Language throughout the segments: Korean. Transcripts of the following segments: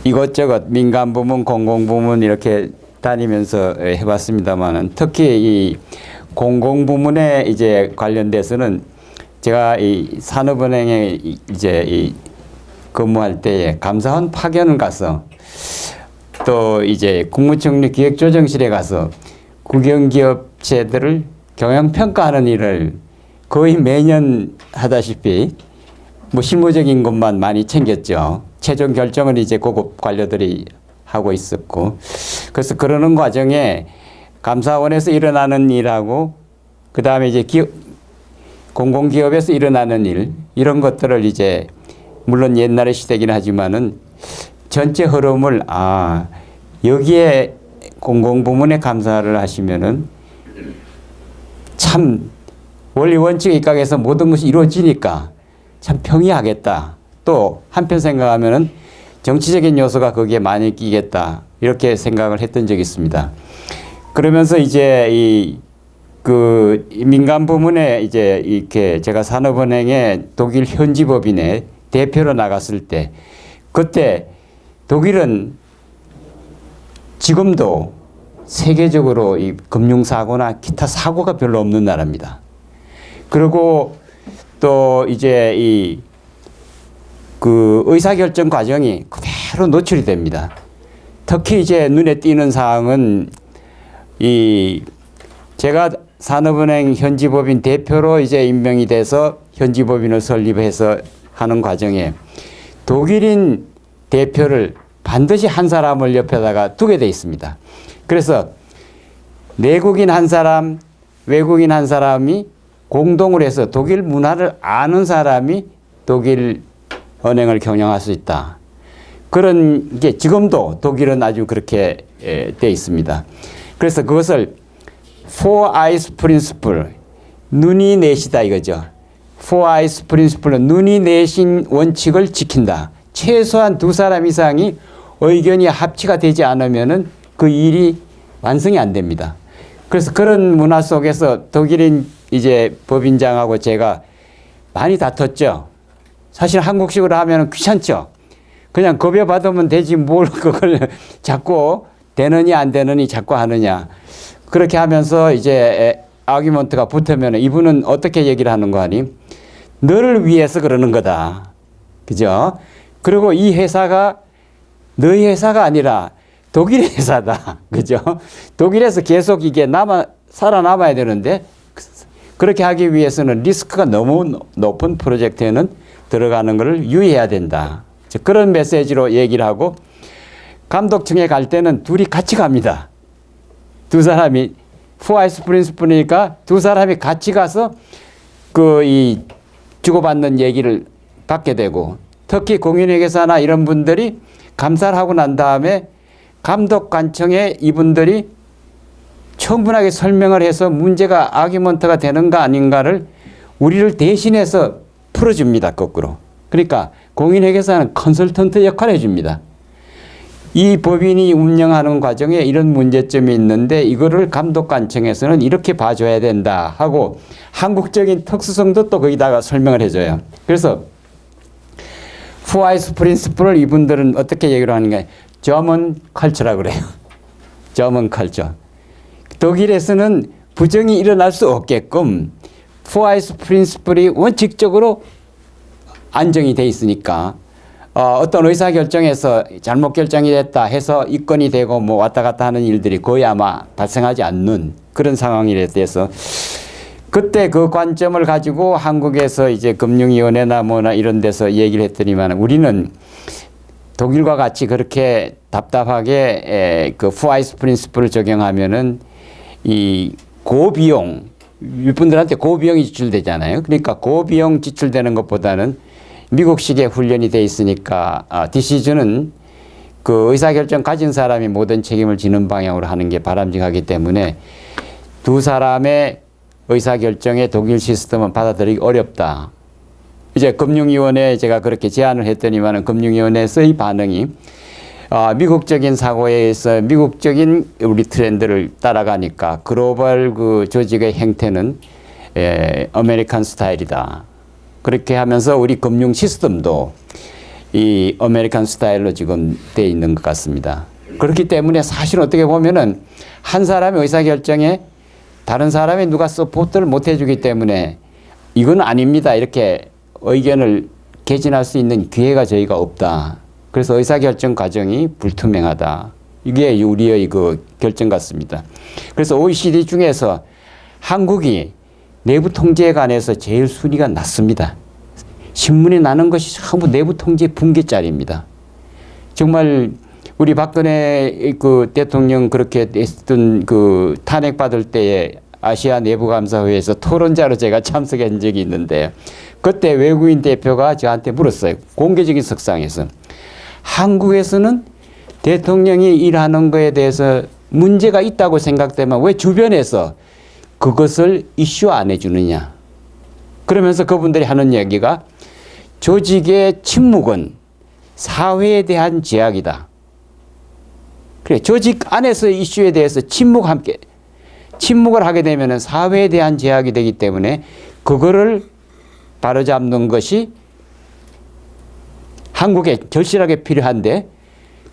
이것저것 민간 부문, 공공 부문 이렇게 다니면서 해봤습니다만은 특히 이 공공 부문에 이제 관련돼서는 제가 이 산업은행에 이제 이 근무할 때에 감사원 파견을 가서 또 이제 국무총리 기획조정실에 가서 국영기업체들을 경영평가하는 일을 거의 매년 하다시피 뭐 실무적인 것만 많이 챙겼죠. 최종 결정은 이제 고급 관료들이 하고 있었고, 그래서 그러는 과정에 감사원에서 일어나는 일하고 그 다음에 이제 공공기업에서 일어나는 일, 이런 것들을 이제 물론 옛날의 시대긴 하지만은 전체 흐름을 여기에 공공부문에 감사를 하시면은 참 원리 원칙에 입각해서 모든 것이 이루어지니까 참 평이하겠다. 또 한편 생각하면은 정치적인 요소가 거기에 많이 끼겠다. 이렇게 생각을 했던 적이 있습니다. 그러면서 이제 이 민간 부문에 이제 이렇게 제가 산업은행에 독일 현지법인에 대표로 나갔을 때, 그때 독일은 지금도 세계적으로 이 금융사고나 기타 사고가 별로 없는 나라입니다. 그리고 또 이제 그 의사결정 과정이 그대로 노출이 됩니다. 특히 이제 눈에 띄는 사항은 제가 산업은행 현지법인 대표로 이제 임명이 돼서 현지법인을 설립해서 하는 과정에 독일인 대표를 반드시 한 사람을 옆에다가 두게 돼 있습니다. 그래서 내국인 한 사람, 외국인 한 사람이 공동으로 해서 독일 문화를 아는 사람이 독일 은행을 경영할 수 있다. 그런 게 지금도 독일은 아주 그렇게 돼 있습니다. 그래서 그것을 Four Eyes Principle, 눈이 넷이다 이거죠. Four Eyes Principle은 눈이 넷인 원칙을 지킨다. 최소한 두 사람 이상이 의견이 합치가 되지 않으면은 그 일이 완성이 안 됩니다. 그래서 그런 문화 속에서 독일인 이제 법인장하고 제가 많이 다퉜죠. 사실 한국식으로 하면 귀찮죠. 그냥 급여 받으면 되지 뭘 그걸 자꾸 되느냐 안 되느니 자꾸 하느냐. 그렇게 하면서 이제 아규먼트가 붙으면 이분은 어떻게 얘기를 하는 거 아니? 너를 위해서 그러는 거다. 그죠? 그리고 이 회사가 너희 회사가 아니라 독일의 회사다. 그죠? 독일에서 계속 이게 살아남아야 되는데 그렇게 하기 위해서는 리스크가 너무 높은 프로젝트에는 들어가는 것을 유의해야 된다. 그런 메시지로 얘기를 하고 감독층에 갈 때는 둘이 같이 갑니다. 두 사람이 Four 프린시플이니까 두 사람이 같이 가서 이 주고받는 얘기를 받게 되고 특히 공인회계사나 이런 분들이 감사를 하고 난 다음에 감독관청에 이분들이 충분하게 설명을 해서 문제가 아규먼트가 되는가 아닌가를 우리를 대신해서 풀어줍니다. 거꾸로. 그러니까 공인회계사는 컨설턴트 역할을 해줍니다. 이 법인이 운영하는 과정에 이런 문제점이 있는데 이거를 감독관청에서는 이렇게 봐줘야 된다 하고 한국적인 특수성도 또 거기다가 설명을 해줘요. 그래서 Four Eyes Principle을 이분들은 어떻게 얘기를 하는가? German Culture라고 그래요. German Culture. 독일에서는 부정이 일어날 수 없게끔 Four Eyes Principle이 원칙적으로 안정이 돼 있으니까 어떤 의사결정에서 잘못 결정이 됐다 해서 입건이 되고 뭐 왔다 갔다 하는 일들이 거의 아마 발생하지 않는 그런 상황에 대해서 그때 그 관점을 가지고 한국에서 이제 금융위원회나 뭐나 이런 데서 얘기를 했더니만 우리는 독일과 같이 그렇게 답답하게 그 Four Eyes Principle을 적용하면은 이 고비용, 일분들한테 고비용이 지출되잖아요. 그러니까 고비용 지출되는 것보다는 미국식의 훈련이 돼 있으니까 디시전은 그 의사결정 가진 사람이 모든 책임을 지는 방향으로 하는 게 바람직하기 때문에 두 사람의 의사결정의 독일 시스템은 받아들이기 어렵다. 이제 금융위원회에 제가 그렇게 제안을 했더니만 금융위원회에서의 반응이 미국적인 사고에 의해서 미국적인 우리 트렌드를 따라가니까 글로벌 그 조직의 행태는 아메리칸 스타일이다. 그렇게 하면서 우리 금융 시스템도 이 아메리칸 스타일로 지금 돼 있는 것 같습니다. 그렇기 때문에 사실 어떻게 보면은 한 사람의 의사결정에 다른 사람이 누가 서포트를 못 해주기 때문에 이건 아닙니다. 이렇게 의견을 개진할 수 있는 기회가 저희가 없다. 그래서 의사결정 과정이 불투명하다. 이게 우리의 그 결정 같습니다. 그래서 OECD 중에서 한국이 내부 통제에 관해서 제일 순위가 낮습니다. 신문이 나는 것이 전부 내부 통제 붕괴짜리입니다. 정말 우리 박근혜 그 대통령 그렇게 했던 그 탄핵받을 때에 아시아 내부감사회에서 토론자로 제가 참석한 적이 있는데 그때 외국인 대표가 저한테 물었어요. 공개적인 석상에서. 한국에서는 대통령이 일하는 거에 대해서 문제가 있다고 생각되면 왜 주변에서 그것을 이슈 안 해주느냐. 그러면서 그분들이 하는 얘기가 조직의 침묵은 사회에 대한 제약이다. 그래, 조직 안에서의 이슈에 대해서 침묵을 하게 되면 사회에 대한 제약이 되기 때문에 그거를 바로잡는 것이 한국에 절실하게 필요한데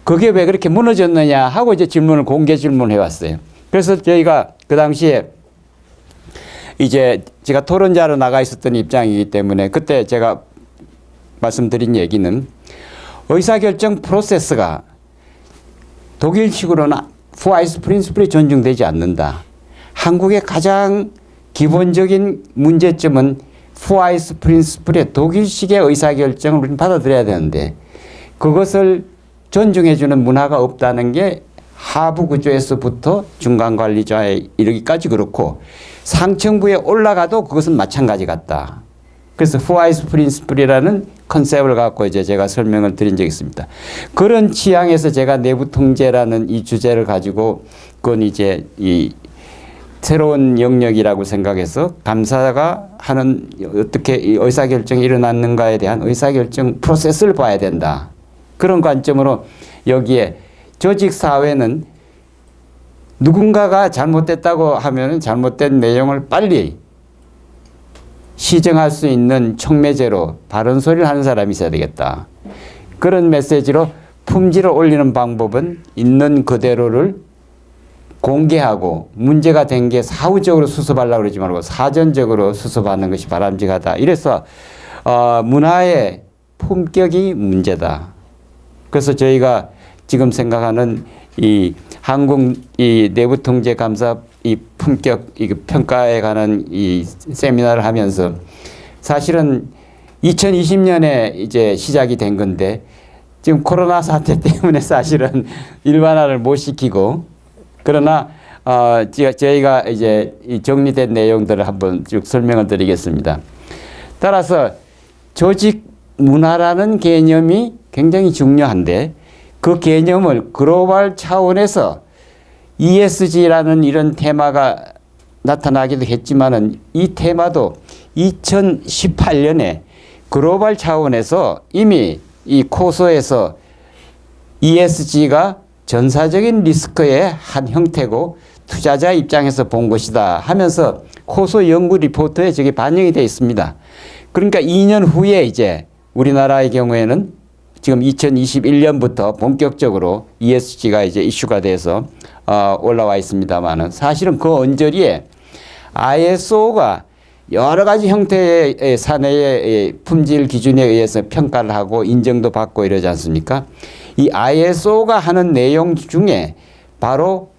그게 왜 그렇게 무너졌느냐 하고 이제 공개 질문을 해왔어요. 그래서 저희가 그 당시에 이제 제가 토론자로 나가 있었던 입장이기 때문에 그때 제가 말씀드린 얘기는 의사결정 프로세스가 독일식으로는 후아이스 프린시플이 존중되지 않는다. 한국의 가장 기본적인 문제점은 후아이스 프린시플의 독일식의 의사결정을 우리는 받아들여야 되는데 그것을 존중해주는 문화가 없다는 게 하부 구조에서부터 중간관리자에 이르기까지 그렇고 상층부에 올라가도 그것은 마찬가지 같다. 그래서 후아이스 프린시플이라는 컨셉을 갖고 이제 제가 설명을 드린 적이 있습니다. 그런 취향에서 제가 내부 통제라는 이 주제를 가지고 그건 이제 이 새로운 영역이라고 생각해서 감사가 하는 어떻게 의사결정이 일어났는가에 대한 의사결정 프로세스를 봐야 된다. 그런 관점으로 여기에 조직사회는 누군가가 잘못됐다고 하면 잘못된 내용을 빨리 시정할 수 있는 촉매제로 바른 소리를 하는 사람이 있어야 되겠다. 그런 메시지로 품질을 올리는 방법은 있는 그대로를 공개하고 문제가 된 게 사후적으로 수습하려고 그러지 말고 사전적으로 수습하는 것이 바람직하다. 이래서 문화의 품격이 문제다. 그래서 저희가 지금 생각하는 이 한국 이 내부 통제 감사 이 품격 이 평가에 관한 이 세미나를 하면서 사실은 2020년에 이제 시작이 된 건데 지금 코로나 사태 때문에 사실은 일반화를 못 시키고 그러나 저희가 이제 이 정리된 내용들을 한번 쭉 설명을 드리겠습니다. 따라서 조직 문화라는 개념이 굉장히 중요한데 그 개념을 글로벌 차원에서 ESG라는 이런 테마가 나타나기도 했지만은 이 테마도 2018년에 글로벌 차원에서 이미 이 코소에서 ESG가 전사적인 리스크의 한 형태고 투자자 입장에서 본 것이다 하면서 코소 연구 리포트에 저게 반영이 되어 있습니다. 그러니까 2년 후에 이제 우리나라의 경우에는 지금 2021년부터 본격적으로 ESG가 이제 이슈가 돼서 올라와 있습니다만은 사실은 그 언저리에 ISO가 여러 가지 형태의 사내의 품질 기준에 의해서 평가를 하고 인정도 받고 이러지 않습니까? 이 ISO가 하는 내용 중에 바로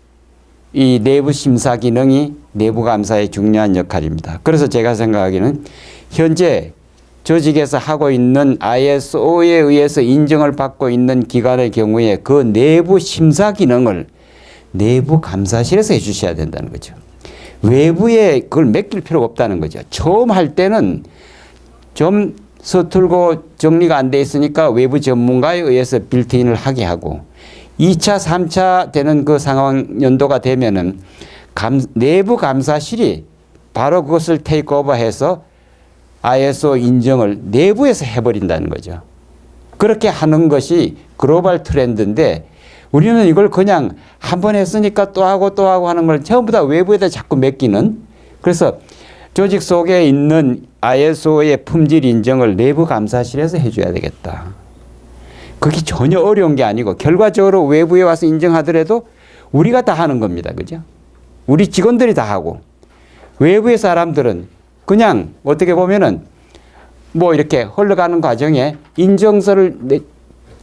이 내부 심사 기능이 내부 감사의 중요한 역할입니다. 그래서 제가 생각하기는 현재 조직에서 하고 있는 ISO에 의해서 인정을 받고 있는 기관의 경우에 그 내부 심사 기능을 내부 감사실에서 해 주셔야 된다는 거죠. 외부에 그걸 맡길 필요가 없다는 거죠. 처음 할 때는 좀 서툴고 정리가 안 돼 있으니까 외부 전문가에 의해서 빌트인을 하게 하고 2차, 3차 되는 그 상황 연도가 되면은 내부 감사실이 바로 그것을 테이크오버해서 ISO 인정을 내부에서 해버린다는 거죠. 그렇게 하는 것이 글로벌 트렌드인데 우리는 이걸 그냥 한 번 했으니까 또 하고 하는 걸 전부 다 외부에다 자꾸 맡기는 그래서 조직 속에 있는 ISO의 품질 인정을 내부 감사실에서 해줘야 되겠다. 그게 전혀 어려운 게 아니고 결과적으로 외부에 와서 인정하더라도 우리가 다 하는 겁니다. 그죠? 우리 직원들이 다 하고 외부의 사람들은 그냥 어떻게 보면은 뭐 이렇게 흘러가는 과정에 인정서를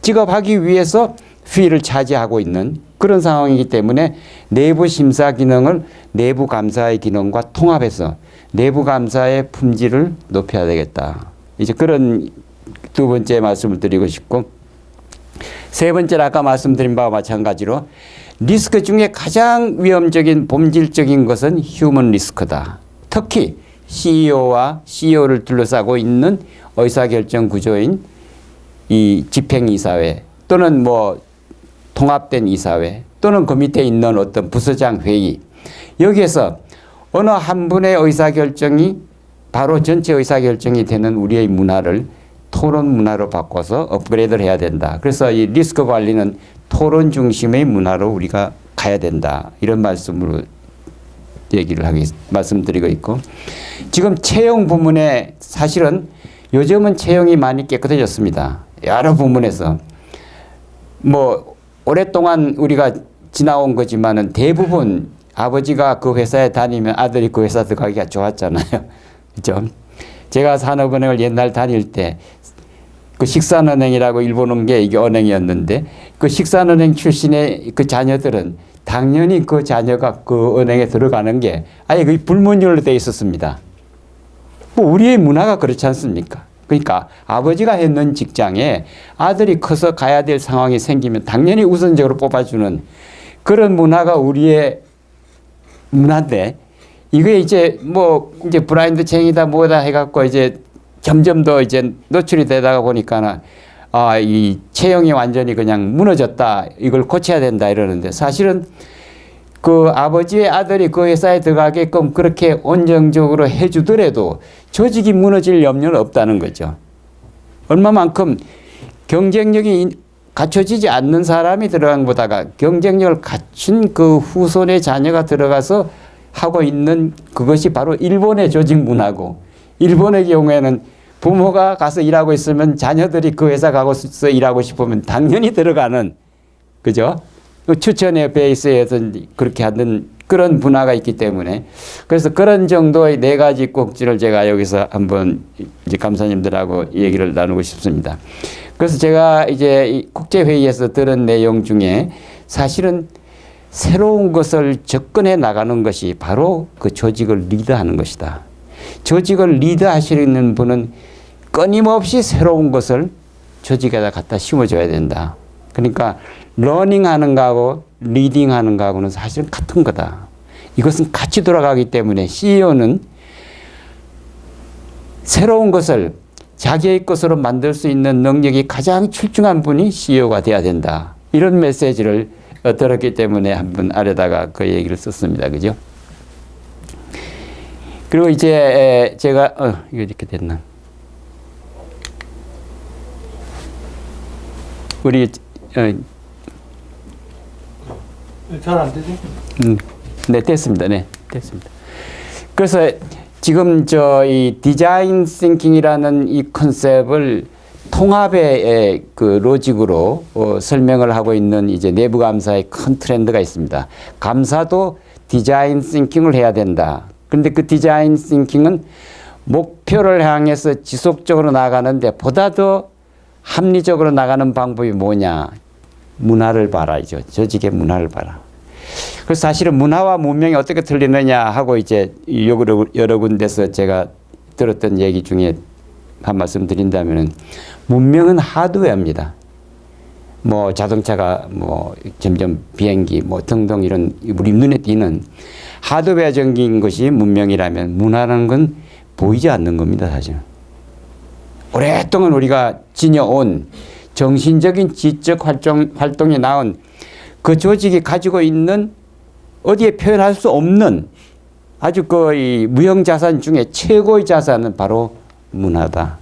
직업하기 위해서 피를 차지하고 있는 그런 상황이기 때문에 내부 심사 기능을 내부 감사의 기능과 통합해서 내부 감사의 품질을 높여야 되겠다. 이제 그런 두 번째 말씀을 드리고 싶고, 세 번째는 아까 말씀드린 바와 마찬가지로 리스크 중에 가장 위험적인 본질적인 것은 휴먼 리스크다. 특히 CEO를 둘러싸고 있는 의사결정 구조인 이 집행이사회 또는 뭐 통합된 이사회 또는 그 밑에 있는 어떤 부서장 회의, 여기에서 어느 한 분의 의사결정이 바로 전체 의사결정이 되는 우리의 문화를 토론 문화로 바꿔서 업그레이드를 해야 된다. 그래서 이 리스크 관리는 토론 중심의 문화로 우리가 가야 된다. 이런 말씀으로 말씀드리고 있고, 지금 채용 부문에 사실은 요즘은 채용이 많이 깨끗해졌습니다. 여러 부문에서 뭐 오랫동안 우리가 지나온 거지만은 대부분 아버지가 그 회사에 다니면 아들이 그 회사 들어가기가 좋았잖아요. 그죠? 제가 산업은행을 옛날 다닐 때 그 식산은행이라고 일본 게 이게 은행이었는데 그 식산은행 출신의 그 자녀들은 당연히 그 자녀가 그 은행에 들어가는 게 아예 그 불문율로 되어 있었습니다. 뭐 우리의 문화가 그렇지 않습니까? 그러니까 아버지가 했는 직장에 아들이 커서 가야 될 상황이 생기면 당연히 우선적으로 뽑아주는 그런 문화가 우리의 문화인데, 이게 이제 뭐 이제 브라인드 챙이다 뭐다 해갖고 이제 점점 더 이제 노출이 되다가 보니까는 이 채용이 완전히 그냥 무너졌다. 이걸 고쳐야 된다 이러는데, 사실은 그 아버지의 아들이 그 회사에 들어가게끔 그렇게 온정적으로 해주더라도 조직이 무너질 염려는 없다는 거죠. 얼마만큼 경쟁력이 갖춰지지 않는 사람이 들어간 것보다가 경쟁력을 갖춘 그 후손의 자녀가 들어가서 하고 있는 그것이 바로 일본의 조직 문화고, 일본의 경우에는 부모가 가서 일하고 있으면 자녀들이 그 회사 가서 일하고 싶으면 당연히 들어가는, 그죠? 추천의 베이스에서 그렇게 하는 그런 문화가 있기 때문에, 그래서 그런 정도의 네 가지 꼭지를 제가 여기서 한번 이제 감사님들하고 얘기를 나누고 싶습니다. 그래서 제가 이제 이 국제회의에서 들은 내용 중에 사실은 새로운 것을 접근해 나가는 것이 바로 그 조직을 리드하는 것이다. 조직을 리드하시는 분은 끊임없이 새로운 것을 조직에다 갖다 심어줘야 된다. 그러니까 러닝하는 거하고 리딩하는 거하고는 사실은 같은 거다. 이것은 같이 돌아가기 때문에 CEO는 새로운 것을 자기의 것으로 만들 수 있는 능력이 가장 출중한 분이 CEO가 돼야 된다. 이런 메시지를 들었기 때문에 한번 아래다가 그 얘기를 썼습니다. 그죠? 그리고 이제 제가 이거 이렇게 됐나? 우리 잘 안 되죠? 네, 됐습니다. 네, 됐습니다. 그래서 지금 이 디자인 싱킹이라는 이 컨셉을 통합의 그 로직으로 설명을 하고 있는 이제 내부 감사의 큰 트렌드가 있습니다. 감사도 디자인 싱킹을 해야 된다. 그런데 그 디자인 싱킹은 목표를 향해서 지속적으로 나가는데 보다 더 합리적으로 나가는 방법이 뭐냐? 문화를 봐라죠. 조직의 문화를 봐라. 그래서 사실은 문화와 문명이 어떻게 틀리느냐 하고 이제 여러 군데서 제가 들었던 얘기 중에 한 말씀 드린다면은, 문명은 하드웨어입니다. 뭐 자동차가 뭐 점점 비행기 뭐 등등 이런 우리 눈에 띄는 하드웨어적인 것이 문명이라면, 문화라는 건 보이지 않는 겁니다, 사실. 오랫동안 우리가 지녀온 정신적인 지적 활동이 나온 그 조직이 가지고 있는 어디에 표현할 수 없는 아주 그 무형자산 중에 최고의 자산은 바로 문화다.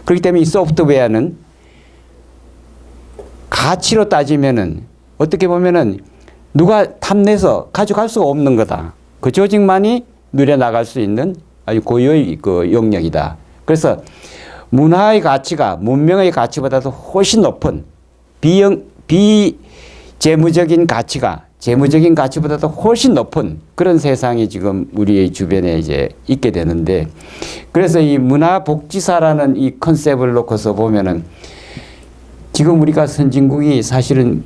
그렇기 때문에 이 소프트웨어는 가치로 따지면은 어떻게 보면은 누가 탐내서 가져갈 수가 없는 거다. 그 조직만이 누려나갈 수 있는 아주 고유의 그 영역이다. 그래서 문화의 가치가 문명의 가치보다도 훨씬 높은 비재무적인 가치가 재무적인 가치보다도 훨씬 높은 그런 세상이 지금 우리의 주변에 이제 있게 되는데, 그래서 이 문화복지사라는 이 컨셉을 놓고서 보면은 지금 우리가 선진국이 사실은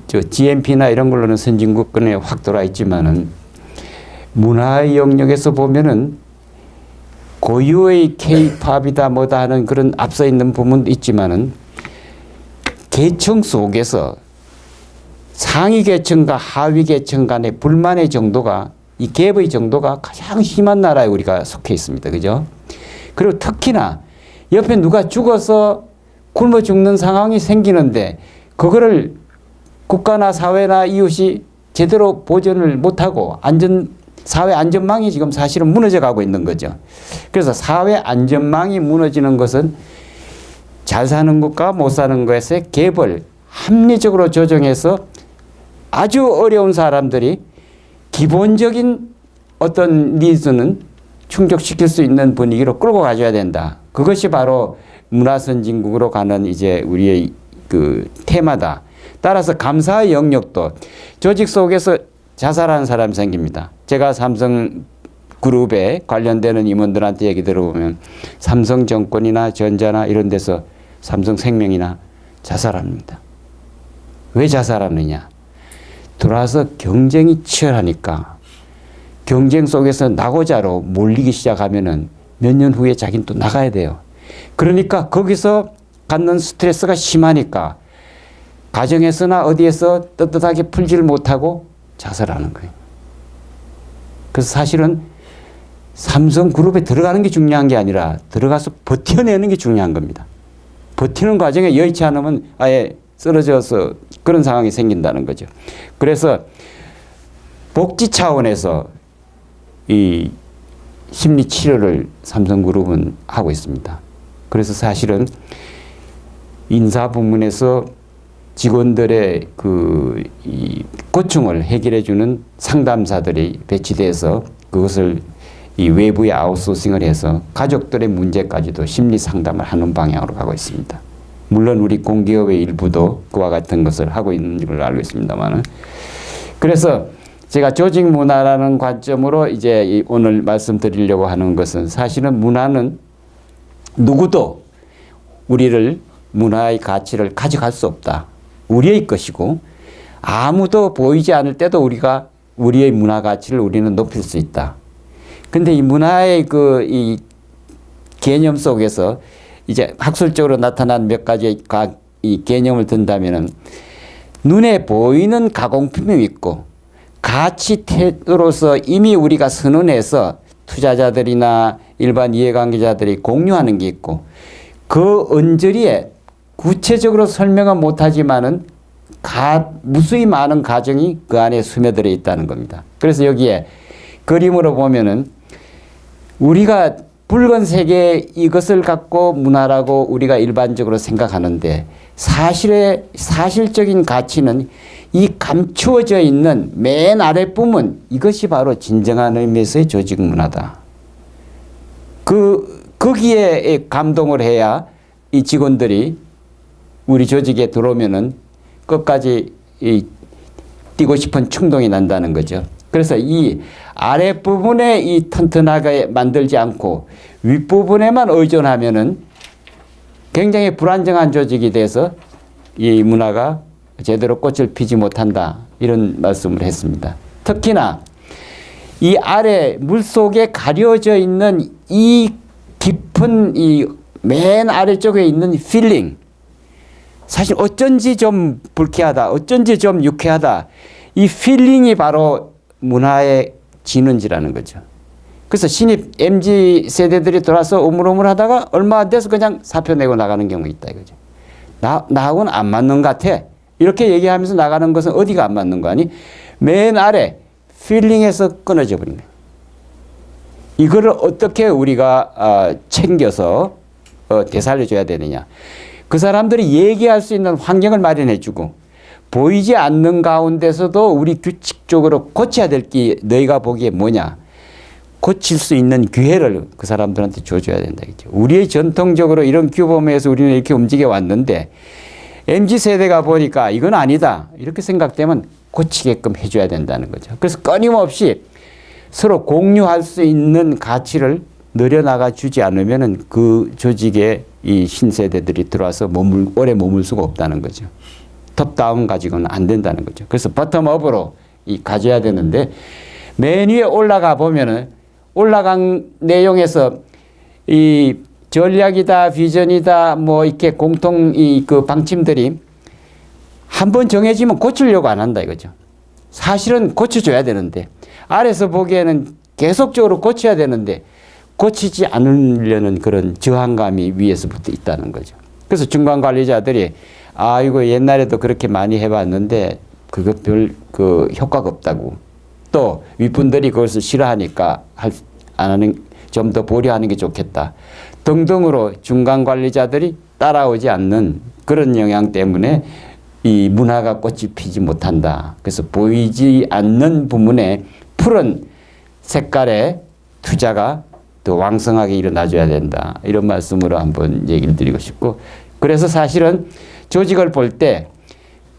저 GNP나 이런 걸로는 선진국권에 확 돌아 있지만은 문화의 영역에서 보면은 고유의 K-팝이다 뭐다 하는 그런 앞서 있는 부분도 있지만은 계층 속에서 상위 계층과 하위 계층 간의 불만의 정도가, 이 갭의 정도가 가장 심한 나라에 우리가 속해 있습니다. 그죠? 그리고 특히나 옆에 누가 죽어서 굶어 죽는 상황이 생기는데 그거를 국가나 사회나 이웃이 제대로 보전을 못하고 사회 안전망이 지금 사실은 무너져 가고 있는 거죠. 그래서 사회 안전망이 무너지는 것은 잘 사는 것과 못 사는 것의 갭을 합리적으로 조정해서 아주 어려운 사람들이 기본적인 어떤 니즈는 충족시킬 수 있는 분위기로 끌고 가줘야 된다. 그것이 바로 문화선진국으로 가는 이제 우리의 그 테마다. 따라서 감사의 영역도 조직 속에서 자살하는 사람이 생깁니다. 제가 삼성그룹에 관련되는 임원들한테 얘기 들어보면 삼성정권이나 전자나 이런 데서 삼성생명이나 자살합니다. 왜 자살하느냐? 들어와서 경쟁이 치열하니까 경쟁 속에서 낙오자로 몰리기 시작하면은 몇 년 후에 자기는 또 나가야 돼요. 그러니까 거기서 갖는 스트레스가 심하니까 가정에서나 어디에서 떳떳하게 풀지를 못하고 자살하는 거예요. 그래서 사실은 삼성그룹에 들어가는 게 중요한 게 아니라 들어가서 버텨내는 게 중요한 겁니다. 버티는 과정에 여의치 않으면 아예 쓰러져서 그런 상황이 생긴다는 거죠. 그래서 복지 차원에서 이 심리 치료를 삼성그룹은 하고 있습니다. 그래서 사실은 인사 부문에서 직원들의 이 고충을 해결해 주는 상담사들이 배치돼서 그것을 이 외부에 아웃소싱을 해서 가족들의 문제까지도 심리 상담을 하는 방향으로 가고 있습니다. 물론 우리 공기업의 일부도 그와 같은 것을 하고 있는 걸 알고 있습니다만은. 그래서 제가 조직 문화라는 관점으로 이제 오늘 말씀드리려고 하는 것은 사실은 문화는 누구도 우리를 문화의 가치를 가져갈 수 없다. 우리의 것이고 아무도 보이지 않을 때도 우리가 우리의 문화 가치를 우리는 높일 수 있다. 근데 이 문화의 이 개념 속에서 이제 학술적으로 나타난 몇 가지 이 개념을 든다면은 눈에 보이는 가공품이 있고 가치 태도로서 이미 우리가 선언해서 투자자들이나 일반 이해관계자들이 공유하는 게 있고 그 언저리에 구체적으로 설명은 못하지만은 무수히 많은 가정이 그 안에 스며들어 있다는 겁니다. 그래서 여기에 그림으로 보면은 우리가 붉은색의 이것을 갖고 문화라고 우리가 일반적으로 생각하는데 사실적인 가치는 이 감추어져 있는 맨 아래 부분, 이것이 바로 진정한 의미에서의 조직 문화다. 거기에 감동을 해야 이 직원들이 우리 조직에 들어오면은 끝까지 뛰고 싶은 충동이 난다는 거죠. 그래서 이 아랫부분에 이 튼튼하게 만들지 않고 윗부분에만 의존하면은 굉장히 불안정한 조직이 돼서 이 문화가 제대로 꽃을 피지 못한다. 이런 말씀을 했습니다. 특히나 이 아래 물속에 가려져 있는 이 깊은 이 맨 아래쪽에 있는 필링. 사실 어쩐지 좀 불쾌하다. 어쩐지 좀 유쾌하다. 이 필링이 바로 문화의 진원지라는 거죠. 그래서 신입 MZ 세대들이 돌아서 우물우물하다가 얼마 안 돼서 그냥 사표 내고 나가는 경우 있다 이거죠. 나하고는 안 맞는 것 같아. 이렇게 얘기하면서 나가는 것은 어디가 안 맞는 거 아니? 맨 아래 필링에서 끊어져 버린 거예요. 이거를 어떻게 우리가 챙겨서 되살려줘야 되느냐. 그 사람들이 얘기할 수 있는 환경을 마련해주고 보이지 않는 가운데서도 우리 규칙적으로 고쳐야 될 게 너희가 보기에 뭐냐. 고칠 수 있는 기회를 그 사람들한테 줘줘야 된다. 우리의 전통적으로 이런 규범에서 우리는 이렇게 움직여 왔는데 MZ세대가 보니까 이건 아니다. 이렇게 생각되면 고치게끔 해줘야 된다는 거죠. 그래서 끊임없이 서로 공유할 수 있는 가치를 늘여나가 주지 않으면 그 조직에 이 신세대들이 들어와서 오래 머물 수가 없다는 거죠. 톱다운 가지고는 안 된다는 거죠. 그래서 버텀업으로 가져야 되는데 맨 위에 올라가 보면은 올라간 내용에서 이 전략이다, 비전이다, 뭐 이렇게 공통 그 방침들이 한번 정해지면 고치려고 안 한다 이거죠. 사실은 고쳐줘야 되는데 아래서 보기에는 계속적으로 고쳐야 되는데 고치지 않으려는 그런 저항감이 위에서부터 있다는 거죠. 그래서 중간 관리자들이 아 이거 옛날에도 그렇게 많이 해봤는데 그거 별 그 효과가 없다고. 또 윗분들이 그것을 싫어하니까 안 하는 좀 더 보류하는 게 좋겠다. 등등으로 중간 관리자들이 따라오지 않는 그런 영향 때문에 이 문화가 꽃이 피지 못한다. 그래서 보이지 않는 부분에 푸른 색깔의 투자가 더 왕성하게 일어나줘야 된다. 이런 말씀으로 한번 얘기를 드리고 싶고 그래서 사실은 조직을 볼 때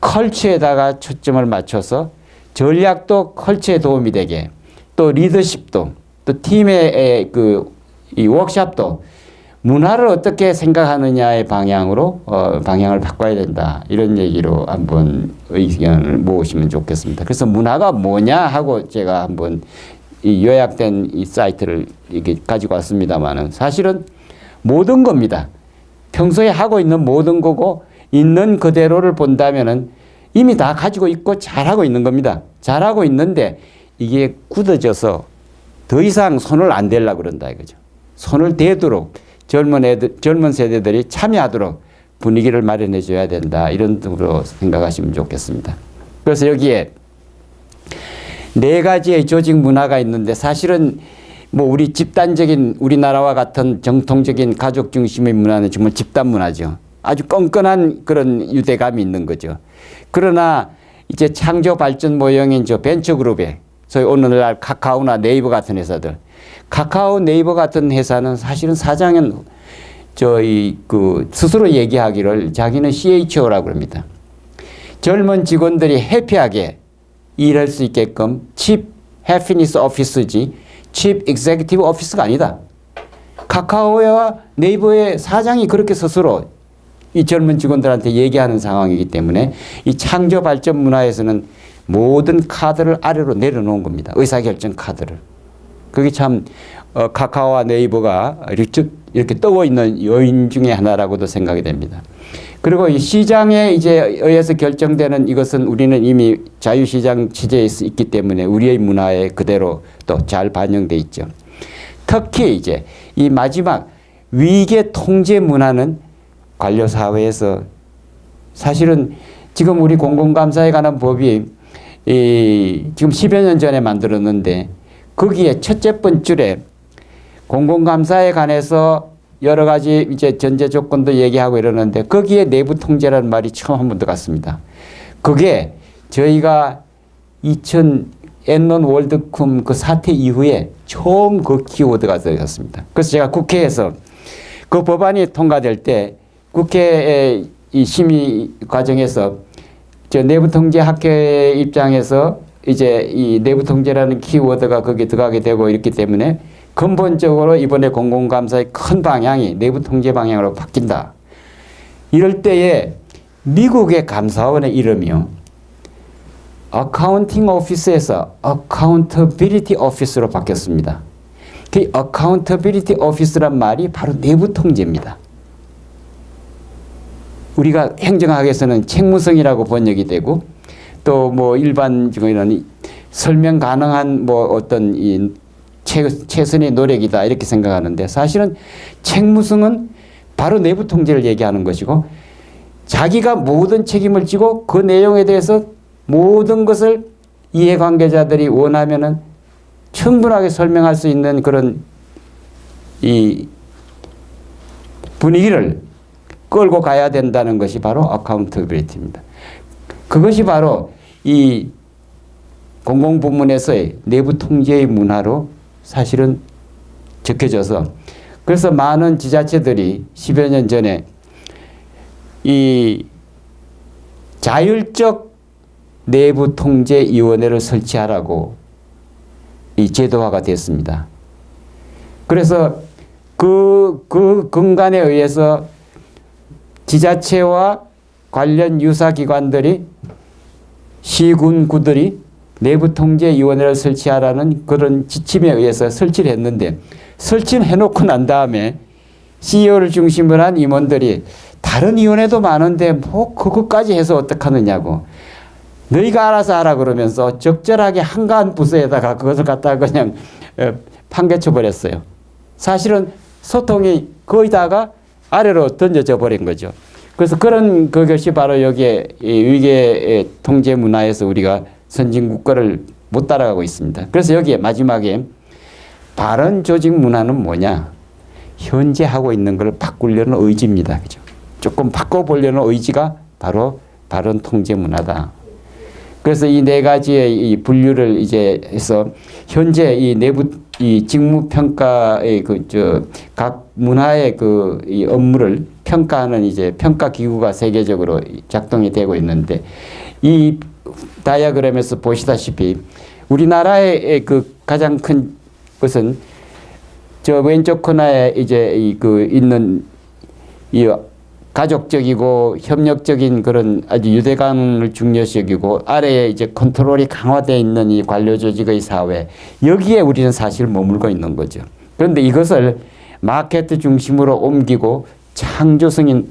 컬처에다가 초점을 맞춰서 전략도 컬처에 도움이 되게 또 리더십도 또 팀의 이 워크숍도 문화를 어떻게 생각하느냐의 방향으로 방향을 바꿔야 된다. 이런 얘기로 한번 의견을 모으시면 좋겠습니다. 그래서 문화가 뭐냐 하고 제가 한번 이 요약된 이 사이트를 이렇게 가지고 왔습니다만은 사실은 모든 겁니다. 평소에 하고 있는 모든 거고 있는 그대로를 본다면은 이미 다 가지고 있고 잘하고 있는 겁니다. 잘하고 있는데 이게 굳어져서 더 이상 손을 안 대려고 그런다 이거죠. 손을 대도록 젊은 세대들이 참여하도록 분위기를 마련해 줘야 된다. 이런 식으로 생각하시면 좋겠습니다. 그래서 여기에 4가지의 조직 문화가 있는데 사실은 뭐 우리 집단적인 우리나라와 같은 정통적인 가족 중심의 문화는 정말 집단 문화죠. 아주 끈끈한 그런 유대감이 있는 거죠. 그러나 이제 창조 발전 모형인 저 벤처그룹에 소위 오늘날 카카오나 네이버 같은 회사들 카카오 네이버 같은 회사는 사실은 사장은 스스로 얘기하기를 자기는 CHO라고 합니다. 젊은 직원들이 해피하게 일할 수 있게끔 Chief Happiness Office지 Chief Executive Office가 아니다. 카카오와 네이버의 사장이 그렇게 스스로 이 젊은 직원들한테 얘기하는 상황이기 때문에 이 창조 발전 문화에서는 모든 카드를 아래로 내려놓은 겁니다. 의사결정 카드를. 그게 참 카카오와 네이버가 이렇게 떠오 있는 요인 중에 하나라고도 생각이 됩니다. 그리고 이 시장에 이제 의해서 결정되는 이것은 우리는 이미 자유시장 체제에 있기 때문에 우리의 문화에 그대로 또 잘 반영돼 있죠. 특히 이제 이 마지막 위계 통제 문화는 관료사회에서 사실은 지금 우리 공공감사에 관한 법이 지금 10여 년 전에 만들었는데 거기에 첫째 번줄에 공공감사에 관해서 여러 가지 이제 전제 조건도 얘기하고 이러는데 거기에 내부 통제라는 말이 처음 한 번 들어갔습니다. 그게 저희가 2000 N론 월드컵 그 사태 이후에 처음 그 키워드가 들어갔습니다. 그래서 제가 국회에서 그 법안이 통과될 때 국회의 이 심의 과정에서 저 내부 통제 학회 입장에서 이제 이 내부 통제라는 키워드가 거기에 들어가게 되고 있기 때문에 근본적으로 이번에 공공감사의 큰 방향이 내부 통제 방향으로 바뀐다. 이럴 때에 미국의 감사원의 이름이요. 어카운팅 오피스에서 어카운터빌리티 오피스로 바뀌었습니다. 그 어카운터빌리티 오피스란 말이 바로 내부 통제입니다. 우리가 행정학에서는 책무성이라고 번역이 되고 또 뭐 일반적으로는 설명 가능한 뭐 어떤 이 최선의 노력이다 이렇게 생각하는데 사실은 책무성은 바로 내부 통제를 얘기하는 것이고 자기가 모든 책임을 지고 그 내용에 대해서 모든 것을 이해관계자들이 원하면은 충분하게 설명할 수 있는 그런 이 분위기를 끌고 가야 된다는 것이 바로 어카운터빌리티입니다. 그것이 바로 이 공공부문에서의 내부 통제의 문화로 사실은 적혀져서 그래서 많은 지자체들이 10여 년 전에 이 자율적 내부 통제위원회를 설치하라고 이 제도화가 됐습니다. 그래서 그 근간에 의해서 지자체와 관련 유사기관들이 시군구들이 내부통제위원회를 설치하라는 그런 지침에 의해서 설치를 했는데 설치를 해놓고 난 다음에 CEO를 중심으로 한 임원들이 다른 위원회도 많은데 뭐 그것까지 해서 어떡하느냐고 너희가 알아서 하라 그러면서 적절하게 한가한 부서에다가 그것을 갖다가 그냥 판개쳐 버렸어요. 사실은 소통이 거의 다가 아래로 던져져 버린 거죠. 그래서 그런 그것이 바로 여기에 위계 통제 문화에서 우리가 선진국가를 못 따라가고 있습니다. 그래서 여기에 마지막에 바른 조직 문화는 뭐냐? 현재 하고 있는 걸 바꾸려는 의지입니다. 그죠? 조금 바꿔보려는 의지가 바로 바른 통제 문화다. 그래서 이 네 가지의 이 분류를 이제 해서 현재 이 내부 이 직무 평가의 각 문화의 이 업무를 평가하는 이제 평가 기구가 세계적으로 작동이 되고 있는데 이 다이어그램에서 보시다시피 우리나라의 그 가장 큰 것은 저 왼쪽 코너에 이제 있는 이 가족적이고 협력적인 그런 아주 유대감을 중요시 여기고 아래에 이제 컨트롤이 강화되어 있는 이 관료 조직의 사회 여기에 우리는 사실 머물고 있는 거죠. 그런데 이것을 마케트 중심으로 옮기고 창조성이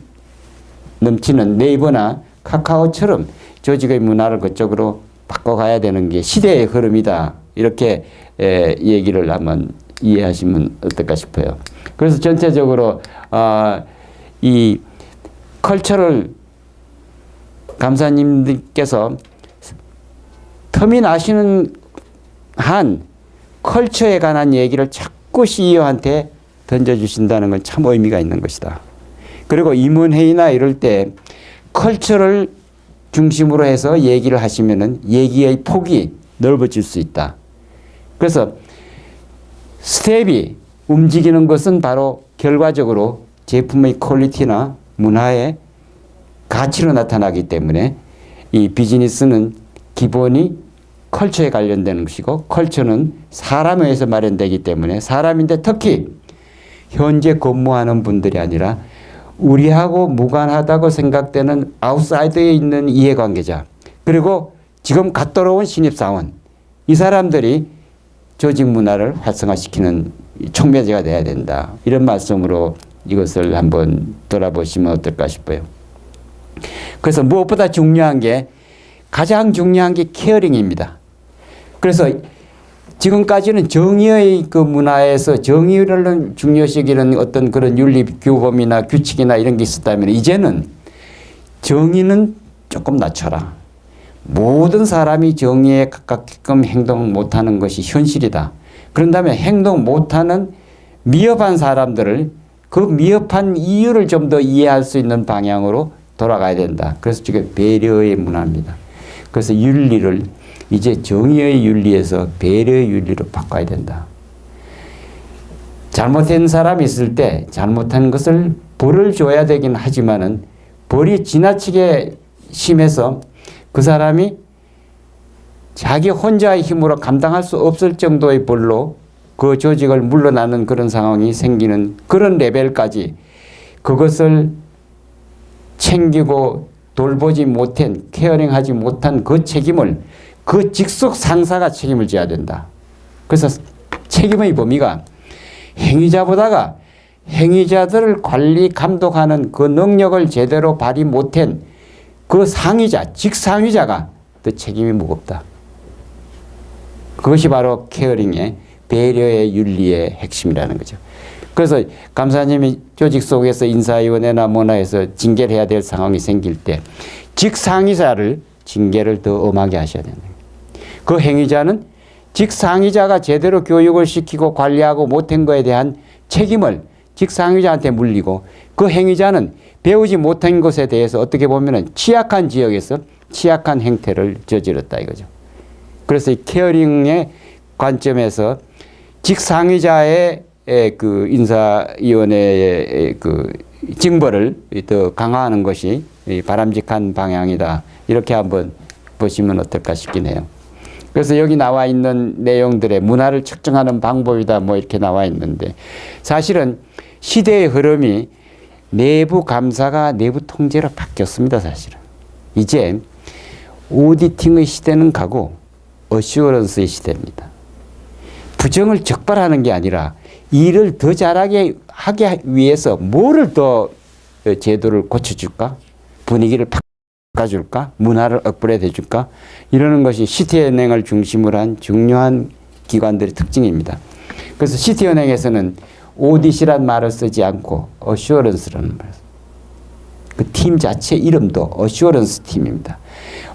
넘치는 네이버나 카카오처럼 조직의 문화를 그쪽으로 바꿔가야 되는 게 시대의 흐름이다. 이렇게 얘기를 한번 이해하시면 어떨까 싶어요. 그래서 전체적으로 이 컬처를 감사님들께서 텀이 나시는 한 컬처에 관한 얘기를 자꾸 CEO한테 던져주신다는 건 참 의미가 있는 것이다. 그리고 임원회의나 이럴 때 컬처를 중심으로 해서 얘기를 하시면은 얘기의 폭이 넓어질 수 있다. 그래서 스텝이 움직이는 것은 바로 결과적으로 제품의 퀄리티나 문화의 가치로 나타나기 때문에 이 비즈니스는 기본이 컬처에 관련되는 것이고 컬처는 사람에 의해서 마련되기 때문에 사람인데 특히 현재 근무하는 분들이 아니라 우리하고 무관하다고 생각되는 아웃사이드에 있는 이해관계자 그리고 지금 갓 들어온 신입사원 이 사람들이 조직 문화를 활성화시키는 촉매제가 돼야 된다. 이런 말씀으로 이것을 한번 돌아보시면 어떨까 싶어요. 그래서 무엇보다 중요한 게 가장 중요한 게 케어링입니다. 그래서 지금까지는 정의의 그 문화에서 정의를 중요시 여기는 어떤 그런 윤리 규범이나 규칙이나 이런 게 있었다면 이제는 정의는 조금 낮춰라. 모든 사람이 정의에 가깝게끔 행동 못하는 것이 현실이다. 그런 다음에 행동 못하는 미흡한 사람들을 그 미흡한 이유를 좀 더 이해할 수 있는 방향으로 돌아가야 된다. 그래서 지금 배려의 문화입니다. 그래서 윤리를 이제 정의의 윤리에서 배려의 윤리로 바꿔야 된다. 잘못된 사람이 있을 때 잘못한 것을 벌을 줘야 되긴 하지만은 벌이 지나치게 심해서 그 사람이 자기 혼자의 힘으로 감당할 수 없을 정도의 벌로 그 조직을 물러나는 그런 상황이 생기는 그런 레벨까지 그것을 챙기고 돌보지 못한 케어링하지 못한 그 책임을 그 직속 상사가 책임을 져야 된다. 그래서 책임의 범위가 행위자보다가 행위자들을 관리 감독하는 그 능력을 제대로 발휘 못한 그 상위자 직상위자가 더 책임이 무겁다. 그것이 바로 케어링의 배려의 윤리의 핵심이라는 거죠. 그래서 감사님이 조직 속에서 인사위원회나 뭐나 해서 징계를 해야 될 상황이 생길 때 직상위자를 징계를 더 엄하게 하셔야 된다. 그 행위자는 직상위자가 제대로 교육을 시키고 관리하고 못한 거에 대한 책임을 직상위자한테 물리고 그 행위자는 배우지 못한 것에 대해서 어떻게 보면 취약한 지역에서 취약한 행태를 저질렀다 이거죠. 그래서 이 케어링의 관점에서 직상위자의 그 인사위원회의 그 징벌을 더 강화하는 것이 바람직한 방향이다. 이렇게 한번 보시면 어떨까 싶긴 해요. 그래서 여기 나와 있는 내용들의 문화를 측정하는 방법이다. 뭐 이렇게 나와 있는데 사실은 시대의 흐름이 내부 감사가 내부 통제로 바뀌었습니다. 사실은. 이제 오디팅의 시대는 가고 어슈어런스의 시대입니다. 부정을 적발하는 게 아니라 일을 더 잘하게 하기 위해서 뭐를 더 제도를 고쳐줄까? 분위기를 바꿔줄까? 문화를 업그레이드 해줄까? 이러는 것이 시티은행을 중심으로 한 중요한 기관들의 특징입니다. 그래서 시티은행에서는 오디시란 말을 쓰지 않고 어슈어런스라는 말을 그 팀 자체 이름도 어슈어런스 팀입니다.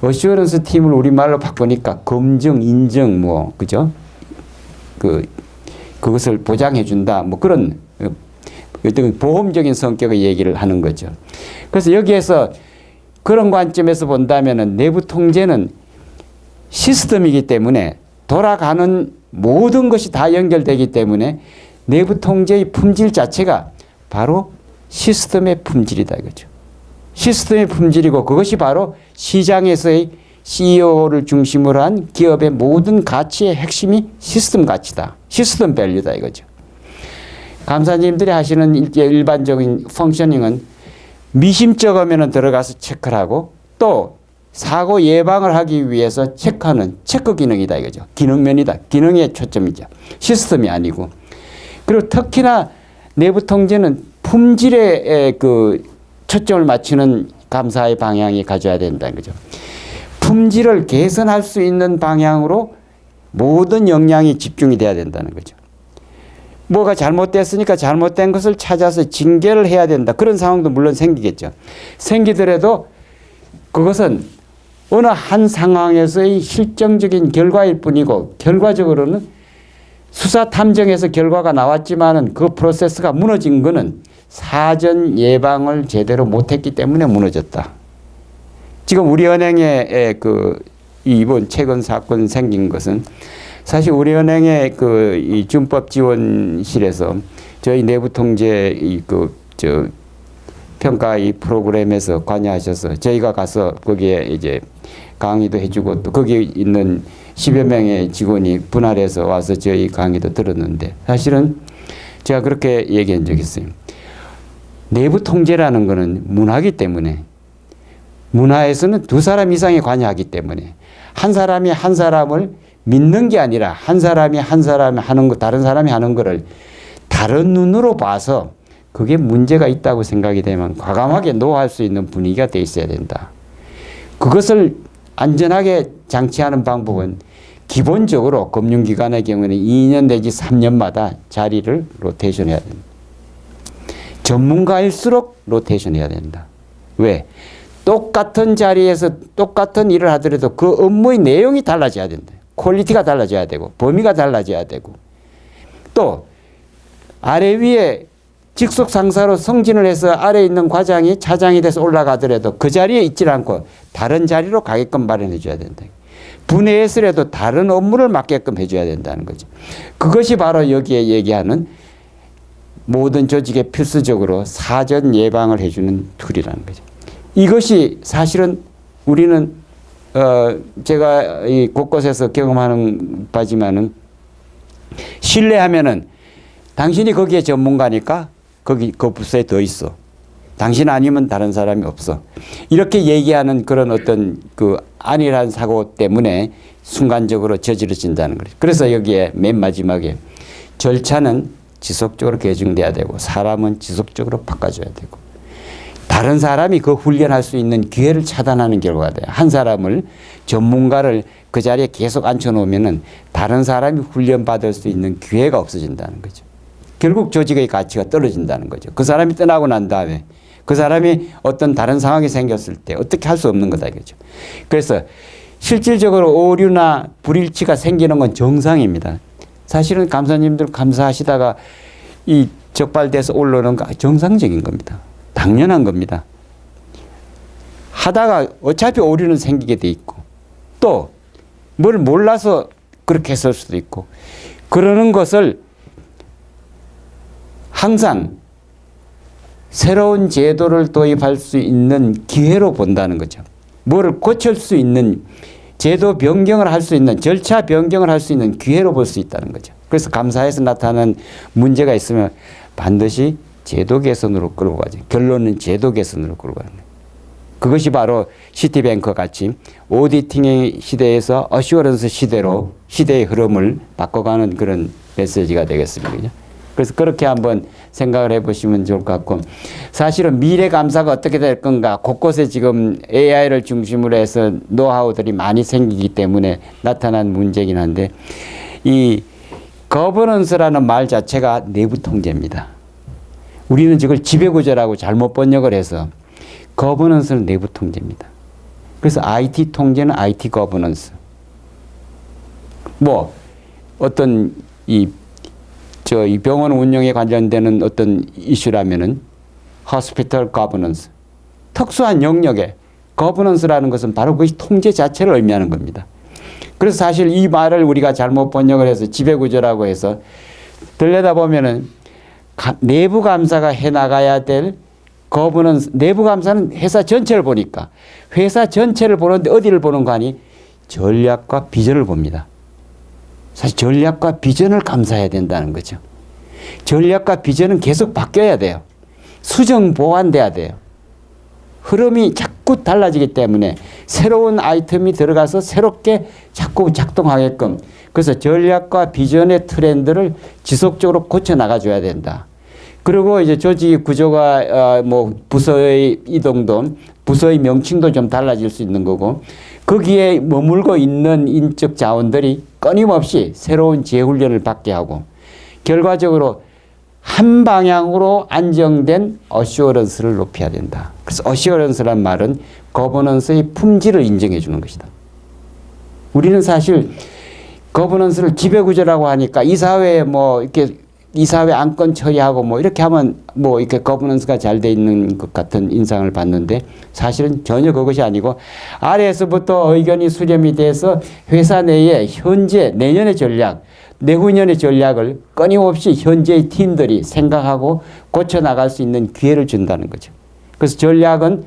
어슈어런스 팀을 우리말로 바꾸니까 검증, 인증, 뭐, 그죠? 그것을 보장해준다. 뭐 그런 어떤 보험적인 성격의 얘기를 하는 거죠. 그래서 여기에서 그런 관점에서 본다면은 내부 통제는 시스템이기 때문에 돌아가는 모든 것이 다 연결되기 때문에 내부 통제의 품질 자체가 바로 시스템의 품질이다 이거죠. 시스템의 품질이고 그것이 바로 시장에서의 CEO를 중심으로 한 기업의 모든 가치의 핵심이 시스템 가치다. 시스템 밸류다 이거죠. 감사님들이 하시는 일반적인 펑셔닝은 미심쩍으면 들어가서 체크를 하고 또 사고 예방을 하기 위해서 체크하는 체크 기능이다 이거죠. 기능면이다. 기능의 초점이죠. 시스템이 아니고. 그리고 특히나 내부 통제는 품질에 그 초점을 맞추는 감사의 방향이 가져야 된다는 거죠. 품질을 개선할 수 있는 방향으로 모든 역량이 집중이 돼야 된다는 거죠. 뭐가 잘못됐으니까 잘못된 것을 찾아서 징계를 해야 된다. 그런 상황도 물론 생기겠죠. 생기더라도 그것은 어느 한 상황에서의 실정적인 결과일 뿐이고 결과적으로는 수사 탐정에서 결과가 나왔지만은 그 프로세스가 무너진 거는 사전 예방을 제대로 못했기 때문에 무너졌다. 지금 우리 은행에 이번 최근 사건 생긴 것은 사실 우리 은행의 이 준법 지원실에서 저희 내부 통제 평가 이 프로그램에서 관여하셔서 저희가 가서 거기에 이제 강의도 해주고 또 거기 있는 10여 명의 직원이 분할해서 와서 저희 강의도 들었는데 사실은 제가 그렇게 얘기한 적이 있어요. 내부 통제라는 것은 문화이기 때문에 문화에서는 두 사람 이상이 관여하기 때문에 한 사람이 한 사람을 믿는 게 아니라 한 사람이 한 사람이 하는 거 다른 사람이 하는 거를 다른 눈으로 봐서 그게 문제가 있다고 생각이 되면 과감하게 노할 수 있는 분위기가 돼 있어야 된다. 그것을 안전하게 장치하는 방법은 기본적으로 금융기관의 경우는 2년 내지 3년마다 자리를 로테이션해야 된다. 전문가일수록 로테이션해야 된다. 왜? 똑같은 자리에서 똑같은 일을 하더라도 그 업무의 내용이 달라져야 된다. 퀄리티가 달라져야 되고 범위가 달라져야 되고 또 아래 위에 직속 상사로 승진을 해서 아래에 있는 과장이 차장이 돼서 올라가더라도 그 자리에 있지 않고 다른 자리로 가게끔 마련해 줘야 된다. 분해했으라도 다른 업무를 맡게끔 해줘야 된다는 거죠. 그것이 바로 여기에 얘기하는 모든 조직에 필수적으로 사전 예방을 해주는 툴이라는 거죠. 이것이 사실은 우리는 제가 이 곳곳에서 경험하는 바지만은 신뢰하면은 당신이 거기에 전문가니까 거기 그 부서에 더 있어. 당신 아니면 다른 사람이 없어. 이렇게 얘기하는 그런 어떤 그 안일한 사고 때문에 순간적으로 저지러진다는 거죠. 그래서 여기에 맨 마지막에 절차는 지속적으로 개정돼야 되고 사람은 지속적으로 바꿔줘야 되고 다른 사람이 그 훈련할 수 있는 기회를 차단하는 결과가 돼요. 한 사람을 전문가를 그 자리에 계속 앉혀놓으면은 다른 사람이 훈련받을 수 있는 기회가 없어진다는 거죠. 결국 조직의 가치가 떨어진다는 거죠. 그 사람이 떠나고 난 다음에 그 사람이 어떤 다른 상황이 생겼을 때 어떻게 할 수 없는 거다 이거죠. 그래서 실질적으로 오류나 불일치가 생기는 건 정상입니다. 사실은 감사님들 감사하시다가 이 적발돼서 올라오는 거 정상적인 겁니다. 당연한 겁니다. 하다가 어차피 오류는 생기게 돼 있고 또 뭘 몰라서 그렇게 했을 수도 있고 그러는 것을 항상 새로운 제도를 도입할 수 있는 기회로 본다는 거죠. 뭐를 고칠 수 있는 제도 변경을 할 수 있는 절차 변경을 할 수 있는 기회로 볼 수 있다는 거죠. 그래서 감사에서 나타나는 문제가 있으면 반드시 제도 개선으로 끌고 가죠. 결론은 제도 개선으로 끌고 가는 거예요. 그것이 바로 시티뱅크 같이 오디팅의 시대에서 어시어런스 시대로 시대의 흐름을 바꿔가는 그런 메시지가 되겠습니다. 그죠? 그래서 그렇게 한번 생각을 해보시면 좋을 것 같고, 사실은 미래 감사가 어떻게 될 건가, 곳곳에 지금 AI를 중심으로 해서 노하우들이 많이 생기기 때문에 나타난 문제긴 한데, 이 거버넌스라는 말 자체가 내부 통제입니다. 우리는 이걸 지배구조라고 잘못 번역을 해서 거버넌스는 내부 통제입니다. 그래서 IT 통제는 IT 거버넌스. 뭐 어떤 이 병원 운영에 관련되는 어떤 이슈라면은 hospital governance, 특수한 영역에 governance라는 것은 바로 그것이 통제 자체를 의미하는 겁니다. 그래서 사실 이 말을 우리가 잘못 번역을 해서 지배구조라고 해서 들여다보면은 내부 감사가 해나가야 될 governance, 내부 감사는 회사 전체를 보니까 회사 전체를 보는데 어디를 보는 거 아니? 전략과 비전을 봅니다. 사실 전략과 비전을 감사해야 된다는 거죠. 전략과 비전은 계속 바뀌어야 돼요. 수정 보완돼야 돼요. 흐름이 자꾸 달라지기 때문에 새로운 아이템이 들어가서 새롭게 자꾸 작동하게끔, 그래서 전략과 비전의 트렌드를 지속적으로 고쳐 나가줘야 된다. 그리고 이제 조직 구조가 뭐 부서의 이동도, 부서의 명칭도 좀 달라질 수 있는 거고, 거기에 머물고 있는 인적 자원들이 끊임없이 새로운 재훈련을 받게 하고, 결과적으로 한 방향으로 안정된 어시어런스를 높여야 된다. 그래서 어시어런스란 말은 거버넌스의 품질을 인정해 주는 것이다. 우리는 사실 거버넌스를 지배구조라고 하니까 이 사회에 뭐 이렇게 이사회 안건 처리하고 뭐 이렇게 하면 뭐 이렇게 거버넌스가 잘 돼 있는 것 같은 인상을 받는데, 사실은 전혀 그것이 아니고 아래에서부터 의견이 수렴이 돼서 회사 내에 현재 내년의 전략, 내후년의 전략을 끊임없이 현재의 팀들이 생각하고 고쳐 나갈 수 있는 기회를 준다는 거죠. 그래서 전략은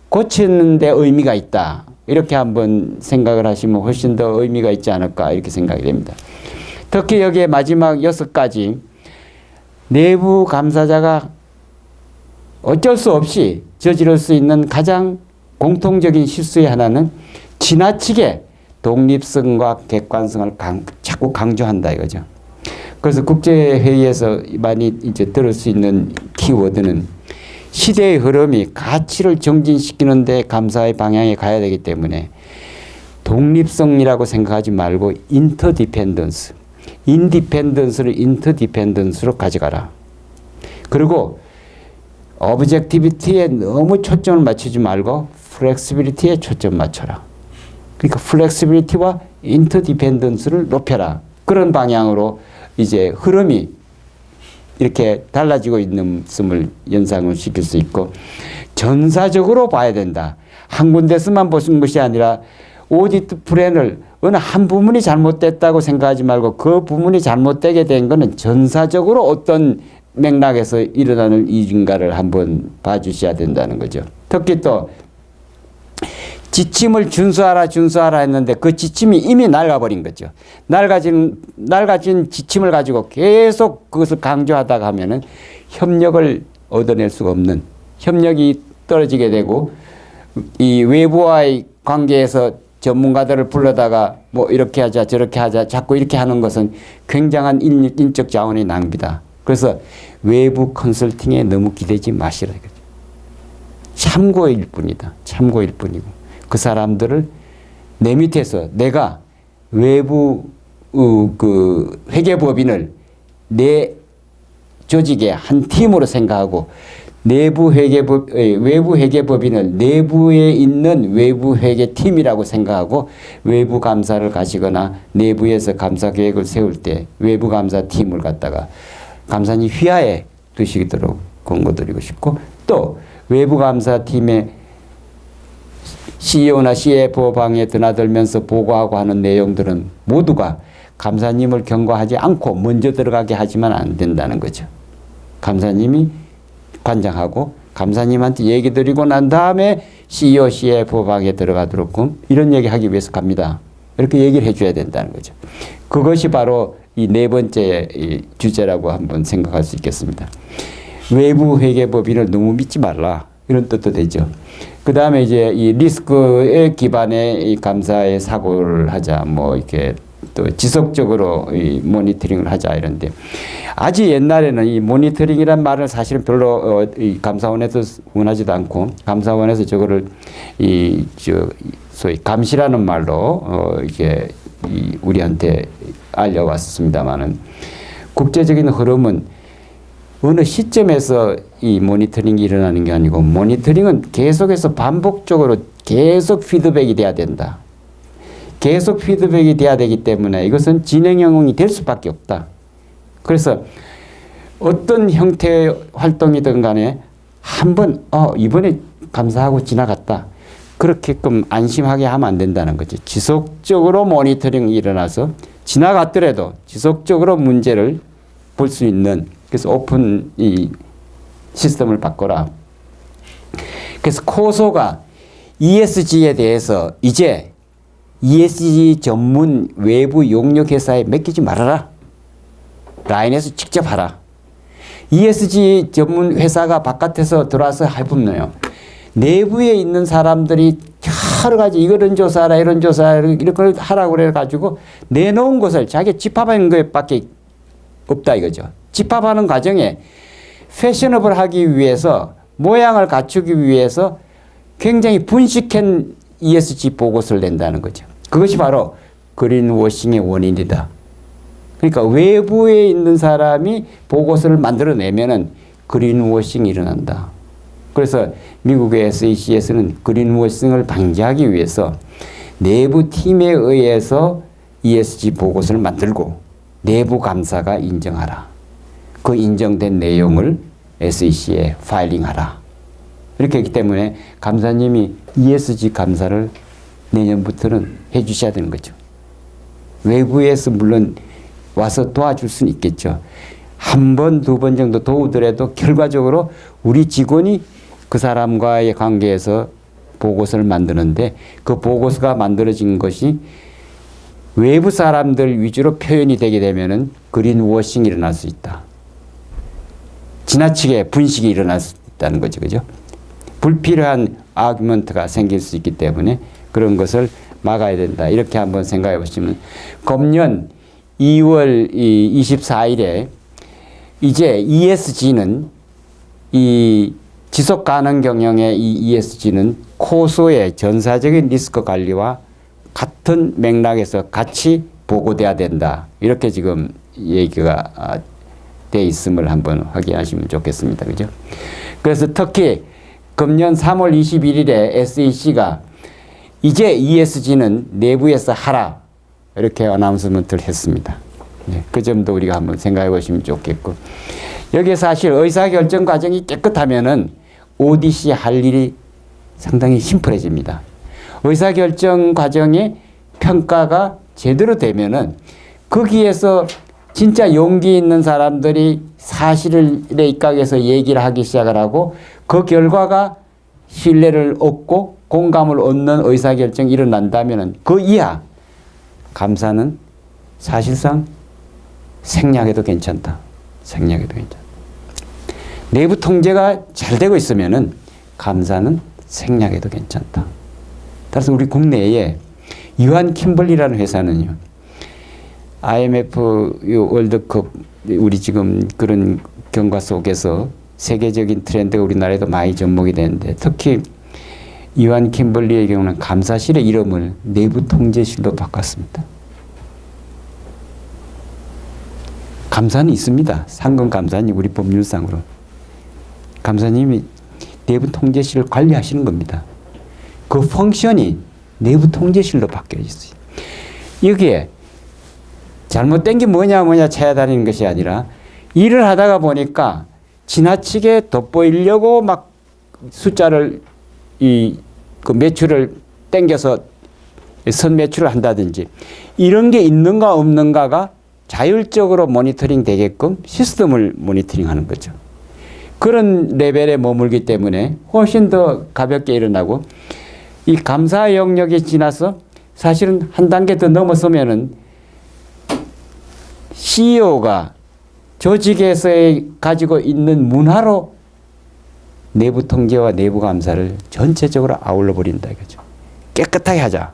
고치는 데 의미가 있다. 이렇게 한번 생각을 하시면 훨씬 더 의미가 있지 않을까 이렇게 생각이 됩니다. 특히 여기에 마지막 6가지 내부 감사자가 어쩔 수 없이 저지를 수 있는 가장 공통적인 실수의 하나는 지나치게 독립성과 객관성을 자꾸 강조한다 이거죠. 그래서 국제회의에서 많이 이제 들을 수 있는 키워드는 시대의 흐름이 가치를 정진시키는 데 감사의 방향에 가야 되기 때문에 독립성이라고 생각하지 말고 인터디펜던스, 인디펜던스를 인터디펜던스로 가져가라. 그리고 오브젝티비티에 너무 초점을 맞추지 말고 플렉시빌리티에 초점 맞춰라. 그러니까 플렉시빌리티와 인터디펜던스를 높여라. 그런 방향으로 이제 흐름이 이렇게 달라지고 있음을 연상을 시킬 수 있고, 전사적으로 봐야 된다. 한 군데서만 보는 것이 아니라 오디트 플랜을 어느 한 부분이 잘못됐다고 생각하지 말고 그 부분이 잘못되게 된 것은 전사적으로 어떤 맥락에서 일어나는 일인가를 한번 봐주셔야 된다는 거죠. 특히 또 지침을 준수하라 했는데 그 지침이 이미 낡아버린 거죠. 낡아진 지침을 가지고 계속 그것을 강조하다가 하면은 협력을 얻어낼 수가 없는, 협력이 떨어지게 되고, 이 외부와의 관계에서 전문가들을 불러다가 뭐 이렇게 하자 저렇게 하자 자꾸 이렇게 하는 것은 굉장한 인적 자원의 낭비다. 그래서 외부 컨설팅에 너무 기대지 마시라. 참고일 뿐이다. 참고일 뿐이고, 그 사람들을 내 밑에서 내가 외부 그 회계법인을 내 조직의 한 팀으로 생각하고 외부 회계법인을 내부에 있는 외부 회계팀이라고 생각하고 외부 감사를 가시거나 내부에서 감사 계획을 세울 때 외부 감사팀을 갖다가 감사님 휘하에 두시도록 권고드리고 싶고, 또 외부 감사팀의 CEO나 CFO 방에 드나들면서 보고하고 하는 내용들은 모두가 감사님을 경고하지 않고 먼저 들어가게 하지만 안 된다는 거죠. 감사님이 관장하고 감사님한테 얘기 드리고 난 다음에 CEO, CFO 방에 들어가도록 이런 얘기 하기 위해서 갑니다. 이렇게 얘기를 해줘야 된다는 거죠. 그것이 바로 이 네 번째 이 주제라고 한번 생각할 수 있겠습니다. 외부 회계법인을 너무 믿지 말라. 이런 뜻도 되죠. 그 다음에 이제 이 리스크에 기반의 이 감사의 사고를 하자. 뭐 이렇게 또 지속적으로 이 모니터링을 하자 이런데 아주 옛날에는 이 모니터링이란 말을 사실은 별로 이 감사원에서 원하지도 않고 감사원에서 저거를 소위 감시라는 말로 이게 우리한테 알려왔습니다만은 국제적인 흐름은 어느 시점에서 이 모니터링이 일어나는 게 아니고 모니터링은 계속해서 반복적으로 계속 피드백이 돼야 된다. 계속 피드백이 돼야 되기 때문에 이것은 진행형이 될 수밖에 없다. 그래서 어떤 형태의 활동이든 간에 한번 이번에 감사하고 지나갔다. 그렇게끔 안심하게 하면 안 된다는 거죠. 지속적으로 모니터링이 일어나서 지나갔더라도 지속적으로 문제를 볼 수 있는 그래서 오픈 이 시스템을 바꿔라. 그래서 코소가 ESG에 대해서 이제 ESG 전문 외부 용역 회사에 맡기지 말아라. 라인에서 직접 하라. ESG 전문 회사가 바깥에서 들어와서 할 수 없네요. 내부에 있는 사람들이 여러 가지 이런 조사라 이런 조사 이런 걸 하라고 그래가지고 내놓은 것을 자기 집합하는 것밖에 없다 이거죠. 집합하는 과정에 패셔너블 하기 위해서 모양을 갖추기 위해서 굉장히 분식한 ESG 보고서를 낸다는 거죠. 그것이 바로 그린워싱의 원인이다. 그러니까 외부에 있는 사람이 보고서를 만들어내면은 그린워싱이 일어난다. 그래서 미국의 SEC에서는 그린워싱을 방지하기 위해서 내부 팀에 의해서 ESG 보고서를 만들고 내부 감사가 인정하라. 그 인정된 내용을 SEC에 파일링하라. 이렇게 했기 때문에 감사님이 ESG 감사를 내년부터는 해 주셔야 되는 거죠. 외부에서 물론 와서 도와줄 수는 있겠죠. 한 번, 두 번 정도 도우더라도 결과적으로 우리 직원이 그 사람과의 관계에서 보고서를 만드는데 그 보고서가 만들어진 것이 외부 사람들 위주로 표현이 되게 되면은 그린워싱이 일어날 수 있다. 지나치게 분식이 일어날 수 있다는 거죠. 그죠? 불필요한 아규먼트가 생길 수 있기 때문에 그런 것을 막아야 된다. 이렇게 한번 생각해 보시면 금년 2월 24일에 이제 ESG는 이 지속 가능 경영의 이 ESG는 코소의 전사적인 리스크 관리와 같은 맥락에서 같이 보고돼야 된다. 이렇게 지금 얘기가 돼 있음을 한번 확인하시면 좋겠습니다. 그죠? 그래서 특히 금년 3월 21일에 SEC가 이제 ESG는 내부에서 하라. 이렇게 어나운스먼트를 했습니다. 그 점도 우리가 한번 생각해 보시면 좋겠고. 여기에 사실 의사결정 과정이 깨끗하면은 ODC 할 일이 상당히 심플해집니다. 의사결정 과정의 평가가 제대로 되면은 거기에서 진짜 용기 있는 사람들이 사실에 입각해서 얘기를 하기 시작을 하고 그 결과가 신뢰를 얻고 공감을 얻는 의사결정이 일어난다면은 그 이하 감사는 사실상 생략해도 괜찮다. 생략해도 괜찮다. 내부 통제가 잘 되고 있으면은 감사는 생략해도 괜찮다. 따라서 우리 국내에 유한 킴벌리라는 회사는요. IMF 월드컵 우리 지금 그런 경과 속에서 세계적인 트렌드가 우리나라에도 많이 접목이 되는데 특히 유한 킴벌리의 경우는 감사실의 이름을 내부 통제실로 바꿨습니다. 감사는 있습니다. 상금 감사님 우리 법률상으로. 감사님이 내부 통제실을 관리하시는 겁니다. 그 펑션이 내부 통제실로 바뀌어 있어요. 여기에 잘못된 게 뭐냐 찾아다니는 것이 아니라 일을 하다가 보니까 지나치게 돋보이려고 막 숫자를 그 매출을 땡겨서 선매출을 한다든지 이런 게 있는가 없는가가 자율적으로 모니터링 되게끔 시스템을 모니터링하는 거죠. 그런 레벨에 머물기 때문에 훨씬 더 가볍게 일어나고 이 감사 영역이 지나서 사실은 한 단계 더 넘어서면은 CEO가 조직에서 가지고 있는 문화로 내부 통제와 내부 감사를 전체적으로 아울러 버린다 이거죠. 깨끗하게 하자.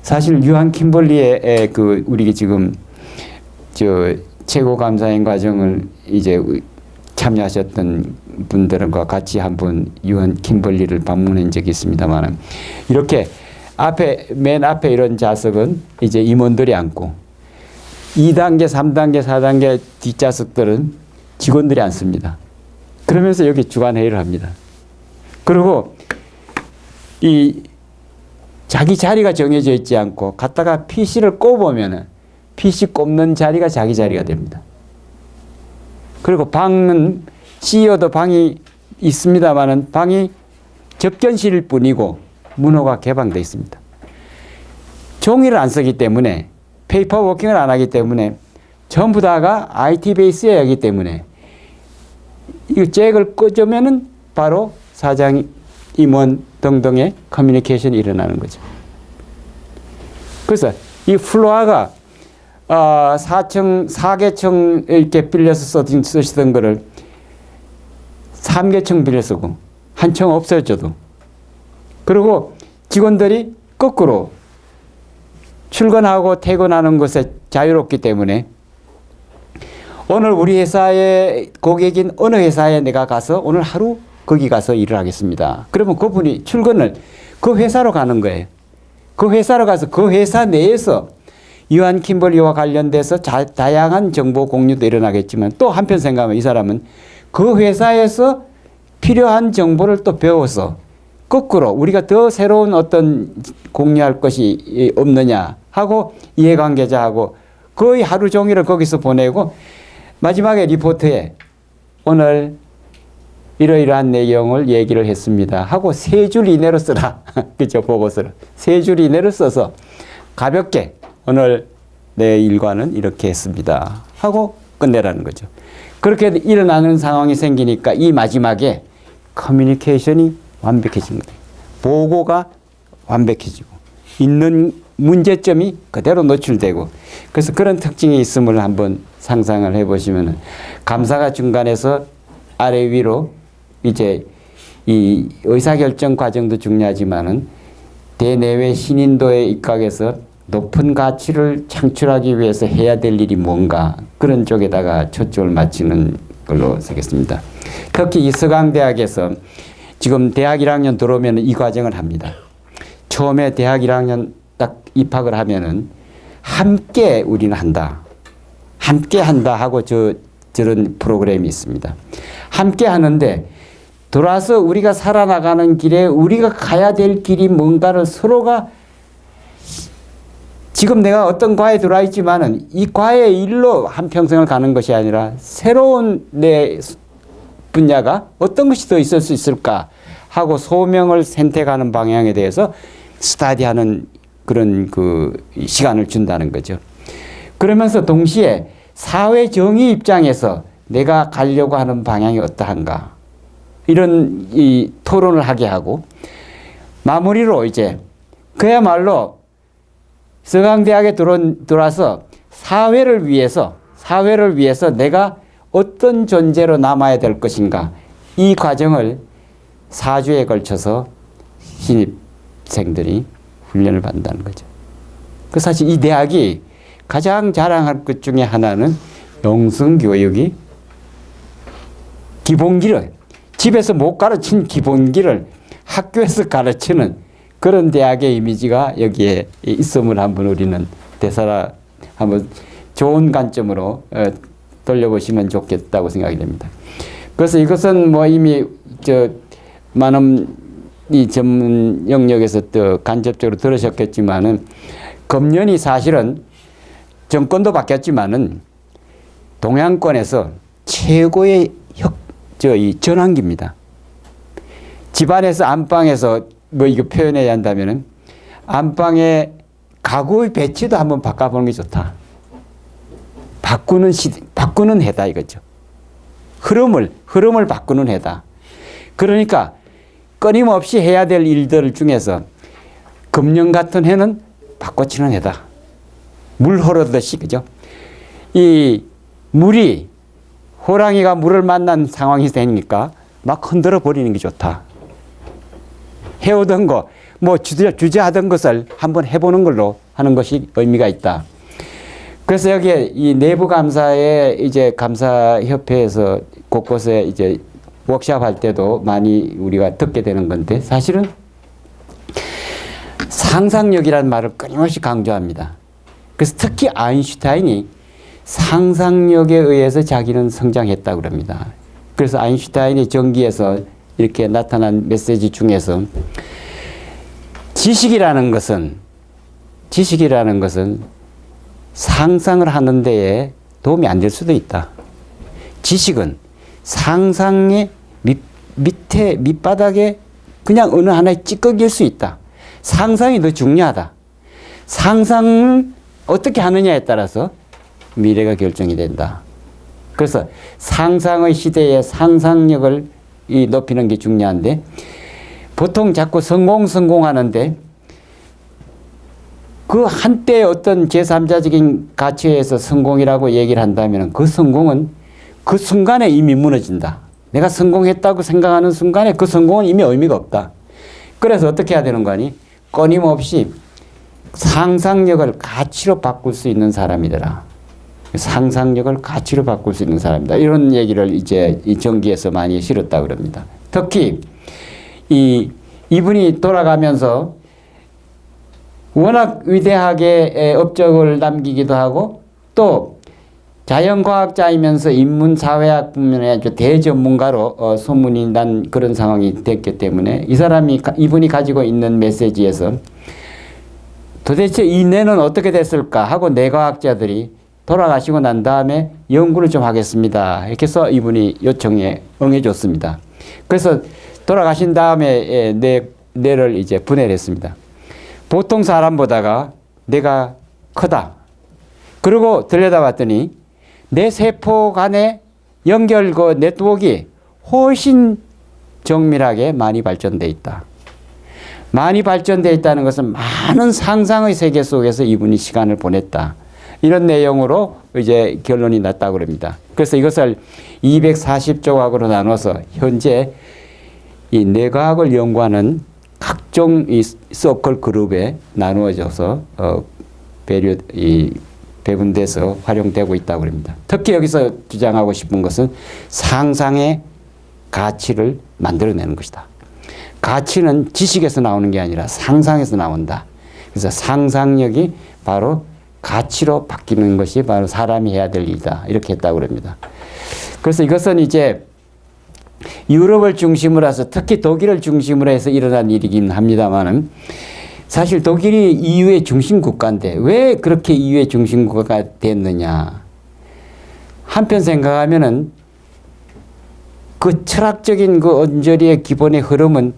사실 유한 킴벌리의 그 우리 지금 저 최고 감사인 과정을 이제 참여하셨던 분들과 같이 한번 유한 킴벌리를 방문한 적이 있습니다만 이렇게 앞에 맨 앞에 이런 좌석은 이제 임원들이 앉고 2단계, 3단계, 4단계 뒷좌석들은 직원들이 앉습니다. 그러면서 여기 주간 회의를 합니다. 그리고 이 자기 자리가 정해져 있지 않고 갔다가 PC를 꼽으면은 PC 꼽는 자리가 자기 자리가 됩니다. 그리고 방은 CEO도 방이 있습니다만은 방이 접견실일 뿐이고 문호가 개방되어 있습니다. 종이를 안 쓰기 때문에 페이퍼 워킹을 안 하기 때문에 전부 다가 IT 베이스에 하기 때문에 이 잭을 꽂으면은 바로 사장, 임원 등등의 커뮤니케이션이 일어나는 거죠. 그래서 이 플로아가 4개층 이렇게 빌려서 쓰시던 거를 3개층 빌려 쓰고 한 층 없어져도 그리고 직원들이 거꾸로 출근하고 퇴근하는 것에 자유롭기 때문에 오늘 우리 회사의 고객인 어느 회사에 내가 가서 오늘 하루 거기 가서 일을 하겠습니다. 그러면 그분이 출근을 그 회사로 가는 거예요. 그 회사로 가서 그 회사 내에서 유한 킴벌리와 관련돼서 다양한 정보 공유도 일어나겠지만 또 한편 생각하면 이 사람은 그 회사에서 필요한 정보를 또 배워서 거꾸로 우리가 더 새로운 어떤 공유할 것이 없느냐 하고 이해관계자하고 거의 하루 종일을 거기서 보내고 마지막에 리포트에 오늘 이러이러한 내용을 얘기를 했습니다 하고 3줄 이내로 쓰라. 그죠? 보고서를 3줄 이내로 써서 가볍게 오늘 내 일과는 이렇게 했습니다 하고 끝내라는 거죠. 그렇게 일어나는 상황이 생기니까 이 마지막에 커뮤니케이션이 완벽해진 거예요. 보고가 완벽해지고 있는 문제점이 그대로 노출되고 그래서 그런 특징이 있음을 한번 상상을 해보시면 감사가 중간에서 아래 위로 이제 이 의사결정 과정도 중요하지만은 대내외 신인도에 입각해서 높은 가치를 창출하기 위해서 해야 될 일이 뭔가 그런 쪽에다가 초점을 맞추는 걸로 쓰겠습니다. 특히 이 서강대학에서 지금 대학 1학년 들어오면 이 과정을 합니다. 처음에 대학 1학년 딱 입학을 하면은 함께 우리는 한다. 함께 한다 하고 저런 프로그램이 있습니다. 함께 하는데 돌아서 우리가 살아나가는 길에 우리가 가야 될 길이 뭔가를 서로가 지금 내가 어떤 과에 들어와 있지만은 이 과의 일로 한평생을 가는 것이 아니라 새로운 내 분야가 어떤 것이 더 있을 수 있을까 하고 소명을 선택하는 방향에 대해서 스터디하는 그런 그 시간을 준다는 거죠. 그러면서 동시에 사회 정의 입장에서 내가 가려고 하는 방향이 어떠한가 이런 이 토론을 하게 하고 마무리로 이제 그야말로 서강대학에 들어와서 사회를 위해서 내가 어떤 존재로 남아야 될 것인가 이 과정을 4주에 걸쳐서 신입생들이 훈련을 받는다는 거죠. 그 사실 이 대학이 가장 자랑할 것 중에 하나는 영성교육이 기본기를 집에서 못 가르친 기본기를 학교에서 가르치는 그런 대학의 이미지가 여기에 있음을 한번 우리는 대사라 한번 좋은 관점으로 돌려보시면 좋겠다고 생각이 됩니다. 그래서 이것은 뭐 이미 많은 이 전문 영역에서 또 간접적으로 들으셨겠지만은 금년이 사실은 정권도 바뀌었지만은 동양권에서 최고의 이 전환기입니다. 집안에서 안방에서 뭐 이거 표현해야 한다면은 안방에 가구의 배치도 한번 바꿔보는 게 좋다. 바꾸는 바꾸는 해다 이거죠. 흐름을 바꾸는 해다. 그러니까 끊임없이 해야 될 일들 중에서 금년 같은 해는 바꿔치는 해다. 물 흐르듯이, 그죠? 이 물이, 호랑이가 물을 만난 상황이 되니까 막 흔들어 버리는 게 좋다. 해오던 거, 뭐 주저하던 것을 한번 해보는 걸로 하는 것이 의미가 있다. 그래서 여기에 이 내부 감사에 이제 감사협회에서 곳곳에 이제 워크샵 할 때도 많이 우리가 듣게 되는 건데, 사실은 상상력이라는 말을 끊임없이 강조합니다. 그래서 특히 아인슈타인이 상상력에 의해서 자기는 성장했다고 그럽니다. 그래서 아인슈타인의 전기에서 이렇게 나타난 메시지 중에서 지식이라는 것은 상상을 하는 데에 도움이 안 될 수도 있다. 지식은 상상의 밑바닥에 그냥 어느 하나의 찌꺼기일 수 있다. 상상이 더 중요하다. 상상을 어떻게 하느냐에 따라서 미래가 결정이 된다. 그래서 상상의 시대에 상상력을 높이는 게 중요한데, 보통 자꾸 성공하는데 그 한때 어떤 제3자적인 가치에서 성공이라고 얘기를 한다면 그 성공은 그 순간에 이미 무너진다. 내가 성공했다고 생각하는 순간에 그 성공은 이미 의미가 없다. 그래서 어떻게 해야 되는 거니? 끊임없이 상상력을 가치로 바꿀 수 있는 사람이더라. 상상력을 가치로 바꿀 수 있는 사람이다. 이런 얘기를 이제 이 전기에서 많이 실었다 그럽니다. 특히 이분이 돌아가면서 워낙 위대하게 업적을 남기기도 하고, 또 자연과학자이면서 인문사회학 부문의 아주 대전문가로 소문이 난 그런 상황이 됐기 때문에 이분이 가지고 있는 메시지에서 도대체 이 뇌는 어떻게 됐을까 하고 뇌과학자들이 돌아가시고 난 다음에 연구를 좀 하겠습니다. 이렇게 해서 이분이 요청에 응해줬습니다. 그래서 돌아가신 다음에 뇌를 이제 분해를 했습니다. 보통 사람보다가 뇌가 크다. 그리고 들여다봤더니 뇌 세포 간의 연결 그 네트워크가 훨씬 정밀하게 많이 발전되어 있다. 많이 발전되어 있다는 것은 많은 상상의 세계 속에서 이분이 시간을 보냈다. 이런 내용으로 이제 결론이 났다고 합니다. 그래서 이것을 240조각으로 나눠서 현재 이 뇌과학을 연구하는 각종 이 서클 그룹에 나누어져서 배분돼서 활용되고 있다고 합니다. 특히 여기서 주장하고 싶은 것은 상상의 가치를 만들어내는 것이다. 가치는 지식에서 나오는 게 아니라 상상에서 나온다. 그래서 상상력이 바로 가치로 바뀌는 것이 바로 사람이 해야 될 일이다. 이렇게 했다고 합니다. 그래서 이것은 이제 유럽을 중심으로 해서, 특히 독일을 중심으로 해서 일어난 일이긴 합니다만은, 사실 독일이 EU의 중심 국가인데 왜 그렇게 EU의 중심 국가가 됐느냐. 한편 생각하면은 그 철학적인 그 언저리의 기본의 흐름은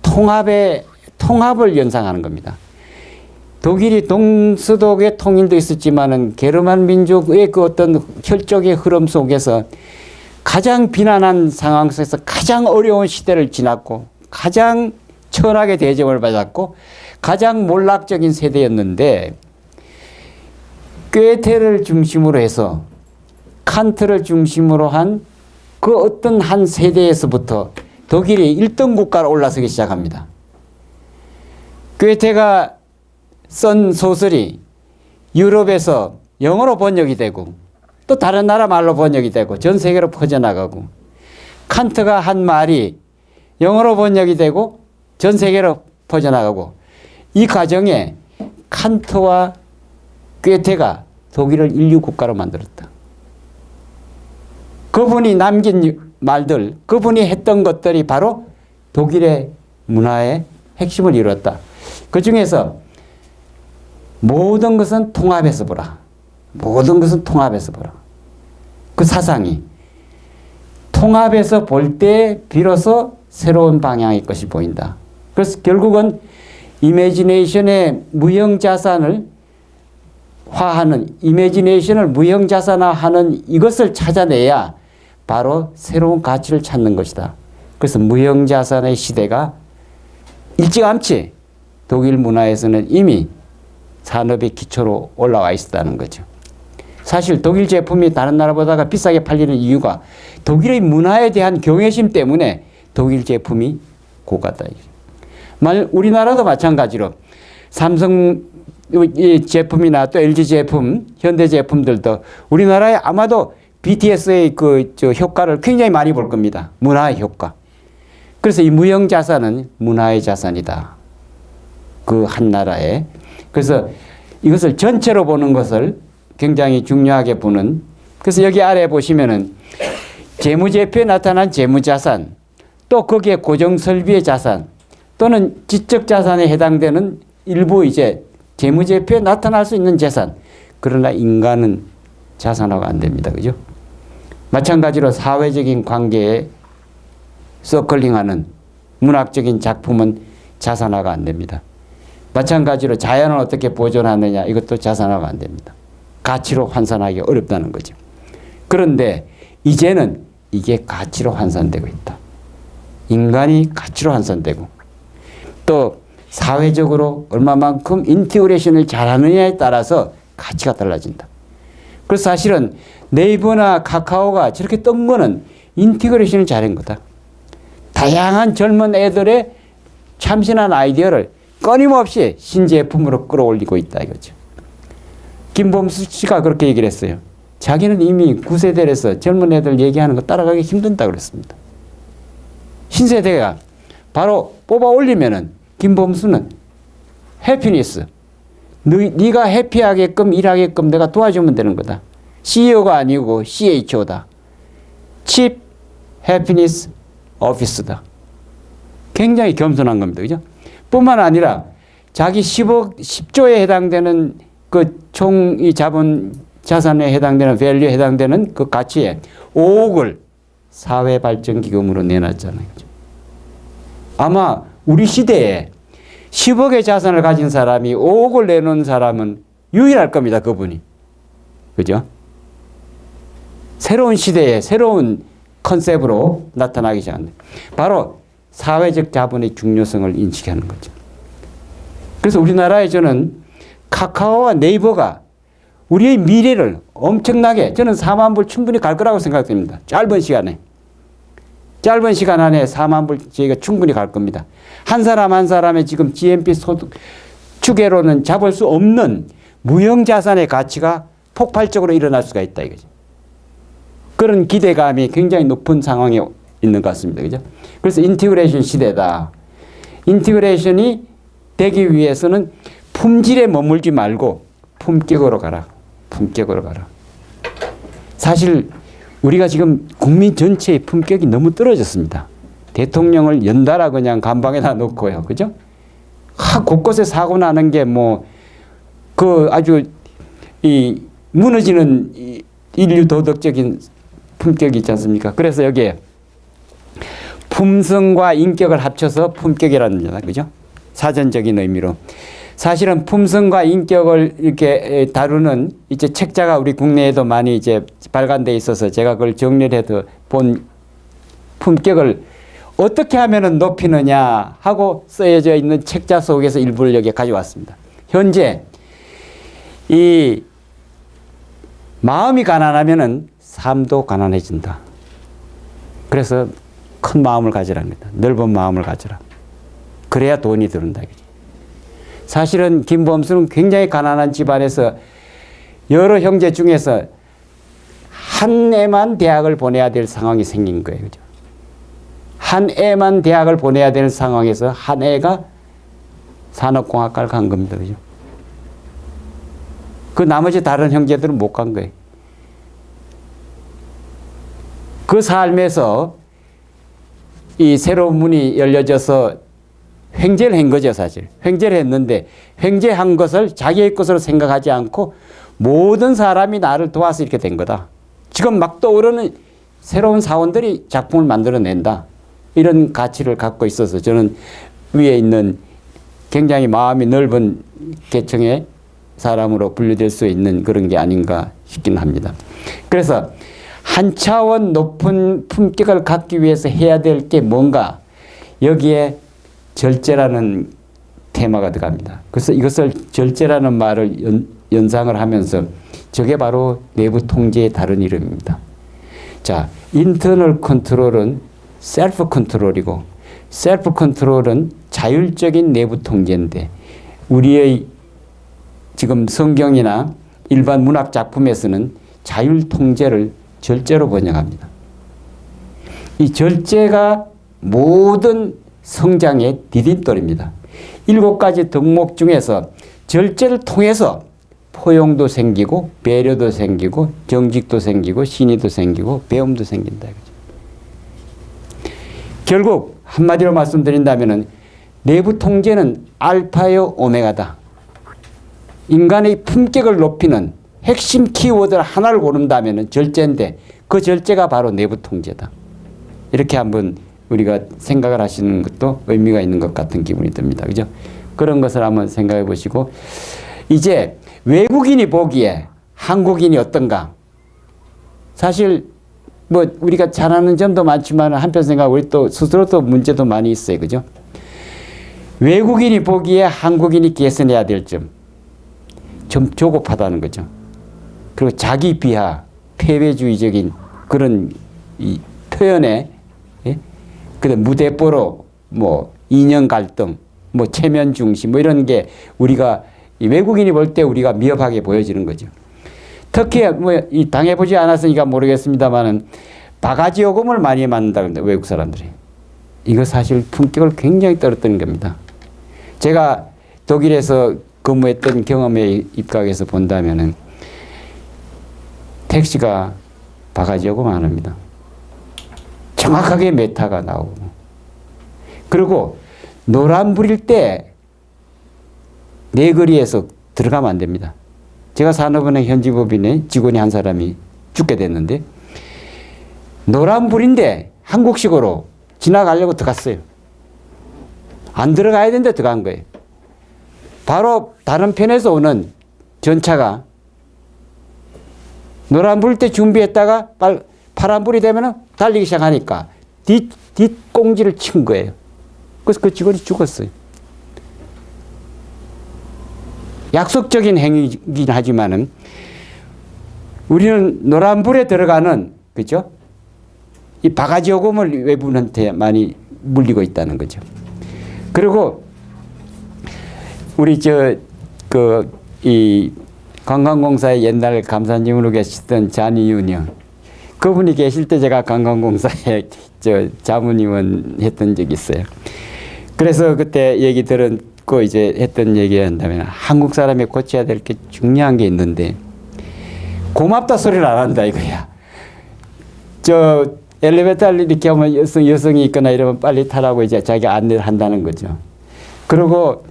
통합을 연상하는 겁니다. 독일이 동서독의 통일도 있었지만은 게르만 민족의 그 어떤 혈족의 흐름 속에서 가장 비난한 상황 속에서 가장 어려운 시대를 지났고, 가장 천하게 대접을 받았고, 가장 몰락적인 세대였는데, 괴테를 중심으로 해서 칸트를 중심으로 한 그 어떤 한 세대에서부터 독일이 1등 국가로 올라서기 시작합니다. 괴테가 쓴 소설이 유럽에서 영어로 번역이 되고, 또 다른 나라 말로 번역이 되고 전 세계로 퍼져나가고, 칸트가 한 말이 영어로 번역이 되고 전 세계로 퍼져나가고, 이 과정에 칸트와 괴테가 독일을 인류 국가로 만들었다. 그분이 남긴 말들, 그분이 했던 것들이 바로 독일의 문화의 핵심을 이뤘다. 그 중에서 모든 것은 통합해서 보라. 모든 것은 통합해서 보라. 그 사상이 통합해서 볼 때 비로소 새로운 방향의 것이 보인다. 그래서 결국은 이미지네이션의 무형자산을 화하는, 이미지네이션을 무형자산화하는 이것을 찾아내야 바로 새로운 가치를 찾는 것이다. 그래서 무형자산의 시대가 일찌감치 독일 문화에서는 이미 산업의 기초로 올라와 있었다는 거죠. 사실 독일 제품이 다른 나라보다 비싸게 팔리는 이유가 독일의 문화에 대한 경외심 때문에 독일 제품이 고가다. 우리나라도 마찬가지로 삼성 제품이나 또 LG 제품, 현대 제품들도 우리나라에 아마도 BTS의 저 효과를 굉장히 많이 볼 겁니다. 문화의 효과. 그래서 이 무형 자산은 문화의 자산이다. 그 한 나라에. 그래서 이것을 전체로 보는 것을 굉장히 중요하게 보는. 그래서 여기 아래 보시면은 재무제표에 나타난 재무자산, 또 거기에 고정설비의 자산, 또는 지적자산에 해당되는 일부 이제 재무제표에 나타날 수 있는 재산. 그러나 인간은 자산화가 안 됩니다. 그죠? 마찬가지로 사회적인 관계에 서클링하는 문학적인 작품은 자산화가 안 됩니다. 마찬가지로 자연을 어떻게 보존하느냐, 이것도 자산화가 안 됩니다. 가치로 환산하기 어렵다는 거죠. 그런데 이제는 이게 가치로 환산되고 있다. 인간이 가치로 환산되고, 또 사회적으로 얼마만큼 인티그레이션을 잘하느냐에 따라서 가치가 달라진다. 그래서 사실은 네이버나 카카오가 저렇게 뜬 거는 인티그레이션을 잘한 거다. 다양한 젊은 애들의 참신한 아이디어를 끊임없이 신제품으로 끌어올리고 있다 이거죠. 김범수 씨가 그렇게 얘기를 했어요. 자기는 이미 9세대라서 젊은 애들 얘기하는 거 따라가기 힘든다 그랬습니다. 신세대가 바로 뽑아 올리면은 김범수는 해피니스, 네가 해피하게끔 일하게끔 내가 도와주면 되는 거다. CEO가 아니고 CHO다. Chief Happiness Office다. 굉장히 겸손한 겁니다. 그죠? 뿐만 아니라 자기 10조에 해당되는 그 총 이 자본 자산에 해당되는 밸류에 해당되는 그 가치에 5억을 사회발전기금으로 내놨잖아요. 그죠? 아마 우리 시대에 10억의 자산을 가진 사람이 5억을 내놓은 사람은 유일할 겁니다. 그분이. 그죠? 새로운 시대에 새로운 컨셉으로 나타나기 시작합니다. 바로 사회적 자본의 중요성을 인식하는 거죠. 그래서 우리나라에 저는 카카오와 네이버가 우리의 미래를 엄청나게, 저는 4만 불 충분히 갈 거라고 생각됩니다. 짧은 시간 안에 4만 불 저희가 충분히 갈 겁니다. 한 사람 한 사람의 지금 GNP 소득 추계로는 잡을 수 없는 무형자산의 가치가 폭발적으로 일어날 수가 있다 이거죠. 그런 기대감이 굉장히 높은 상황에 있는 것 같습니다. 그죠? 그래서 인티그레이션 시대다. 인티그레이션이 되기 위해서는 품질에 머물지 말고 품격으로 가라. 품격으로 가라. 사실 우리가 지금 국민 전체의 품격이 너무 떨어졌습니다. 대통령을 연달아 그냥 감방에다 놓고요. 그죠? 곳곳에 사고 나는 게 아주 무너지는 인류 도덕적인 품격이 있지 않습니까? 그래서 여기에 품성과 인격을 합쳐서 품격이라는 거잖아요. 그죠? 사전적인 의미로. 사실은 품성과 인격을 이렇게 다루는 이제 책자가 우리 국내에도 많이 이제 발간돼 있어서 제가 그걸 정리를 해서 본 품격을 어떻게 하면은 높이느냐 하고 쓰여져 있는 책자 속에서 일부를 여기에 가져왔습니다. 현재 이 마음이 가난하면은 삶도 가난해진다. 그래서 큰 마음을 가지랍니다. 넓은 마음을 가져라. 그래야 돈이 들어온다. 사실은 김범수는 굉장히 가난한 집안에서 여러 형제 중에서 한 애만 대학을 보내야 될 상황이 생긴 거예요. 그죠? 한 애만 대학을 보내야 되는 상황에서 한 애가 산업공학과를 간 겁니다. 그죠? 그 나머지 다른 형제들은 못 간 거예요. 그 삶에서 이 새로운 문이 열려져서 횡재를 한 거죠, 사실. 횡재를 했는데 횡재한 것을 자기의 것으로 생각하지 않고 모든 사람이 나를 도와서 이렇게 된 거다. 지금 막 떠오르는 새로운 사원들이 작품을 만들어낸다. 이런 가치를 갖고 있어서 저는 위에 있는 굉장히 마음이 넓은 계층의 사람으로 분류될 수 있는 그런 게 아닌가 싶긴 합니다. 그래서 한 차원 높은 품격을 갖기 위해서 해야 될 게 뭔가, 여기에 절제라는 테마가 들어갑니다. 그래서 이것을 절제라는 말을 연상을 하면서 저게 바로 내부 통제의 다른 이름입니다. 자, 인터널 컨트롤은 셀프 컨트롤이고, 셀프 컨트롤은 자율적인 내부 통제인데, 우리의 지금 성경이나 일반 문학 작품에서는 자율 통제를 절제로 번역합니다. 이 절제가 모든 성장의 디딤돌입니다. 7가지 덕목 중에서 절제를 통해서 포용도 생기고 배려도 생기고 정직도 생기고 신의도 생기고 배움도 생긴다. 결국 한마디로 말씀드린다면 내부 통제는 알파요 오메가다. 인간의 품격을 높이는 핵심 키워드 하나를 고른다면 절제인데, 그 절제가 바로 내부 통제다. 이렇게 한번 우리가 생각을 하시는 것도 의미가 있는 것 같은 기분이 듭니다. 그죠? 그런 것을 한번 생각해 보시고, 이제 외국인이 보기에 한국인이 어떤가? 사실 뭐 우리가 잘하는 점도 많지만 한편 생각 우리 또 스스로도 문제도 많이 있어요. 그죠? 외국인이 보기에 한국인이 개선해야 될 점. 좀 조급하다는 거죠. 그리고 자기 비하, 패배주의적인 그런 이 표현에, 예? 그다음 무대뽀로 뭐 이념 갈등, 뭐 체면 중심 뭐 이런 게 우리가 외국인이 볼 때 우리가 미흡하게 보여지는 거죠. 특히 뭐 이 당해보지 않았으니까 모르겠습니다만은 바가지 요금을 많이 받는다 그런데 외국 사람들이 이거 사실 품격을 굉장히 떨어뜨린 겁니다. 제가 독일에서 근무했던 경험에 입각해서 본다면은 택시가 바가지 요금 안 합니다. 정확하게 메타가 나오고, 그리고 노란불일 때 내거리에서 들어가면 안 됩니다. 제가 산업은행 현지법인의 직원이 한 사람이 죽게 됐는데, 노란불인데 한국식으로 지나가려고 들어갔어요. 안 들어가야 되는데 들어간 거예요. 바로 다른 편에서 오는 전차가 노란불 때 준비했다가 파란불이 되면 달리기 시작하니까 뒷공지를 친 거예요. 그래서 그 직원이 죽었어요. 약속적인 행위이긴 하지만은 우리는 노란불에 들어가는, 그죠? 이 바가지 요금을 외부인한테 많이 물리고 있다는 거죠. 그리고 우리 이 관광공사의 옛날 감사님으로 계시던 잔이윤영, 그분이 계실 때 제가 관광공사에 자문위원 했던 적이 있어요. 그래서 그때 얘기 들었고 이제 했던 얘기 한다면, 한국 사람이 고쳐야 될 게 중요한 게 있는데 고맙다 소리를 안 한다 이거야. 엘리베이터를 이렇게 하면 여성이 있거나 이러면 빨리 타라고 이제 자기가 안내를 한다는 거죠. 그리고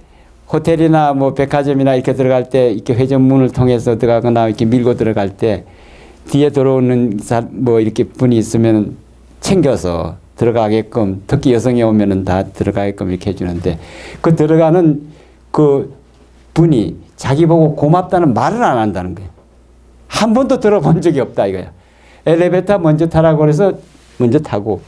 호텔이나 뭐 백화점이나 이렇게 들어갈 때 이렇게 회전문을 통해서 들어가거나 이렇게 밀고 들어갈 때 뒤에 들어오는 뭐 이렇게 분이 있으면 챙겨서 들어가게끔, 특히 여성이 오면은 다 들어가게끔 이렇게 해주는데, 그 들어가는 그 분이 자기 보고 고맙다는 말을 안 한다는 거예요. 한 번도 들어본 적이 없다 이거야. 엘리베이터 먼저 타라고 그래서 먼저 타고,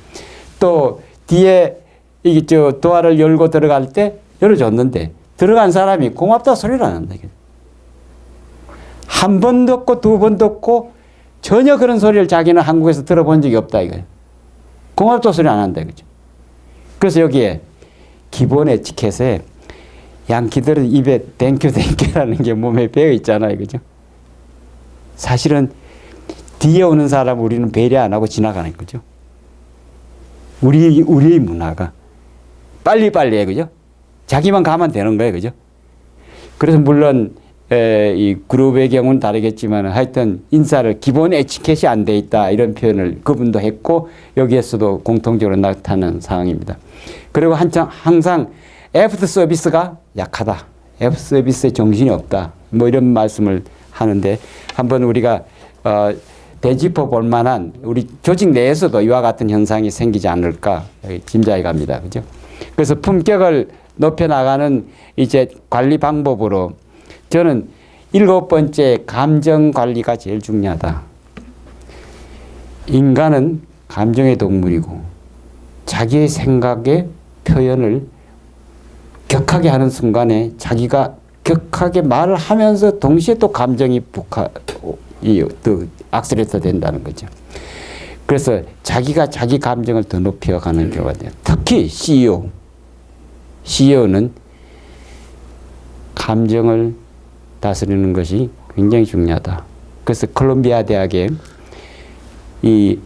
또 뒤에 이게 도어를 열고 들어갈 때 열어줬는데 들어간 사람이 고맙다 소리를 안 한다. 한 번 듣고 두 번 듣고 전혀 그런 소리를 자기는 한국에서 들어본 적이 없다 이거예요. 고맙다 소리 안 한다 이거죠. 그래서 여기에 기본 에티켓에 양키들은 입에 땡큐라는 게 몸에 배어 있잖아요. 그죠? 사실은 뒤에 오는 사람 우리는 배려 안 하고 지나가는 거죠. 우리의 문화가 빨리빨리 해. 그죠? 자기만 가면 되는 거예요. 그죠? 그래서 물론 이 그룹의 경우는 다르겠지만 하여튼 인사를 기본 에티켓이 안 돼 있다 이런 표현을 그분도 했고 여기에서도 공통적으로 나타나는 상황입니다. 그리고 항상 애프터 서비스가 약하다. 애프터 서비스에 정신이 없다. 뭐 이런 말씀을 하는데 한번 우리가 되짚어 볼 만한 우리 조직 내에서도 이와 같은 현상이 생기지 않을까 짐작해 갑니다. 그죠? 그래서 품격을 높여나가는 이제 관리 방법으로 저는 7번째 감정 관리가 제일 중요하다. 인간은 감정의 동물이고 자기의 생각의 표현을 격하게 하는 순간에 자기가 격하게 말을 하면서 동시에 또 감정이 또 악셀레이터 된다는 거죠. 그래서 자기가 자기 감정을 더 높여가는 경우가 돼요. 특히 CEO는 감정을 다스리는 것이 굉장히 중요하다. 그래서 콜롬비아 대학에 이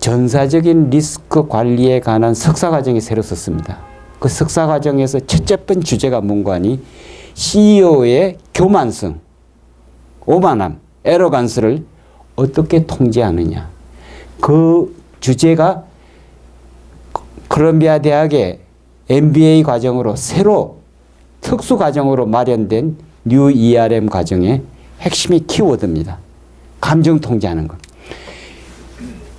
전사적인 리스크 관리에 관한 석사과정이 새로 썼습니다. 그 석사과정에서 첫째 번 주제가 뭔가 하니 CEO의 교만성, 오만함, 에러간스를 어떻게 통제하느냐. 그 주제가 콜롬비아 대학의 MBA 과정으로 새로 특수 과정으로 마련된 뉴 ERM 과정의 핵심이 키워드입니다. 감정 통제하는 것.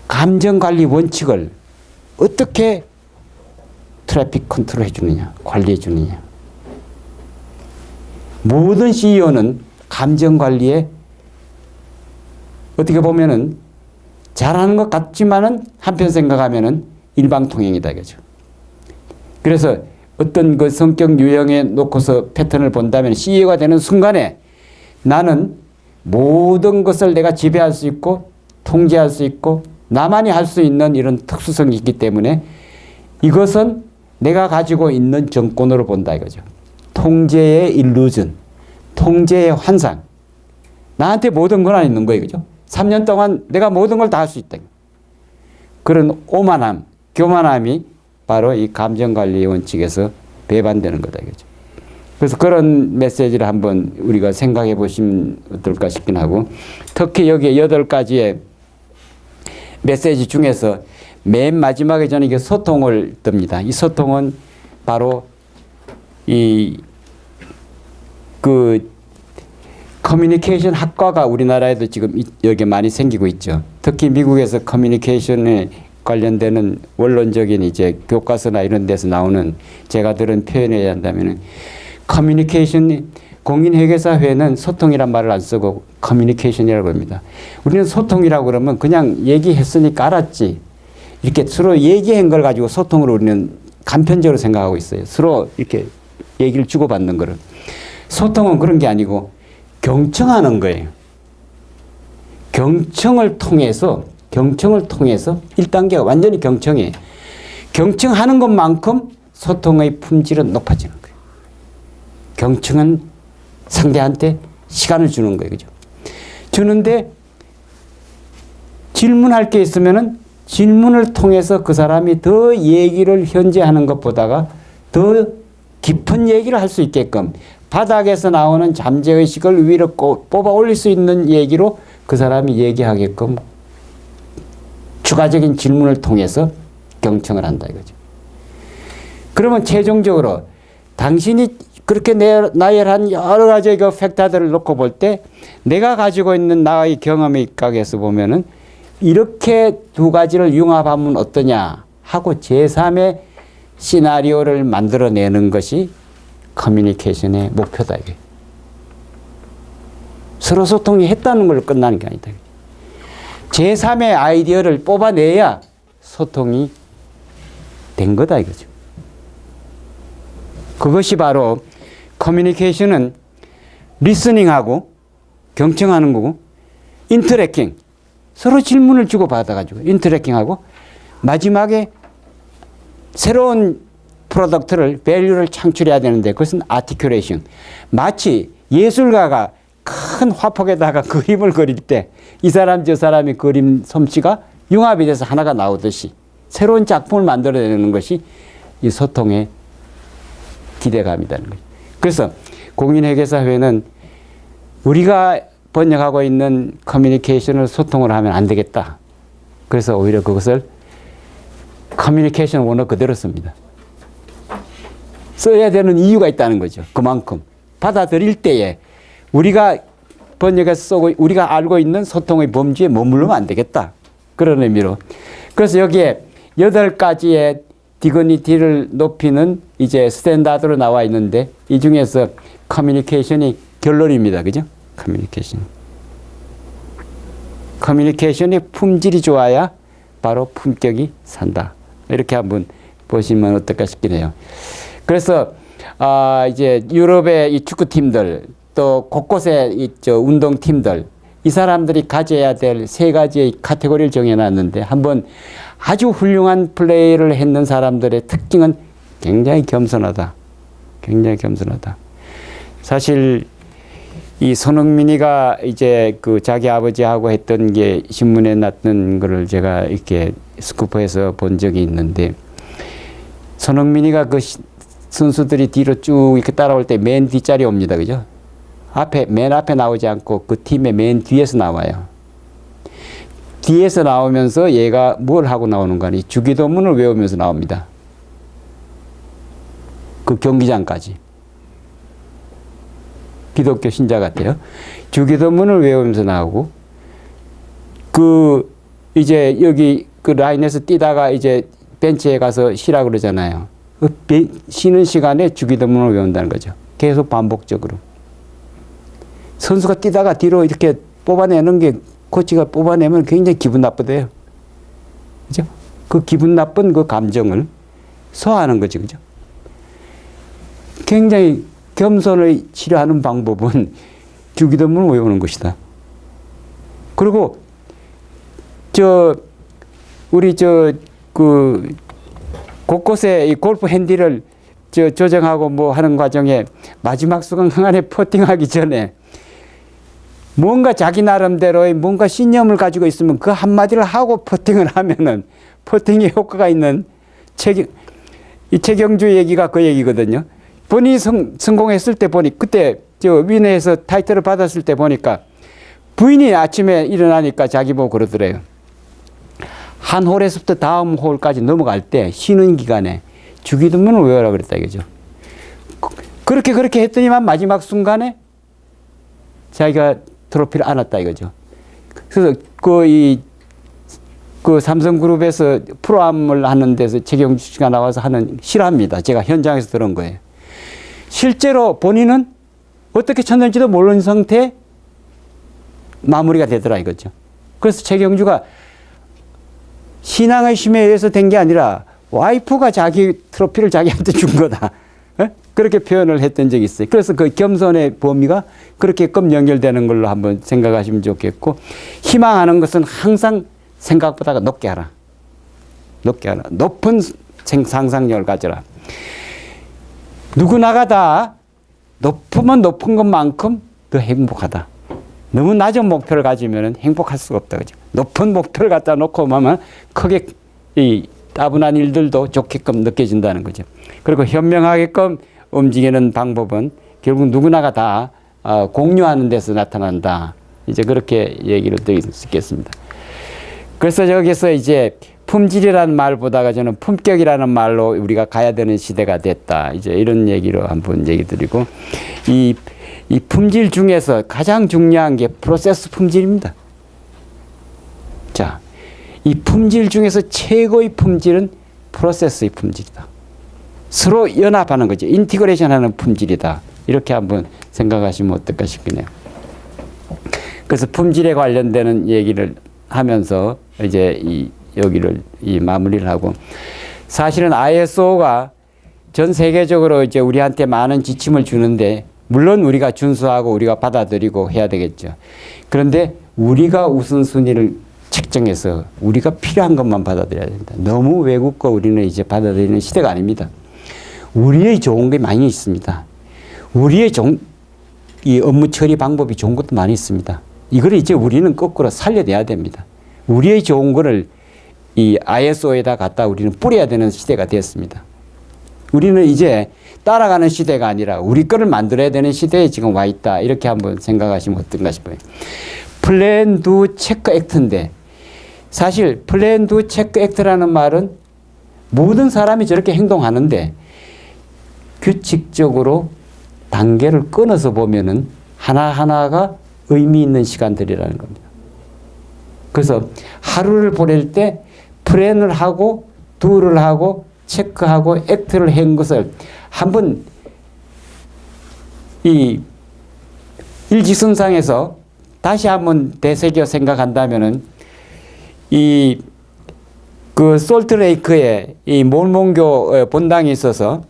감정 관리 원칙을 어떻게 트래픽 컨트롤 해주느냐, 관리해 주느냐. 모든 CEO는 감정 관리에 어떻게 보면은 잘하는 것 같지만은 한편 생각하면은 일방통행이다 이거죠. 그래서 어떤 그 성격 유형에 놓고서 패턴을 본다면 CEO가 되는 순간에 나는 모든 것을 내가 지배할 수 있고 통제할 수 있고 나만이 할 수 있는 이런 특수성이 있기 때문에 이것은 내가 가지고 있는 정권으로 본다 이거죠. 통제의 일루전, 통제의 환상. 나한테 모든 권한이 있는 거예요. 그죠? 3년 동안 내가 모든 걸 다 할 수 있다. 그런 오만함, 교만함이 바로 이 감정관리의 원칙에서 배반되는 거다. 이거죠. 그래서 그런 메시지를 한번 우리가 생각해 보시면 어떨까 싶긴 하고, 특히 여기 8가지의 메시지 중에서 맨 마지막에 저는 이게 소통을 뜹니다. 이 소통은 바로 커뮤니케이션 학과가 우리나라에도 지금 여기 많이 생기고 있죠. 특히 미국에서 커뮤니케이션에 관련되는 원론적인 이제 교과서나 이런 데서 나오는 제가 들은 표현에 의한다면은 커뮤니케이션 공인회계사회는 소통이란 말을 안 쓰고 커뮤니케이션이라고 합니다. 우리는 소통이라고 그러면 그냥 얘기했으니까 알았지. 이렇게 서로 얘기한 걸 가지고 소통으로 우리는 간편적으로 생각하고 있어요. 서로 이렇게 얘기를 주고받는 거를. 소통은 그런 게 아니고 경청하는 거예요. 경청을 통해서 1단계가 완전히 경청이에요. 경청하는 것만큼 소통의 품질은 높아지는 거예요. 경청은 상대한테 시간을 주는 거예요. 그죠? 주는데 질문할 게 있으면은 질문을 통해서 그 사람이 더 얘기를 현재 하는 것보다가 더 깊은 얘기를 할 수 있게끔 바닥에서 나오는 잠재의식을 위로 뽑아 올릴 수 있는 얘기로 그 사람이 얘기하게끔 추가적인 질문을 통해서 경청을 한다 이거죠. 그러면 최종적으로 당신이 그렇게 나열한 여러 가지의 그 팩터들을 놓고 볼 때 내가 가지고 있는 나의 경험의 각에서 보면은 이렇게 두 가지를 융합하면 어떠냐 하고 제3의 시나리오를 만들어내는 것이 커뮤니케이션의 목표다. 이게. 서로 소통이 했다는 걸로 끝나는 게 아니다. 제3의 아이디어를 뽑아내야 소통이 된 거다 이거죠. 그것이 바로 커뮤니케이션은 리스닝하고 경청하는 거고 인터랙팅 서로 질문을 주고 받아가지고 인터랙팅하고 마지막에 새로운 프로덕트를 밸류를 창출해야 되는데 그것은 아티큐레이션. 마치 예술가가 큰 화폭에다가 그림을 그릴 때 이 사람 저 사람의 그림 솜씨가 융합이 돼서 하나가 나오듯이 새로운 작품을 만들어내는 것이 이 소통의 기대감이라는 거죠. 그래서 공인회계사회는 우리가 번역하고 있는 커뮤니케이션을 소통을 하면 안 되겠다. 그래서 오히려 그것을 커뮤니케이션 원어 그대로 씁니다. 써야 되는 이유가 있다는 거죠. 그만큼 받아들일 때에 우리가 번역해서 쓰고 우리가 알고 있는 소통의 범주에 머무르면 안 되겠다. 그런 의미로. 그래서 여기에 8가지의 디그니티를 높이는 이제 스탠다드로 나와 있는데 이 중에서 커뮤니케이션이 결론입니다. 그죠? 커뮤니케이션의 품질이 좋아야 바로 품격이 산다. 이렇게 한번 보시면 어떨까 싶긴 해요. 그래서 이제 유럽의 이 축구팀들 또 곳곳에 운동팀들 이 사람들이 가져야 될 세 가지의 카테고리를 정해놨는데 한번 아주 훌륭한 플레이를 했는 사람들의 특징은 굉장히 겸손하다. 굉장히 겸손하다. 사실 이 손흥민이가 이제 그 자기 아버지하고 했던 게 신문에 났던 거를 제가 이렇게 스쿠퍼에서 본 적이 있는데 손흥민이가 그 선수들이 뒤로 쭉 이렇게 따라올 때 맨 뒷자리 옵니다. 그죠? 맨 앞에 나오지 않고 그 팀의 맨 뒤에서 나와요. 뒤에서 나오면서 얘가 뭘 하고 나오는 거 아니? 주기도문을 외우면서 나옵니다. 그 경기장까지. 기독교 신자 같아요. 주기도문을 외우면서 나오고, 이제 여기 그 라인에서 뛰다가 이제 벤치에 가서 쉬라 그러잖아요. 쉬는 시간에 주기도문을 외운다는 거죠. 계속 반복적으로. 선수가 뛰다가 뒤로 이렇게 뽑아내는 게 코치가 뽑아내면 굉장히 기분 나쁘대요. 그죠? 그 기분 나쁜 그 감정을 소화하는 거지. 그죠? 굉장히 겸손을 치료하는 방법은 주기도문을 외우는 것이다. 그리고 우리 곳곳에 이 골프 핸디를 조정하고 뭐 하는 과정에 마지막 순간에 퍼팅하기 전에 뭔가 자기 나름대로의 뭔가 신념을 가지고 있으면 그 한마디를 하고 퍼팅을 하면은 퍼팅에 효과가 있는 이 최경주 얘기가 그 얘기거든요. 본인이 성공했을 때 그때 위네에서 타이틀을 받았을 때 보니까 부인이 아침에 일어나니까 자기 보고 그러더래요. 한 홀에서부터 다음 홀까지 넘어갈 때 쉬는 기간에 주기도문을 외우라 그랬다 이거죠. 그렇게 했더니만 마지막 순간에 자기가 트로피를 안았다 이거죠. 그래서 그 삼성그룹에서 프로암을 하는 데서 최경주 씨가 나와서 하는 실화입니다. 제가 현장에서 들은 거예요. 실제로 본인은 어떻게 쳤는지도 모르는 상태에 마무리가 되더라 이거죠. 그래서 최경주가 신앙의 힘에 의해서 된 게 아니라 와이프가 자기 트로피를 자기한테 준 거다. 그렇게 표현을 했던 적이 있어요. 그래서 그 겸손의 범위가 그렇게끔 연결되는 걸로 한번 생각하시면 좋겠고, 희망하는 것은 항상 생각보다 높게 하라. 높은 상상력을 가져라. 누구나가 다 높으면 높은 것만큼 더 행복하다. 너무 낮은 목표를 가지면 행복할 수가 없다. 그죠? 높은 목표를 갖다 놓고 하면 크게 이 따분한 일들도 좋게끔 느껴진다는 거죠. 그리고 현명하게끔 움직이는 방법은 결국 누구나가 다 공유하는 데서 나타난다. 이제 그렇게 얘기를 드릴 수 있겠습니다. 그래서 여기서 이제 품질이라는 말보다가 저는 품격이라는 말로 우리가 가야 되는 시대가 됐다. 이제 이런 얘기로 한번 얘기 드리고, 이 품질 중에서 가장 중요한 게 프로세스 품질입니다. 자, 이 품질 중에서 최고의 품질은 프로세스의 품질이다. 서로 연합하는 거죠. 인티그레이션 하는 품질이다. 이렇게 한번 생각하시면 어떨까 싶긴 해요. 그래서 품질에 관련되는 얘기를 하면서 이제 여기를 마무리를 하고, 사실은 ISO가 전 세계적으로 이제 우리한테 많은 지침을 주는데, 물론 우리가 준수하고 우리가 받아들이고 해야 되겠죠. 그런데 우리가 우선순위를 책정해서 우리가 필요한 것만 받아들여야 된다. 너무 외국 거 우리는 이제 받아들이는 시대가 아닙니다. 우리의 좋은 게 많이 있습니다. 우리의 이 업무 처리 방법이 좋은 것도 많이 있습니다. 이걸 이제 우리는 거꾸로 살려내야 됩니다. 우리의 좋은 거를 이 ISO에다 갖다 우리는 뿌려야 되는 시대가 되었습니다. 우리는 이제 따라가는 시대가 아니라 우리 거를 만들어야 되는 시대에 지금 와 있다. 이렇게 한번 생각하시면 어떤가 싶어요. 플랜 두 체크 액트인데, 사실 플랜 두 체크 액트라는 말은 모든 사람이 저렇게 행동하는데 규칙적으로 단계를 끊어서 보면은 하나하나가 의미 있는 시간들이라는 겁니다. 그래서 하루를 보낼 때 플랜을 하고, 두를 하고, 체크하고 액트를 한 것을 한번 이 일직선상에서 다시 한번 되새겨 생각한다면은 이 그 솔트레이크에 이 몰몬교 본당이 있어서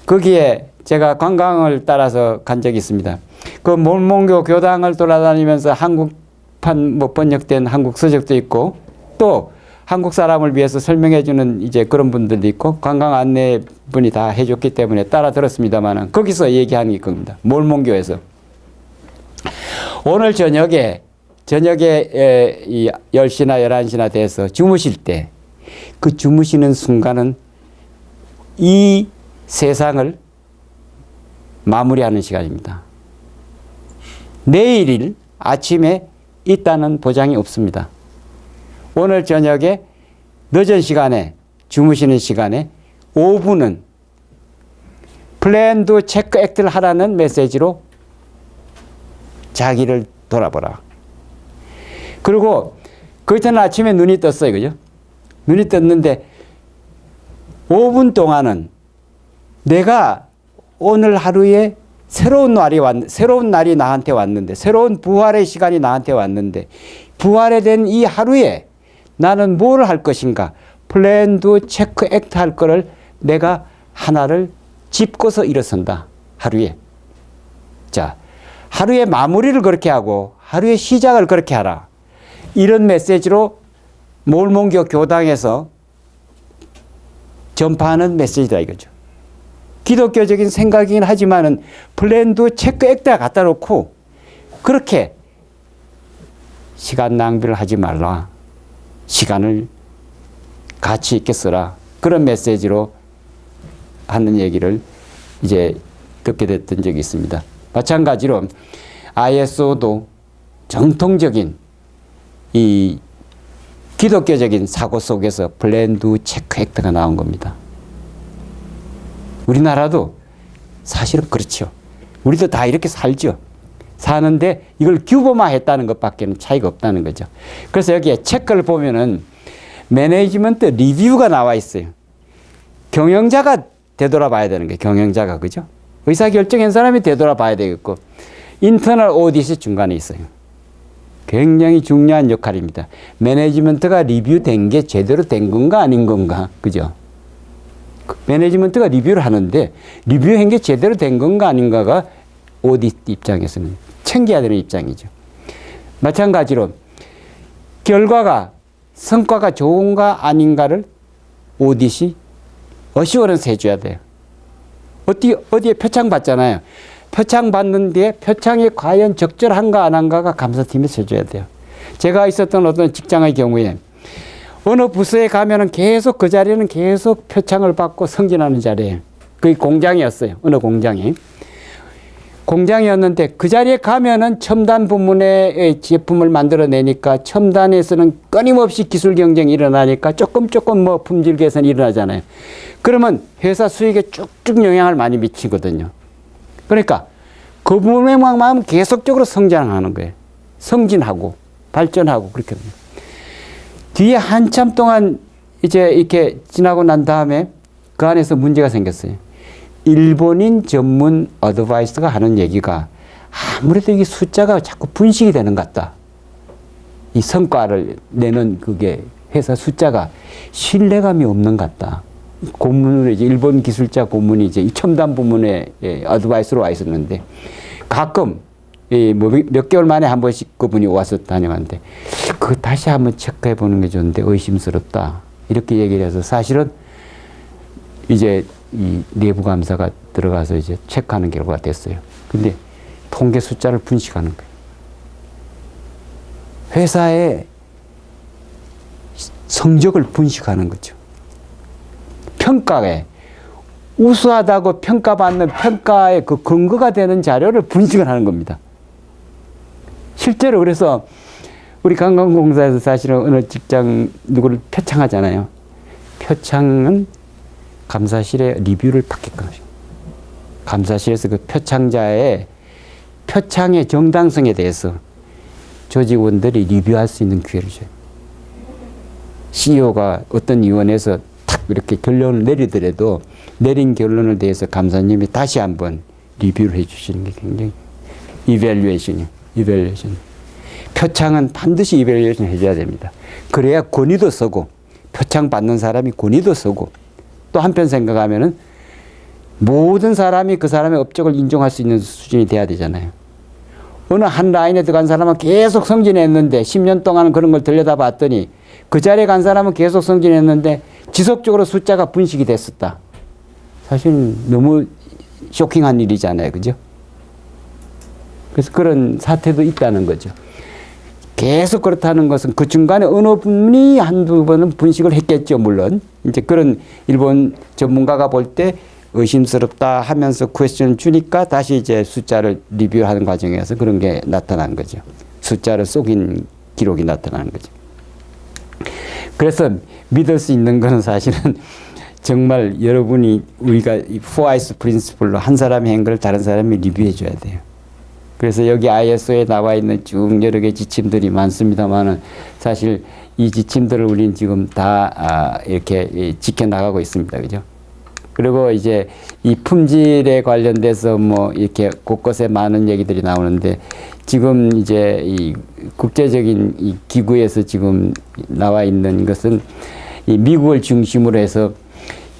거기에 제가 관광을 따라서 간 적이 있습니다. 그 몰몬교 교당을 돌아다니면서 한국판 뭐 번역된 한국 서적도 있고 또 한국 사람을 위해서 설명해 주는 이제 그런 분들도 있고 관광 안내 분이 다 해줬기 때문에 따라 들었습니다만은 거기서 얘기하는 게 겁니다. 몰몬교에서 오늘 저녁에 이 10시나 11시나 돼서 주무실 때 그 주무시는 순간은 이 세상을 마무리하는 시간입니다. 내일 아침에 있다는 보장이 없습니다. 오늘 저녁에 늦은 시간에 주무시는 시간에 5분은 플랜 두 체크 액트를 하라는 메시지로 자기를 돌아보라. 그리고 그 이튿날 아침에 눈이 떴어요. 그죠? 눈이 떴는데 5분 동안은 내가 오늘 하루에 새로운 날이 나한테 왔는데 새로운 부활의 시간이 나한테 왔는데 부활에 된 이 하루에 나는 뭘 할 것인가? 플랜 두 체크 액트 할 거를 내가 하나를 짚고서 일어선다. 하루에. 자, 하루의 마무리를 그렇게 하고 하루의 시작을 그렇게 하라. 이런 메시지로 몰몬교 교당에서 전파하는 메시지다 이거죠. 기독교적인 생각이긴 하지만은 플랜 두 체크 액트에 갖다 놓고 그렇게 시간 낭비를 하지 말라. 시간을 가치 있게 써라. 그런 메시지로 하는 얘기를 이제 듣게 됐던 적이 있습니다. 마찬가지로 ISO도 정통적인 이 기독교적인 사고 속에서 플랜 두 체크 액트가 나온 겁니다. 우리나라도 사실은 그렇죠. 우리도 다 이렇게 살죠. 사는데 이걸 규범화했다는 것밖에는 차이가 없다는 거죠. 그래서 여기에 체크를 보면은 매니지먼트 리뷰가 나와 있어요. 경영자가 되돌아봐야 되는 거예요. 경영자가. 그죠? 의사결정한 사람이 되돌아봐야 되겠고 인터널 오디트 중간에 있어요. 굉장히 중요한 역할입니다. 매니지먼트가 리뷰된 게 제대로 된 건가 아닌 건가. 그죠? 매니지먼트가 리뷰를 하는데 리뷰한 게 제대로 된 건가 아닌가가 오디트 입장에서는 챙겨야 되는 입장이죠. 마찬가지로 결과가 성과가 좋은가 아닌가를 오디시 어시오런스 해줘야 돼요. 어디에 표창 받잖아요. 표창 받는 뒤에 표창이 과연 적절한가 안 한가가 감사팀에서 해줘야 돼요. 제가 있었던 어떤 직장의 경우에 어느 부서에 가면은 계속 그 자리는 계속 표창을 받고 승진하는 자리예요. 그게 공장이었어요. 어느 공장이. 공장이었는데 그 자리에 가면은 첨단 부문의 제품을 만들어내니까 첨단에서는 끊임없이 기술 경쟁이 일어나니까 조금 뭐 품질 개선이 일어나잖아요. 그러면 회사 수익에 쭉쭉 영향을 많이 미치거든요. 그러니까 그 부분에만 계속적으로 성장하는 거예요. 성진하고 발전하고 그렇게 됩니다. 뒤에 한참 동안 이제 이렇게 지나고 난 다음에 그 안에서 문제가 생겼어요. 일본인 전문 어드바이스가 하는 얘기가 아무래도 이게 숫자가 자꾸 분식이 되는 것 같다. 이 성과를 내는 그게 회사 숫자가 신뢰감이 없는 것 같다. 고문으로 이제 일본 기술자 고문이 이제 이 첨단 부문에 어드바이스로 와 있었는데 가끔 뭐 몇 개월 만에 한 번씩 그분이 와서 다녀갔는데 그거 다시 한번 체크해 보는 게 좋은데 의심스럽다. 이렇게 얘기를 해서 사실은 이제 이 내부 감사가 들어가서 이제 체크하는 결과가 됐어요. 근데 통계 숫자를 분식하는 거예요. 회사의 성적을 분식하는 거죠. 평가에 우수하다고 평가받는 평가의 그 근거가 되는 자료를 분식을 하는 겁니다. 실제로 그래서 우리 관광공사에서 사실은 어느 직장 누구를 표창하잖아요. 표창은 감사실에 리뷰를 받게끔 하죠. 감사실에서 그 표창자의 표창의 정당성에 대해서 조직원들이 리뷰할 수 있는 기회를 줘요. CEO가 어떤 위원회에서 탁 이렇게 결론을 내리더라도 내린 결론에 대해서 감사님이 다시 한번 리뷰를 해 주시는 게 굉장히 이밸류에이션. 표창은 반드시 이밸류에이션 해줘야 됩니다. 그래야 권위도 서고 표창 받는 사람이 권위도 서고 또 한편 생각하면은 모든 사람이 그 사람의 업적을 인정할 수 있는 수준이 돼야 되잖아요. 어느 한 라인에 들어간 사람은 계속 승진했는데 10년 동안 그런 걸 들여다봤더니 그 자리에 간 사람은 계속 승진했는데 지속적으로 숫자가 분식이 됐었다. 사실 너무 쇼킹한 일이잖아요. 그죠? 그래서 그런 사태도 있다는 거죠. 계속 그렇다는 것은 그 중간에 어느 분이 한두 번은 분식을 했겠죠. 물론 이제 그런 일본 전문가가 볼 때 의심스럽다 하면서 퀘스천을 주니까 다시 이제 숫자를 리뷰하는 과정에서 그런 게 나타난 거죠. 숫자를 속인 기록이 나타나는 거죠. 그래서 믿을 수 있는 것은 사실은 정말 여러분이 우리가 Four Eyes Principle로 한 사람이 한 걸 다른 사람이 리뷰해 줘야 돼요. 그래서 여기 ISO에 나와 있는 쭉 여러 개 지침들이 많습니다만은 사실 이 지침들을 우리는 지금 다 이렇게 지켜나가고 있습니다. 그죠? 그리고 이제 이 품질에 관련돼서 뭐 이렇게 곳곳에 많은 얘기들이 나오는데 지금 이제 이 국제적인 이 기구에서 지금 나와 있는 것은 이 미국을 중심으로 해서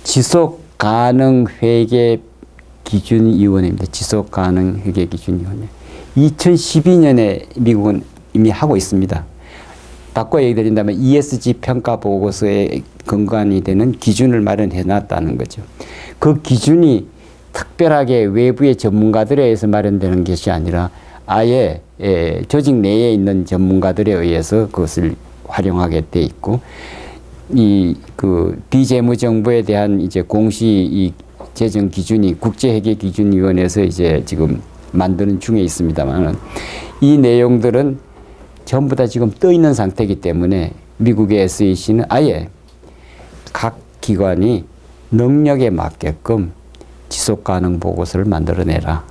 지속 가능 회계 기준위원회입니다. 지속 가능 회계 기준위원회. 2012년에 미국은 이미 하고 있습니다. 바꿔 얘기 드린다면 ESG 평가 보고서에 근간이 되는 기준을 마련해 놨다는 거죠. 그 기준이 특별하게 외부의 전문가들에 의해서 마련되는 것이 아니라 아예 조직 내에 있는 전문가들에 의해서 그것을 활용하게 돼 있고 이 그 비재무 정보에 대한 이제 공시 이 제정 기준이 국제회계기준위원회에서 이제 지금 만드는 중에 있습니다만은 이 내용들은 전부 다 지금 떠 있는 상태이기 때문에 미국의 SEC는 아예 각 기관이 능력에 맞게끔 지속 가능 보고서를 만들어내라.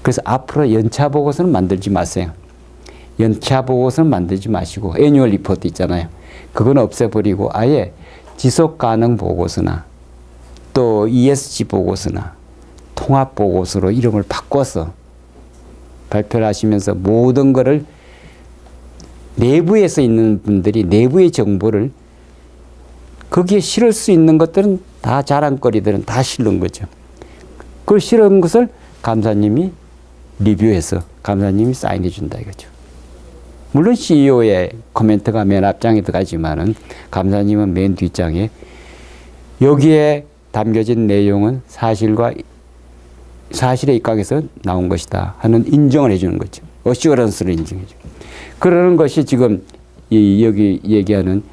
그래서 앞으로 연차 보고서는 만들지 마세요. 연차 보고서는 만들지 마시고 애뉴얼 리포트 있잖아요. 그건 없애버리고 아예 지속 가능 보고서나 또 ESG 보고서나 통합 보고서로 이름을 바꿔서 발표를 하시면서 모든 거를 내부에서 있는 분들이 내부의 정보를 거기에 실을 수 있는 것들은 다 자랑거리들은 다 실은 거죠. 그걸 실은 것을 감사님이 리뷰해서 감사님이 사인해 준다 이거죠. 물론 CEO의 코멘트가 맨 앞장에 들어가지만은 감사님은 맨 뒷장에 여기에 담겨진 내용은 사실에 입각해서 나온 것이다 하는 인정을 해주는 거죠. 어시어런스를 인정해줘. 그러는 것이 지금 여기 얘기하는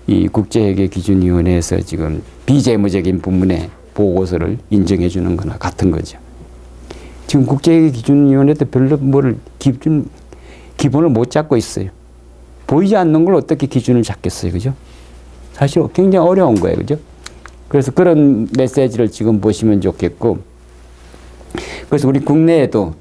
이 국제회계기준위원회에서 지금 비재무적인 부분의 보고서를 인정해 주는 거나 같은 거죠. 지금 국제회계기준위원회도 별로 기본을 못 잡고 있어요. 보이지 않는 걸 어떻게 기준을 잡겠어요. 그죠? 사실 굉장히 어려운 거예요. 그죠? 그래서 그런 메시지를 지금 보시면 좋겠고, 그래서 우리 국내에도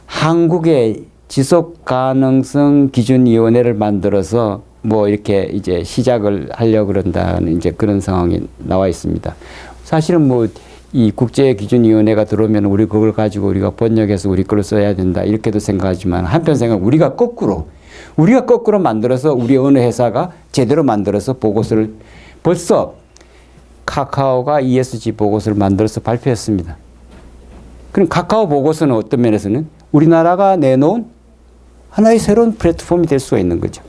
한국의 지속 가능성 기준위원회를 만들어서 뭐 이렇게 이제 시작을 하려고 그런다는 이제 그런 상황이 나와 있습니다. 사실은 뭐 이 국제기준위원회가 들어오면 우리 그걸 가지고 우리가 번역해서 우리 걸로 써야 된다 이렇게도 생각하지만 한편 생각 우리가 거꾸로 만들어서 우리 어느 회사가 제대로 만들어서 보고서를 벌써 카카오가 ESG 보고서를 만들어서 발표했습니다. 그럼 카카오 보고서는 어떤 면에서는 우리나라가 내놓은 하나의 새로운 플랫폼이 될 수가 있는 거죠.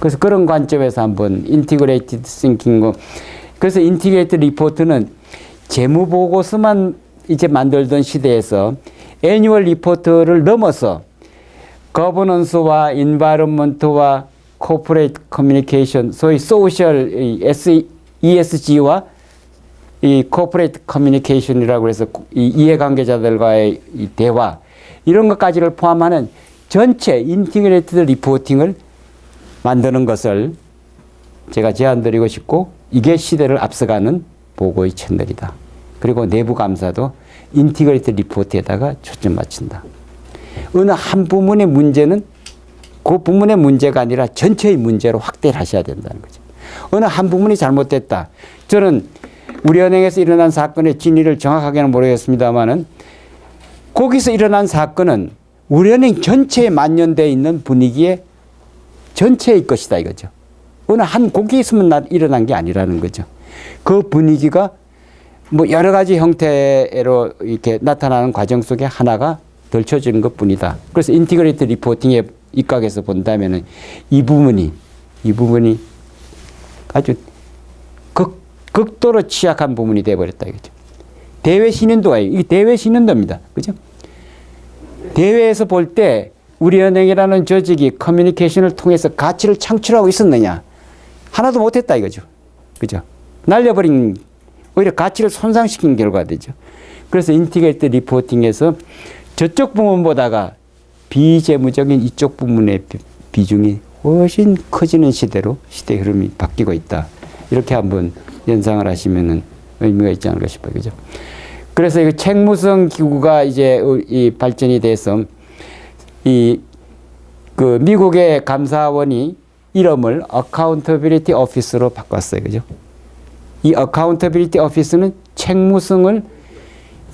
그래서 그런 관점에서 한번 인티그레이티드 싱킹 그래서 인티그레이티드 리포트는 재무 보고서만 이제 만들던 시대에서 애뉴얼 리포트를 넘어서 거버넌스와 인바이런먼트와 코퍼레이트 커뮤니케이션 소위 소셜 ESG와 이 코퍼레이트 커뮤니케이션이라고 해서 이 이해관계자들과의 이 대화 이런 것까지를 포함하는 전체 인티그레이티드 리포팅을 만드는 것을 제가 제안드리고 싶고 이게 시대를 앞서가는 보고의 채널이다. 그리고 내부 감사도 인티그레이티드 리포트에다가 초점 맞춘다. 어느 한 부문의 문제는 그 부문의 문제가 아니라 전체의 문제로 확대를 하셔야 된다는 거죠. 어느 한 부분이 잘못됐다. 저는 우리은행에서 일어난 사건의 진위를 정확하게는 모르겠습니다만은 거기서 일어난 사건은 우리은행 전체에 만연되어 있는 분위기에 전체의 것이다 이거죠. 어느 한 곡이 있으면 일어난 게 아니라는 거죠. 그 분위기가 뭐 여러 가지 형태로 이렇게 나타나는 과정 속에 하나가 덜쳐지는 것 뿐이다. 그래서 인티그레이트 리포팅의 입각에서 본다면은 이 부분이 아주 극도로 취약한 부분이 되어버렸다 이거죠. 대외 신인도가 이게 대외 신인도입니다. 그죠? 대외에서 볼 때 우리은행이라는 조직이 커뮤니케이션을 통해서 가치를 창출하고 있었느냐? 하나도 못했다 이거죠. 그죠? 날려버린 오히려 가치를 손상시킨 결과가 되죠. 그래서 인티그레이트 리포팅에서 저쪽 부분보다가 비재무적인 이쪽 부분의 비중이 훨씬 커지는 시대로 시대 흐름이 바뀌고 있다. 이렇게 한번 연상을 하시면은 의미가 있지 않을까 싶어요. 그죠? 그래서 이 책무성 기구가 이제 이 발전이 돼서 그 미국의 감사원이 이름을 어카운터빌리티 오피스로 바꿨어요. 그죠? 이 어카운터빌리티 오피스는 책무성을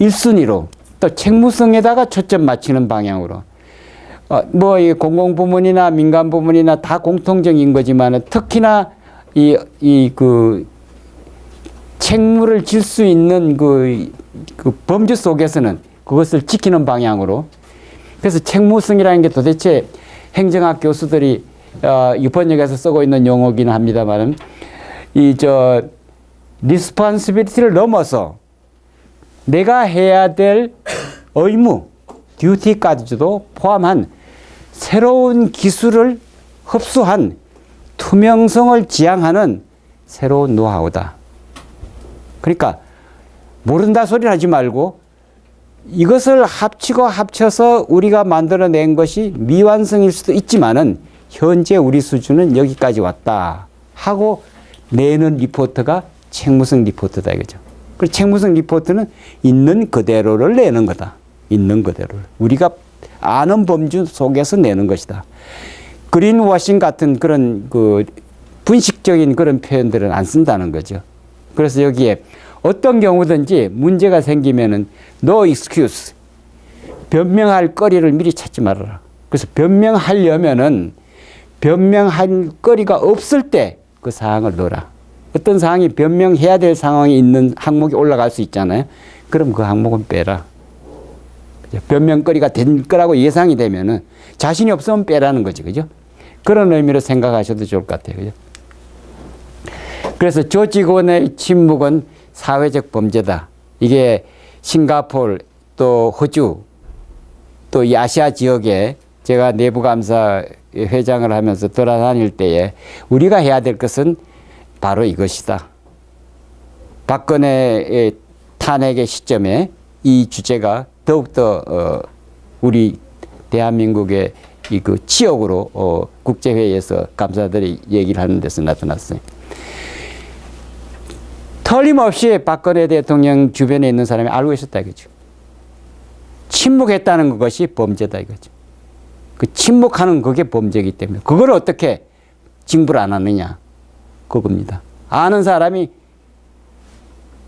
1순위로 또 책무성에다가 초점 맞추는 방향으로 뭐 이 공공부문이나 민간부문이나 다 공통적인 거지만 특히나 그 책무를 질 수 있는 그 범주 속에서는 그것을 지키는 방향으로 그래서 책무성이라는 게 도대체 행정학 교수들이 번역에서 쓰고 있는 용어긴 합니다만 리스폰시빌리티를 넘어서 내가 해야 될 의무, 듀티까지도 포함한 새로운 기술을 흡수한 투명성을 지향하는 새로운 노하우다. 그러니까 모른다 소리를 하지 말고 이것을 합쳐서 우리가 만들어낸 것이 미완성일 수도 있지만은 현재 우리 수준은 여기까지 왔다 하고 내는 리포트가 책무성 리포트다 이거죠. 그리고 책무성 리포트는 있는 그대로를 내는 거다. 있는 그대로를. 우리가 아는 범주 속에서 내는 것이다. 그린워싱 같은 그런 그 분식적인 그런 표현들은 안 쓴다는 거죠. 그래서 여기에 어떤 경우든지 문제가 생기면은 no excuse. 변명할 거리를 미리 찾지 말아라. 그래서 변명하려면은 변명할 거리가 없을 때 그 사항을 넣어라. 어떤 사항이 변명해야 될 상황이 있는 항목이 올라갈 수 있잖아요. 그럼 그 항목은 빼라. 변명거리가 된 거라고 예상이 되면은 자신이 없으면 빼라는 거죠. 그죠? 그런 의미로 생각하셔도 좋을 것 같아요. 그죠? 그래서 조직원의 침묵은 사회적 범죄다. 이게 싱가포르 또 호주 또 이 아시아 지역에 제가 내부감사 회장을 하면서 돌아다닐 때에 우리가 해야 될 것은 바로 이것이다. 박근혜의 탄핵의 시점에 이 주제가 더욱더 우리 대한민국의 그 치욕으로 국제회의에서 감사들이 얘기를 하는 데서 나타났어요. 틀림없이 박근혜 대통령 주변에 있는 사람이 알고 있었다 이거죠. 침묵했다는 것이 범죄다 이거죠. 그 침묵하는 그게 범죄이기 때문에 그걸 어떻게 징벌 안 하느냐 그겁니다. 아는 사람이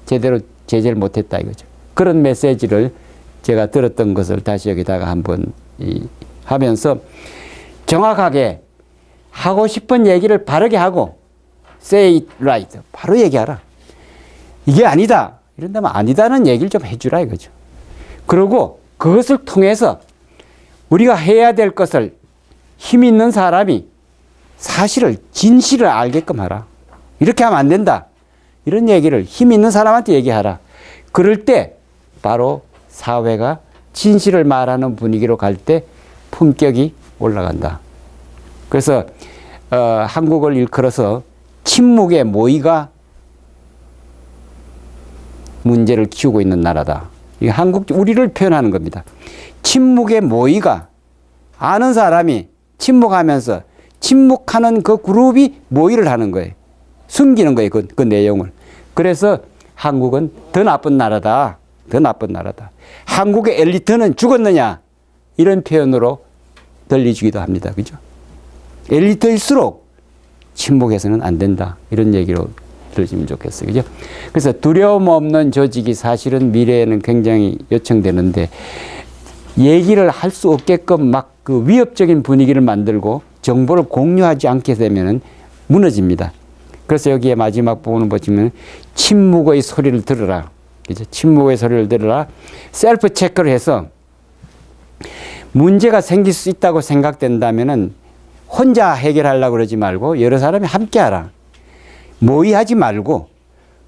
제대로 제재를 못했다 이거죠. 그런 메시지를 제가 들었던 것을 다시 여기다가 한번 하면서 정확하게 하고 싶은 얘기를 바르게 하고 say it right 바로 얘기하라. 이게 아니다 이런다면 아니다는 얘기를 좀 해주라 이거죠. 그리고 그것을 통해서 우리가 해야 될 것을 힘 있는 사람이 사실을 진실을 알게끔 하라. 이렇게 하면 안 된다. 이런 얘기를 힘 있는 사람한테 얘기하라. 그럴 때 바로 사회가 진실을 말하는 분위기로 갈 때 품격이 올라간다. 그래서 한국을 일컬어서 침묵의 모의가 문제를 키우고 있는 나라다. 이게 우리를 표현하는 겁니다. 침묵의 모의가 아는 사람이 침묵하면서 침묵하는 그 그룹이 모의를 하는 거예요. 숨기는 거예요. 그 내용을. 그래서 한국은 더 나쁜 나라다. 더 나쁜 나라다. 한국의 엘리트는 죽었느냐? 이런 표현으로 들리주기도 합니다. 그죠? 엘리트일수록 침묵해서는 안 된다. 이런 얘기로 들으시면 좋겠어요. 그죠? 그래서 두려움 없는 조직이 사실은 미래에는 굉장히 요청되는데 얘기를 할 수 없게끔 막 그 위협적인 분위기를 만들고 정보를 공유하지 않게 되면은 무너집니다. 그래서 여기에 마지막 부분을 보시면 침묵의 소리를 들으라. 그죠? 침묵의 소리를 들으라. 셀프 체크를 해서 문제가 생길 수 있다고 생각된다면은 혼자 해결하려고 그러지 말고 여러 사람이 함께 하라. 모의하지 말고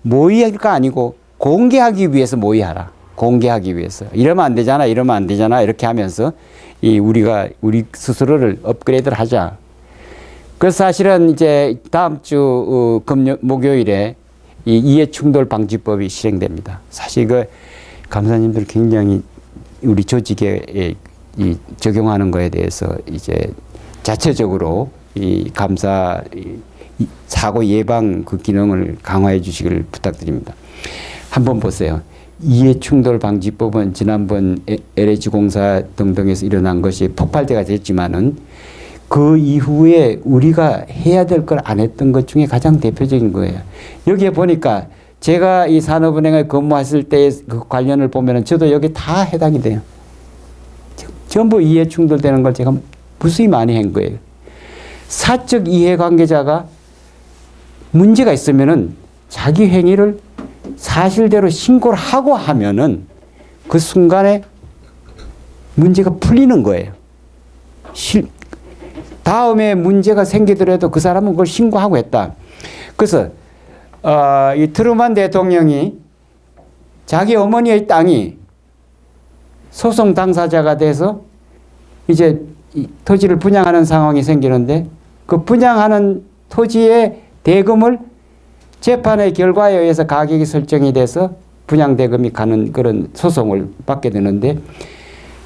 모의가 아니고 공개하기 위해서 모의하라. 공개하기 위해서. 이러면 안 되잖아. 이러면 안 되잖아. 이렇게 하면서 우리가 우리 스스로를 업그레이드를 하자. 그래서 사실은 이제 다음 주 목요일에 이 이해충돌 방지법이 실행됩니다. 사실 그 감사님들 굉장히 우리 조직에 적용하는 거에 대해서 이제 자체적으로 이 감사 사고 예방 그 기능을 강화해 주시길 부탁드립니다. 한번 보세요. 이해충돌 방지법은 지난번 LH공사 등등에서 일어난 것이 폭발대가 됐지만은 그 이후에 우리가 해야 될 걸 안 했던 것 중에 가장 대표적인 거예요. 여기에 보니까 제가 이 산업은행에 근무했을 때 그 관련을 보면은 저도 여기 다 해당이 돼요. 전부 이해충돌되는 걸 제가 무수히 많이 한 거예요. 사적 이해관계자가 문제가 있으면은 자기 행위를 사실대로 신고를 하고 하면은 그 순간에 문제가 풀리는 거예요. 다음에 문제가 생기더라도 그 사람은 그걸 신고하고 했다. 그래서 이 트루만 대통령이 자기 어머니의 땅이 소송 당사자가 돼서 이제 이 토지를 분양하는 상황이 생기는데 그 분양하는 토지의 대금을 재판의 결과에 의해서 가격이 설정이 돼서 분양대금이 가는 그런 소송을 받게 되는데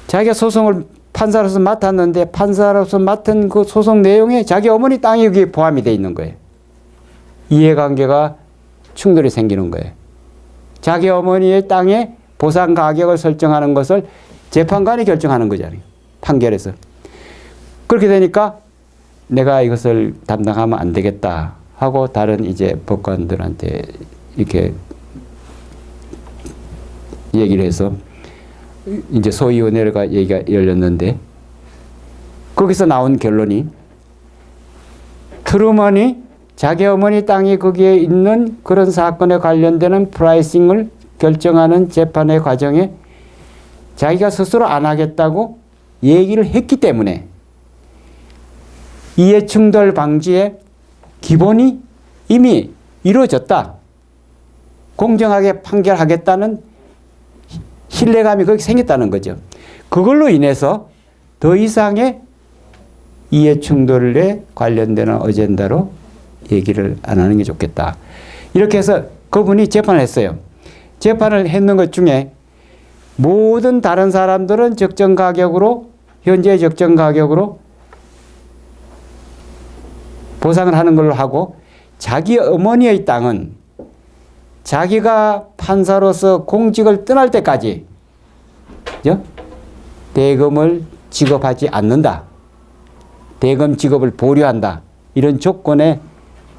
자기가 소송을 판사로서 맡았는데 판사로서 맡은 그 소송 내용에 자기 어머니 땅이 여기에 포함이 되어 있는 거예요. 이해관계가 충돌이 생기는 거예요. 자기 어머니의 땅에 보상 가격을 설정하는 것을 재판관이 결정하는 거잖아요. 판결에서. 그렇게 되니까 내가 이것을 담당하면 안 되겠다 하고 다른 이제 법관들한테 이렇게 얘기를 해서 이제 소위원회가 얘기가 열렸는데 거기서 나온 결론이 트루먼이 자기 어머니 땅이 거기에 있는 그런 사건에 관련되는 프라이싱을 결정하는 재판의 과정에 자기가 스스로 안 하겠다고 얘기를 했기 때문에 이해충돌 방지의 기본이 이미 이루어졌다. 공정하게 판결하겠다는 신뢰감이 거기 생겼다는 거죠. 그걸로 인해서 더 이상의 이해충돌에 관련되는 어젠다로 얘기를 안 하는 게 좋겠다. 이렇게 해서 그분이 재판을 했어요. 재판을 했는 것 중에 모든 다른 사람들은 적정 가격으로 현재 적정 가격으로 보상을 하는 걸로 하고 자기 어머니의 땅은 자기가 판사로서 공직을 떠날 때까지 그죠? 대금을 지급하지 않는다. 대금 지급을 보류한다. 이런 조건에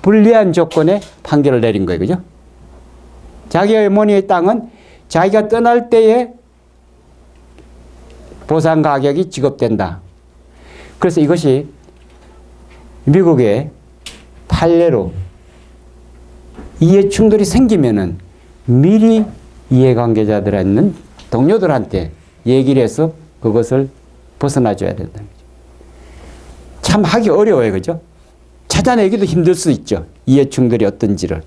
불리한 조건에 판결을 내린 거예요. 그죠? 자기 어머니의 땅은 자기가 떠날 때에 보상 가격이 지급된다. 그래서 이것이 미국의 판례로 이해 충돌이 생기면은 미리 이해관계자들에 있는 동료들한테 얘기를 해서 그것을 벗어나줘야 된다는 거죠. 참 하기 어려워요. 그죠? 찾아내기도 힘들 수 있죠. 이해 충돌이 어떤지를.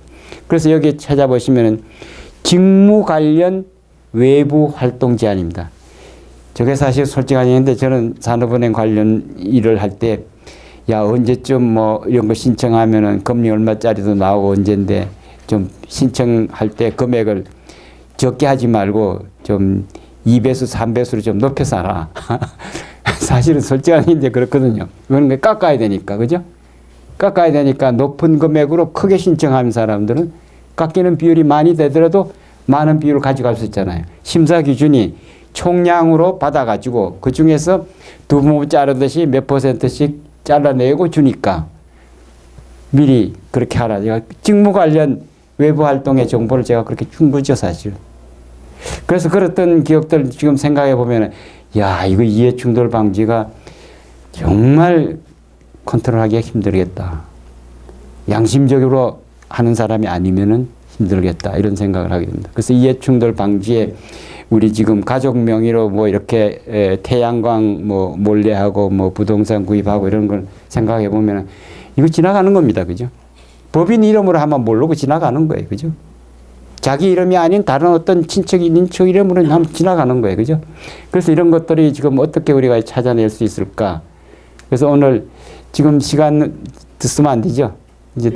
그래서 여기 찾아보시면은 직무 관련 외부 활동 제한입니다. 저게 사실 솔직한 얘기인데 저는 산업은행 관련 일을 할 때 야, 언제쯤 뭐 이런 거 신청하면은 금리 얼마짜리도 나오고 언젠데 좀 신청할 때 금액을 적게 하지 말고 좀 2배수, 3배수로 좀 높여서 하라. 사실은 솔직한 얘기인데 그렇거든요. 그런 거 깎아야 되니까. 그죠? 깎아야 되니까 높은 금액으로 크게 신청하는 사람들은 깎이는 비율이 많이 되더라도 많은 비율을 가져갈 수 있잖아요. 심사 기준이 총량으로 받아가지고 그 중에서 두부 자르듯이 몇 %씩 잘라내고 주니까 미리 그렇게 하라. 제가 직무 관련 외부 활동의 정보를 제가 그렇게 준 거죠, 사실. 그래서 그랬던 기억들 지금 생각해 보면, 야, 이거 이해충돌 방지가 정말 컨트롤하기가 힘들겠다. 양심적으로 하는 사람이 아니면은 힘들겠다. 이런 생각을 하게 됩니다. 그래서 이해충돌 방지에 우리 지금 가족 명의로 뭐 이렇게 태양광 뭐 몰래하고 뭐 부동산 구입하고 이런 걸 생각해 보면 이거 지나가는 겁니다. 그죠? 법인 이름으로 하면 모르고 지나가는 거예요. 그죠? 자기 이름이 아닌 다른 어떤 친척, 인척 이름으로 하면 지나가는 거예요. 그죠? 그래서 이런 것들이 지금 어떻게 우리가 찾아낼 수 있을까? 그래서 오늘 지금 시간 쓰면 안 되죠? 이제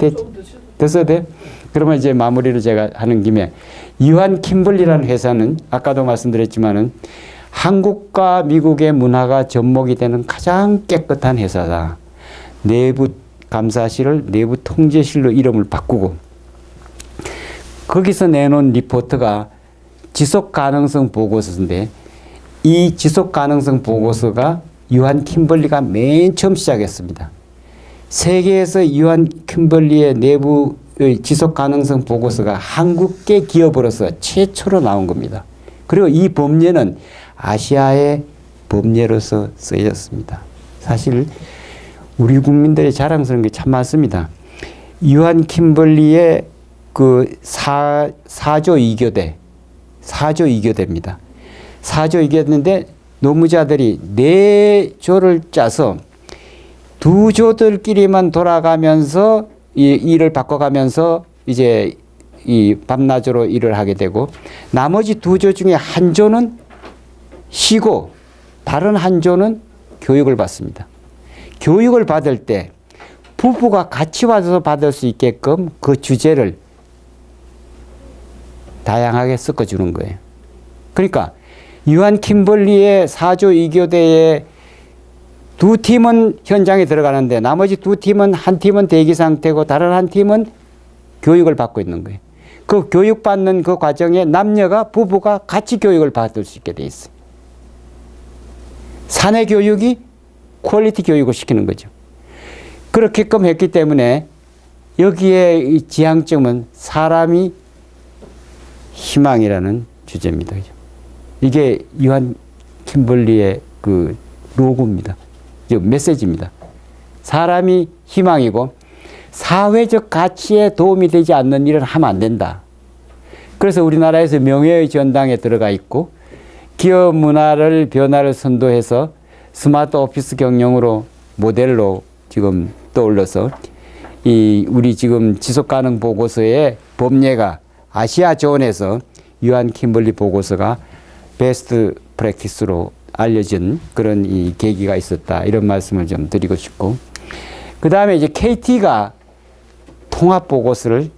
됐어야 돼? 그러면 이제 마무리를 제가 하는 김에 유한 킴벌리라는 회사는 아까도 말씀드렸지만은 한국과 미국의 문화가 접목이 되는 가장 깨끗한 회사다. 내부 감사실을 내부 통제실로 이름을 바꾸고 거기서 내놓은 리포트가 지속 가능성 보고서인데 이 지속 가능성 보고서가 유한 킴벌리가 맨 처음 시작했습니다. 세계에서 유한 킴벌리의 내부 지속 가능성 보고서가 한국계 기업으로서 최초로 나온 겁니다. 그리고 이 법례는 아시아의 법례로서 쓰여졌습니다. 사실 우리 국민들의 자랑스러운 게 참 많습니다. 유한 킴벌리의 그 4조 2교대입니다. 4조 2교대인데 노무자들이 4조를 짜서 2조들끼리만 돌아가면서 이 일을 바꿔가면서 이제 이 밤낮으로 일을 하게 되고 나머지 2조 중에 한 조는 쉬고 다른 한 조는 교육을 받습니다. 교육을 받을 때 부부가 같이 와서 받을 수 있게끔 그 주제를 다양하게 섞어주는 거예요. 그러니까 유한 킴벌리의 4조 2교대에 2팀은 현장에 들어가는데 나머지 2팀은 한 팀은 대기 상태고 다른 한 팀은 교육을 받고 있는 거예요. 그 교육받는 그 과정에 남녀가 부부가 같이 교육을 받을 수 있게 돼 있어요. 사내 교육이 퀄리티 교육을 시키는 거죠. 그렇게끔 했기 때문에 여기에 이 지향점은 사람이 희망이라는 주제입니다. 이게 유한 킴벌리의 그 로고입니다. 메시지입니다. 사람이 희망이고 사회적 가치에 도움이 되지 않는 일을 하면 안 된다. 그래서 우리나라에서 명예의 전당에 들어가 있고 기업 문화를 변화를 선도해서 스마트 오피스 경영으로 모델로 지금 떠올라서 이 우리 지금 지속가능 보고서의 법례가 아시아 존에서 유한 킴벌리 보고서가 베스트 프랙티스로 알려진 그런 이 계기가 있었다. 이런 말씀을 좀 드리고 싶고. 그 다음에 이제 KT가 통합 보고서를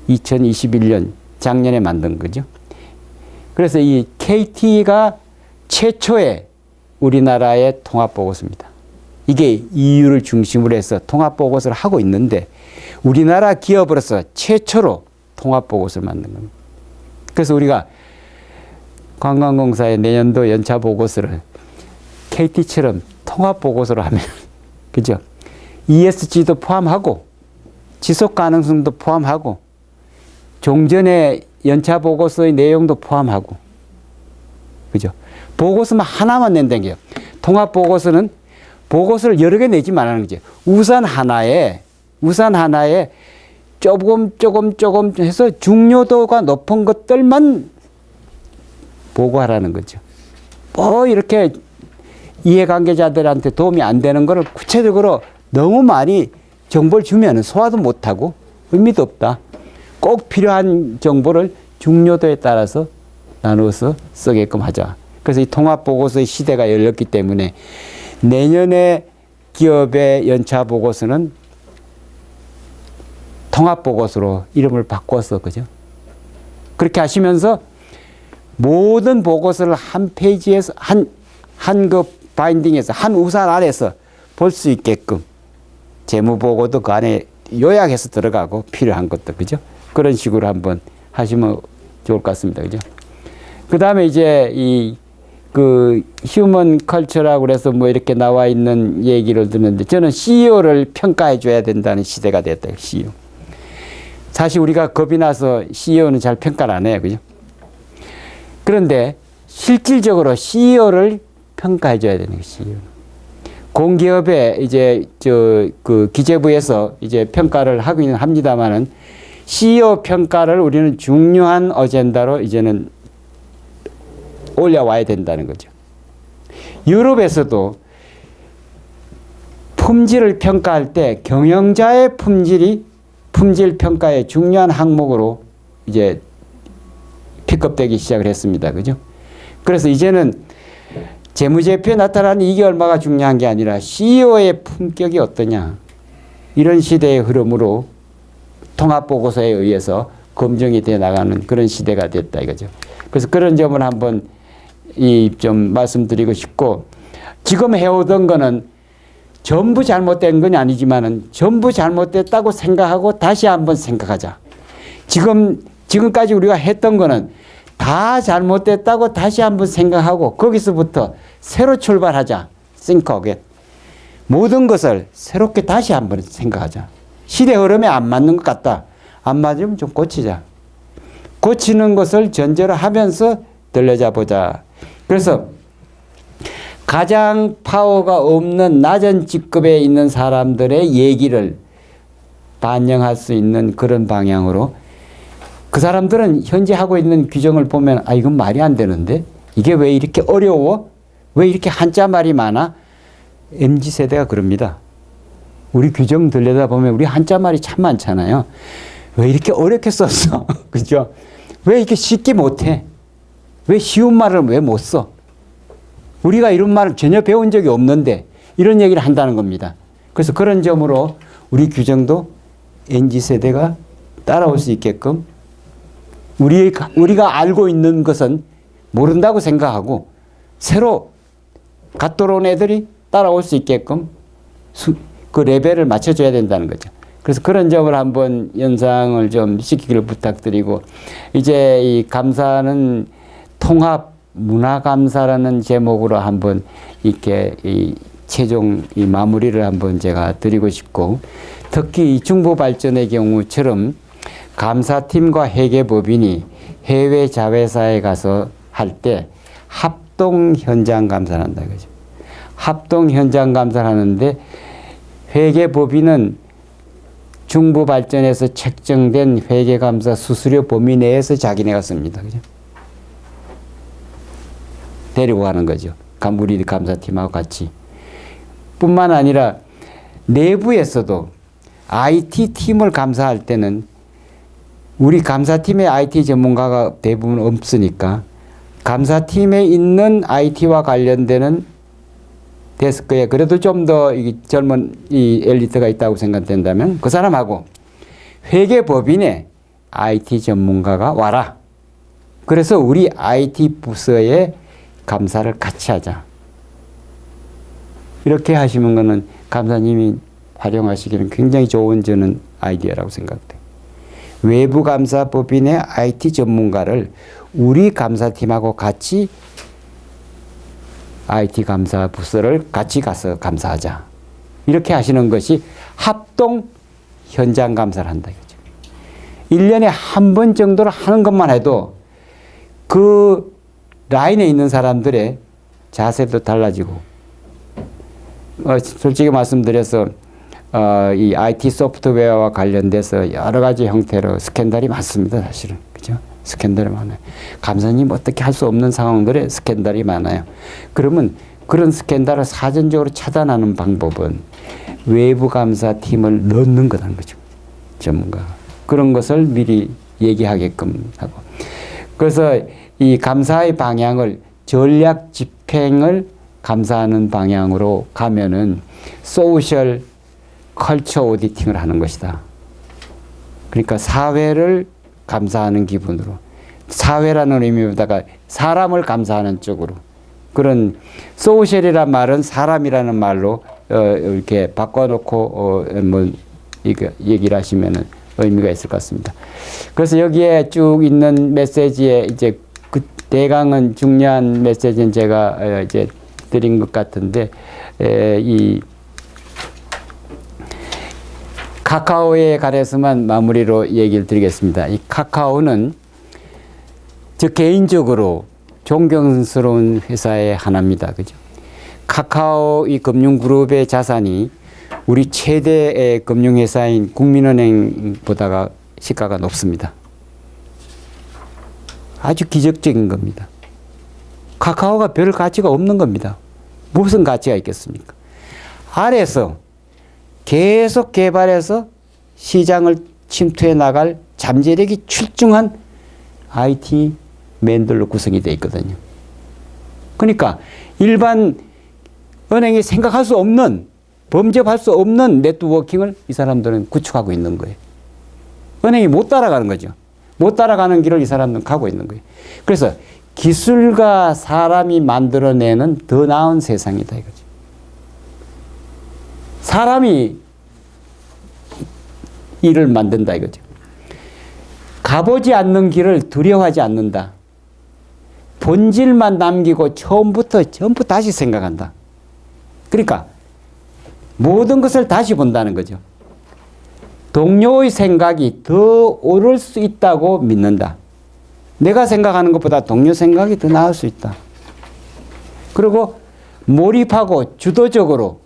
2021년 작년에 만든 거죠. 그래서 이 KT가 최초의 우리나라의 통합 보고서입니다. 이게 EU를 중심으로 해서 통합 보고서를 하고 있는데 우리나라 기업으로서 최초로 통합 보고서를 만든 겁니다. 그래서 우리가 관광공사의 내년도 연차 보고서를 KT처럼 통합 보고서로 하면 그죠? ESG도 포함하고 지속 가능성도 포함하고 종전의 연차 보고서의 내용도 포함하고 그죠? 보고서만 하나만 낸다는 게요. 통합 보고서는 보고서를 여러 개 내지 말라는 거죠. 우산 하나에 조금 해서 중요도가 높은 것들만 보고하라는 거죠. 뭐 이렇게 이해관계자들한테 도움이 안 되는 거를 구체적으로 너무 많이 정보를 주면 소화도 못하고 의미도 없다. 꼭 필요한 정보를 중요도에 따라서 나누어서 쓰게끔 하자. 그래서 이 통합보고서의 시대가 열렸기 때문에 내년에 기업의 연차 보고서는 통합보고서로 이름을 바꿔서 그죠? 그렇게 하시면서 모든 보고서를 한 페이지에서 한 그 바인딩에서 한 우산 아래서 볼 수 있게끔 재무보고도 그 안에 요약해서 들어가고 필요한 것도 그죠? 그런 식으로 한번 하시면 좋을 것 같습니다. 그죠? 그 다음에 이제 이 그 휴먼 컬처라고 그래서 뭐 이렇게 나와 있는 얘기를 듣는데 저는 CEO를 평가해 줘야 된다는 시대가 됐다. CEO. 사실 우리가 겁이 나서 CEO는 잘 평가를 안 해요. 그죠? 그런데 실질적으로 CEO를 평가해 줘야 되는 게 CEO. 공기업에 이제 그 기재부에서 이제 평가를 하기는 합니다만은 CEO 평가를 우리는 중요한 어젠다로 이제는 올려와야 된다는 거죠. 유럽에서도 품질을 평가할 때 경영자의 품질 평가의 중요한 항목으로 이제 픽업되기 시작을 했습니다. 그죠? 그래서 이제는 재무제표에 나타나는 이게 얼마가 중요한 게 아니라 CEO의 품격이 어떠냐. 이런 시대의 흐름으로 통합보고서에 의해서 검증이 돼 나가는 그런 시대가 됐다 이거죠. 그래서 그런 점을 한번 좀 말씀드리고 싶고, 지금 해오던 거는 전부 잘못된 건 아니지만은 전부 잘못됐다고 생각하고 다시 한번 생각하자. 지금까지 우리가 했던 거는 다 잘못됐다고 다시 한번 생각하고 거기서부터 새로 출발하자. Think again. 모든 것을 새롭게 다시 한번 생각하자. 시대 흐름에 안 맞는 것 같다. 안 맞으면 좀 고치자. 고치는 것을 전제로 하면서 들려자 보자. 그래서 가장 파워가 없는 낮은 직급에 있는 사람들의 얘기를 반영할 수 있는 그런 방향으로, 그 사람들은 현재 하고 있는 규정을 보면 아 이건 말이 안 되는데 이게 왜 이렇게 어려워? 왜 이렇게 한자 말이 많아? MZ세대가 그럽니다. 우리 규정 들여다보면 우리 한자 말이 참 많잖아요. 왜 이렇게 어렵게 썼어? 그죠? 왜 이렇게 쉽게 못해? 왜 쉬운 말을 왜 못 써? 우리가 이런 말을 전혀 배운 적이 없는데 이런 얘기를 한다는 겁니다. 그래서 그런 점으로 우리 규정도 MZ세대가 따라올 수 있게끔 우리가 알고 있는 것은 모른다고 생각하고 새로 갓 들어온 애들이 따라올 수 있게끔 그 레벨을 맞춰줘야 된다는 거죠. 그래서 그런 점을 한번 연상을 좀 시키기를 부탁드리고, 이제 이 감사는 통합 문화감사라는 제목으로 한번 이렇게 이 최종 이 마무리를 한번 제가 드리고 싶고, 특히 이 중부 발전의 경우처럼 감사팀과 회계법인이 해외 자회사에 가서 할 때 합동 현장 감사를 한다 이거죠. 합동 현장 감사를 하는데 회계법인은 중부 발전에서 책정된 회계감사 수수료 범위 내에서 자기네가 씁니다. 그죠? 데리고 가는 거죠. 우리 감사팀하고 같이. 뿐만 아니라 내부에서도 IT팀을 감사할 때는 우리 감사팀의 IT 전문가가 대부분 없으니까 감사팀에 있는 IT와 관련되는 데스크에 그래도 좀 더 젊은 이 엘리트가 있다고 생각된다면 그 사람하고 회계법인의 IT 전문가가 와라. 그래서 우리 IT 부서에 감사를 같이 하자. 이렇게 하시는 거는 감사님이 활용하시기는 굉장히 좋은 저는 아이디어라고 생각돼요. 외부 감사법인의 IT 전문가를 우리 감사팀하고 같이 IT 감사 부서를 같이 가서 감사하자. 이렇게 하시는 것이 합동 현장 감사를 한다 이거죠. 1년에 한 번 정도를 하는 것만 해도 그 라인에 있는 사람들의 자세도 달라지고, 솔직히 말씀드려서 이 IT 소프트웨어와 관련돼서 여러 가지 형태로 스캔들이 많습니다. 사실은. 그죠? 스캔들이 많아요. 감사님 어떻게 할 수 없는 상황들에 스캔들이 많아요. 그러면 그런 스캔들을 사전적으로 차단하는 방법은 외부 감사팀을 넣는 거라는 거죠. 전문가가. 그런 것을 미리 얘기하게끔 하고. 그래서 이 감사의 방향을 전략 집행을 감사하는 방향으로 가면은 소셜 컬처 오디팅을 하는 것이다. 그러니까 사회를 감사하는 기분으로, 사회라는 의미보다가 사람을 감사하는 쪽으로, 그런 소셜이란 말은 사람이라는 말로 이렇게 바꿔놓고 뭐 이거 얘기를 하시면은 의미가 있을 것 같습니다. 그래서 여기에 쭉 있는 메시지에 이제 대강은 중요한 메시지는 제가 이제 드린 것 같은데, 이 카카오에 관해서만 마무리로 얘기를 드리겠습니다. 이 카카오는 저 개인적으로 존경스러운 회사의 하나입니다. 그죠? 카카오 이 금융그룹의 자산이 우리 최대의 금융회사인 국민은행보다가 시가가 높습니다. 아주 기적적인 겁니다. 카카오가 별 가치가 없는 겁니다. 무슨 가치가 있겠습니까? 아래에서 계속 개발해서 시장을 침투해 나갈 잠재력이 출중한 IT 맨들로 구성이 되어 있거든요. 그러니까 일반 은행이 생각할 수 없는, 범접할 수 없는 네트워킹을 이 사람들은 구축하고 있는 거예요. 은행이 못 따라가는 거죠. 못 따라가는 길을 이 사람들은 가고 있는 거예요. 그래서 기술과 사람이 만들어내는 더 나은 세상이다 이거죠. 사람이 일을 만든다 이거죠. 가보지 않는 길을 두려워하지 않는다. 본질만 남기고 처음부터 전부 다시 생각한다. 그러니까 모든 것을 다시 본다는 거죠. 동료의 생각이 더 옳을 수 있다고 믿는다. 내가 생각하는 것보다 동료 생각이 더 나을 수 있다. 그리고 몰입하고 주도적으로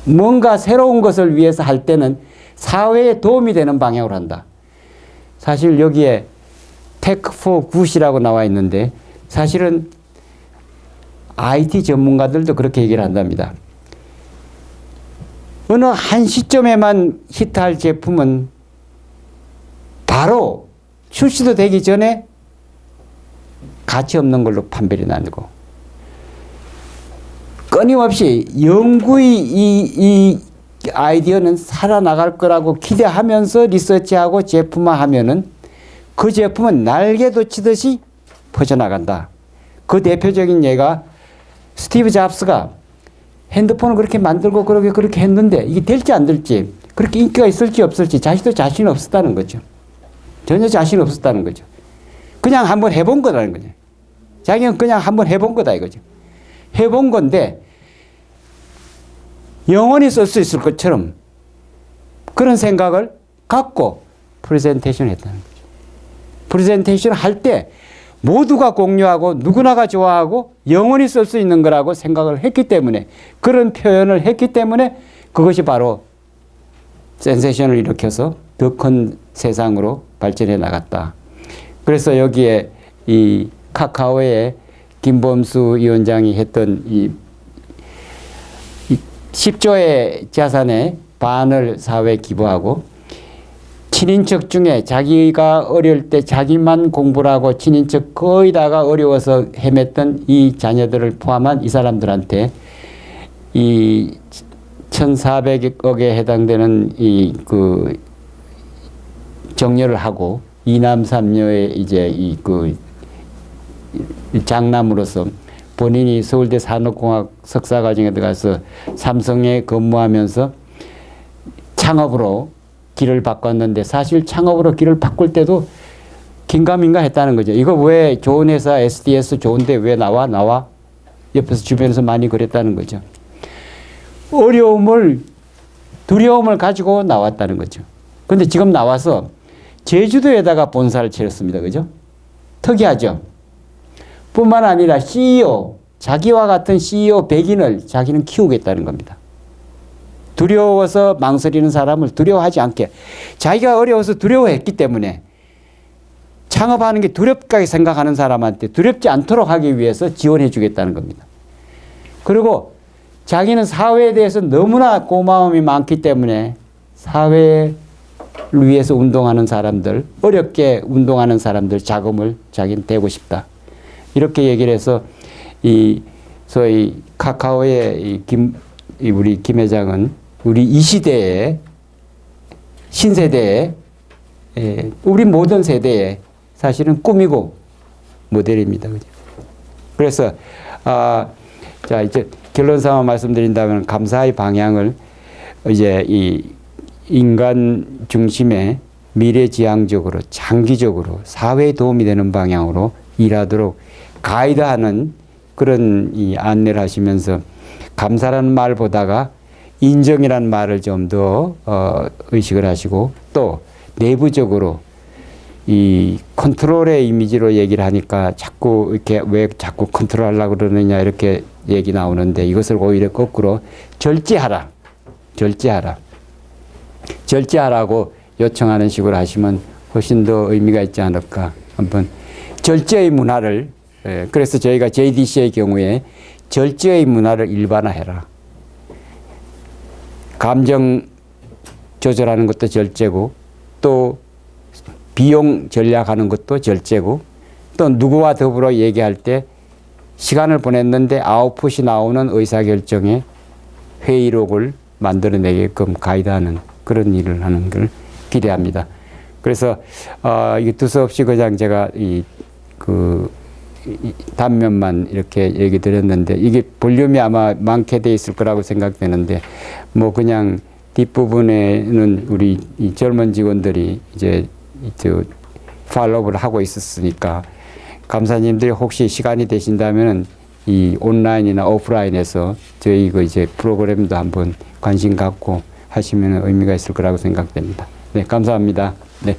뭔가 새로운 것을 위해서 할 때는 사회에 도움이 되는 방향으로 한다. 사실 여기에 테크 포 굿이라고 나와 있는데 사실은 IT 전문가들도 그렇게 얘기를 한답니다. 어느 한 시점에만 히트할 제품은 바로 출시도 되기 전에 가치 없는 걸로 판별이 나고 끊임없이 영구히 이 아이디어는 살아나갈 거라고 기대하면서 리서치하고 제품화하면은 그 제품은 날개도 치듯이 퍼져나간다. 그 대표적인 예가 스티브 잡스가 핸드폰을 그렇게 만들고 그렇게 했는데 이게 될지 안 될지, 그렇게 인기가 있을지 없을지 자신도 자신 없었다는 거죠. 전혀 자신 없었다는 거죠. 그냥 한번 해본 거라는 거죠. 자기는 그냥 한번 해본 거다 이거죠. 해본 건데 영원히 쓸 수 있을 것처럼 그런 생각을 갖고 프레젠테이션을 했다는 거죠. 프레젠테이션을 할 때 모두가 공유하고 누구나가 좋아하고 영원히 쓸 수 있는 거라고 생각을 했기 때문에, 그런 표현을 했기 때문에 그것이 바로 센세이션을 일으켜서 더 큰 세상으로 발전해 나갔다. 그래서 여기에 이 카카오의 김범수 위원장이 했던 이 10조의 자산의 반을 사회에 기부하고, 친인척 중에 자기가 어릴 때 자기만 공부를 하고 친인척 거의 다가 어려워서 헤맸던 이 자녀들을 포함한 이 사람들한테 이 1,400억에 해당되는 이 그 정려를 하고 이남 삼녀의 이제 이 그 장남으로서 본인이 서울대 산업공학 석사과정에 들어가서 삼성에 근무하면서 창업으로 길을 바꿨는데, 사실 창업으로 길을 바꿀 때도 긴가민가 했다는 거죠. 이거 왜 좋은 회사 SDS 좋은데 왜 나와? 옆에서 주변에서 많이 그랬다는 거죠. 두려움을 가지고 나왔다는 거죠. 그런데 지금 나와서 제주도에다가 본사를 차렸습니다. 그죠? 특이하죠? 뿐만 아니라 CEO, 자기와 같은 CEO 100인을 자기는 키우겠다는 겁니다. 두려워서 망설이는 사람을 두려워하지 않게, 자기가 어려워서 두려워했기 때문에 창업하는 게 두렵게 생각하는 사람한테 두렵지 않도록 하기 위해서 지원해 주겠다는 겁니다. 그리고 자기는 사회에 대해서 너무나 고마움이 많기 때문에 사회를 위해서 운동하는 사람들, 어렵게 운동하는 사람들 자금을 자기는 대고 싶다. 이렇게 얘기를 해서 이 소위 카카오의 우리 김 회장은 우리 이 시대의 신세대의 우리 모든 세대의 사실은 꿈이고 모델입니다. 그죠? 그래서 자 이제 결론상으로 말씀드린다면 감사의 방향을 이제 이 인간 중심의 미래지향적으로 장기적으로 사회에 도움이 되는 방향으로 일하도록 가이드하는 그런 이 안내를 하시면서 감사라는 말보다가 인정이라는 말을 좀 더 의식을 하시고 또 내부적으로 이 컨트롤의 이미지로 얘기를 하니까 자꾸 이렇게 왜 자꾸 컨트롤하려고 그러느냐 이렇게 얘기 나오는데 이것을 오히려 거꾸로 절제하라. 절제하라고 요청하는 식으로 하시면 훨씬 더 의미가 있지 않을까. 한번 절제의 문화를 그래서 저희가 JDC의 경우에 절제의 문화를 일반화해라. 감정 조절하는 것도 절제고 또 비용 전략하는 것도 절제고 또 누구와 더불어 얘기할 때 시간을 보냈는데 아웃풋이 나오는 의사결정에 회의록을 만들어내게끔 가이드하는 그런 일을 하는 걸 기대합니다. 그래서 이게 두서없이 그냥 제가 이 단면만 이렇게 얘기 드렸는데 이게 볼륨이 아마 많게 돼 있을 거라고 생각되는데 뭐 그냥 뒷부분에는 우리 이 젊은 직원들이 이제 팔로우를 하고 있었으니까 감사님들이 혹시 시간이 되신다면 이 온라인이나 오프라인에서 저희 그 이제 프로그램도 한번 관심 갖고 하시면 의미가 있을 거라고 생각됩니다. 네, 감사합니다. 네.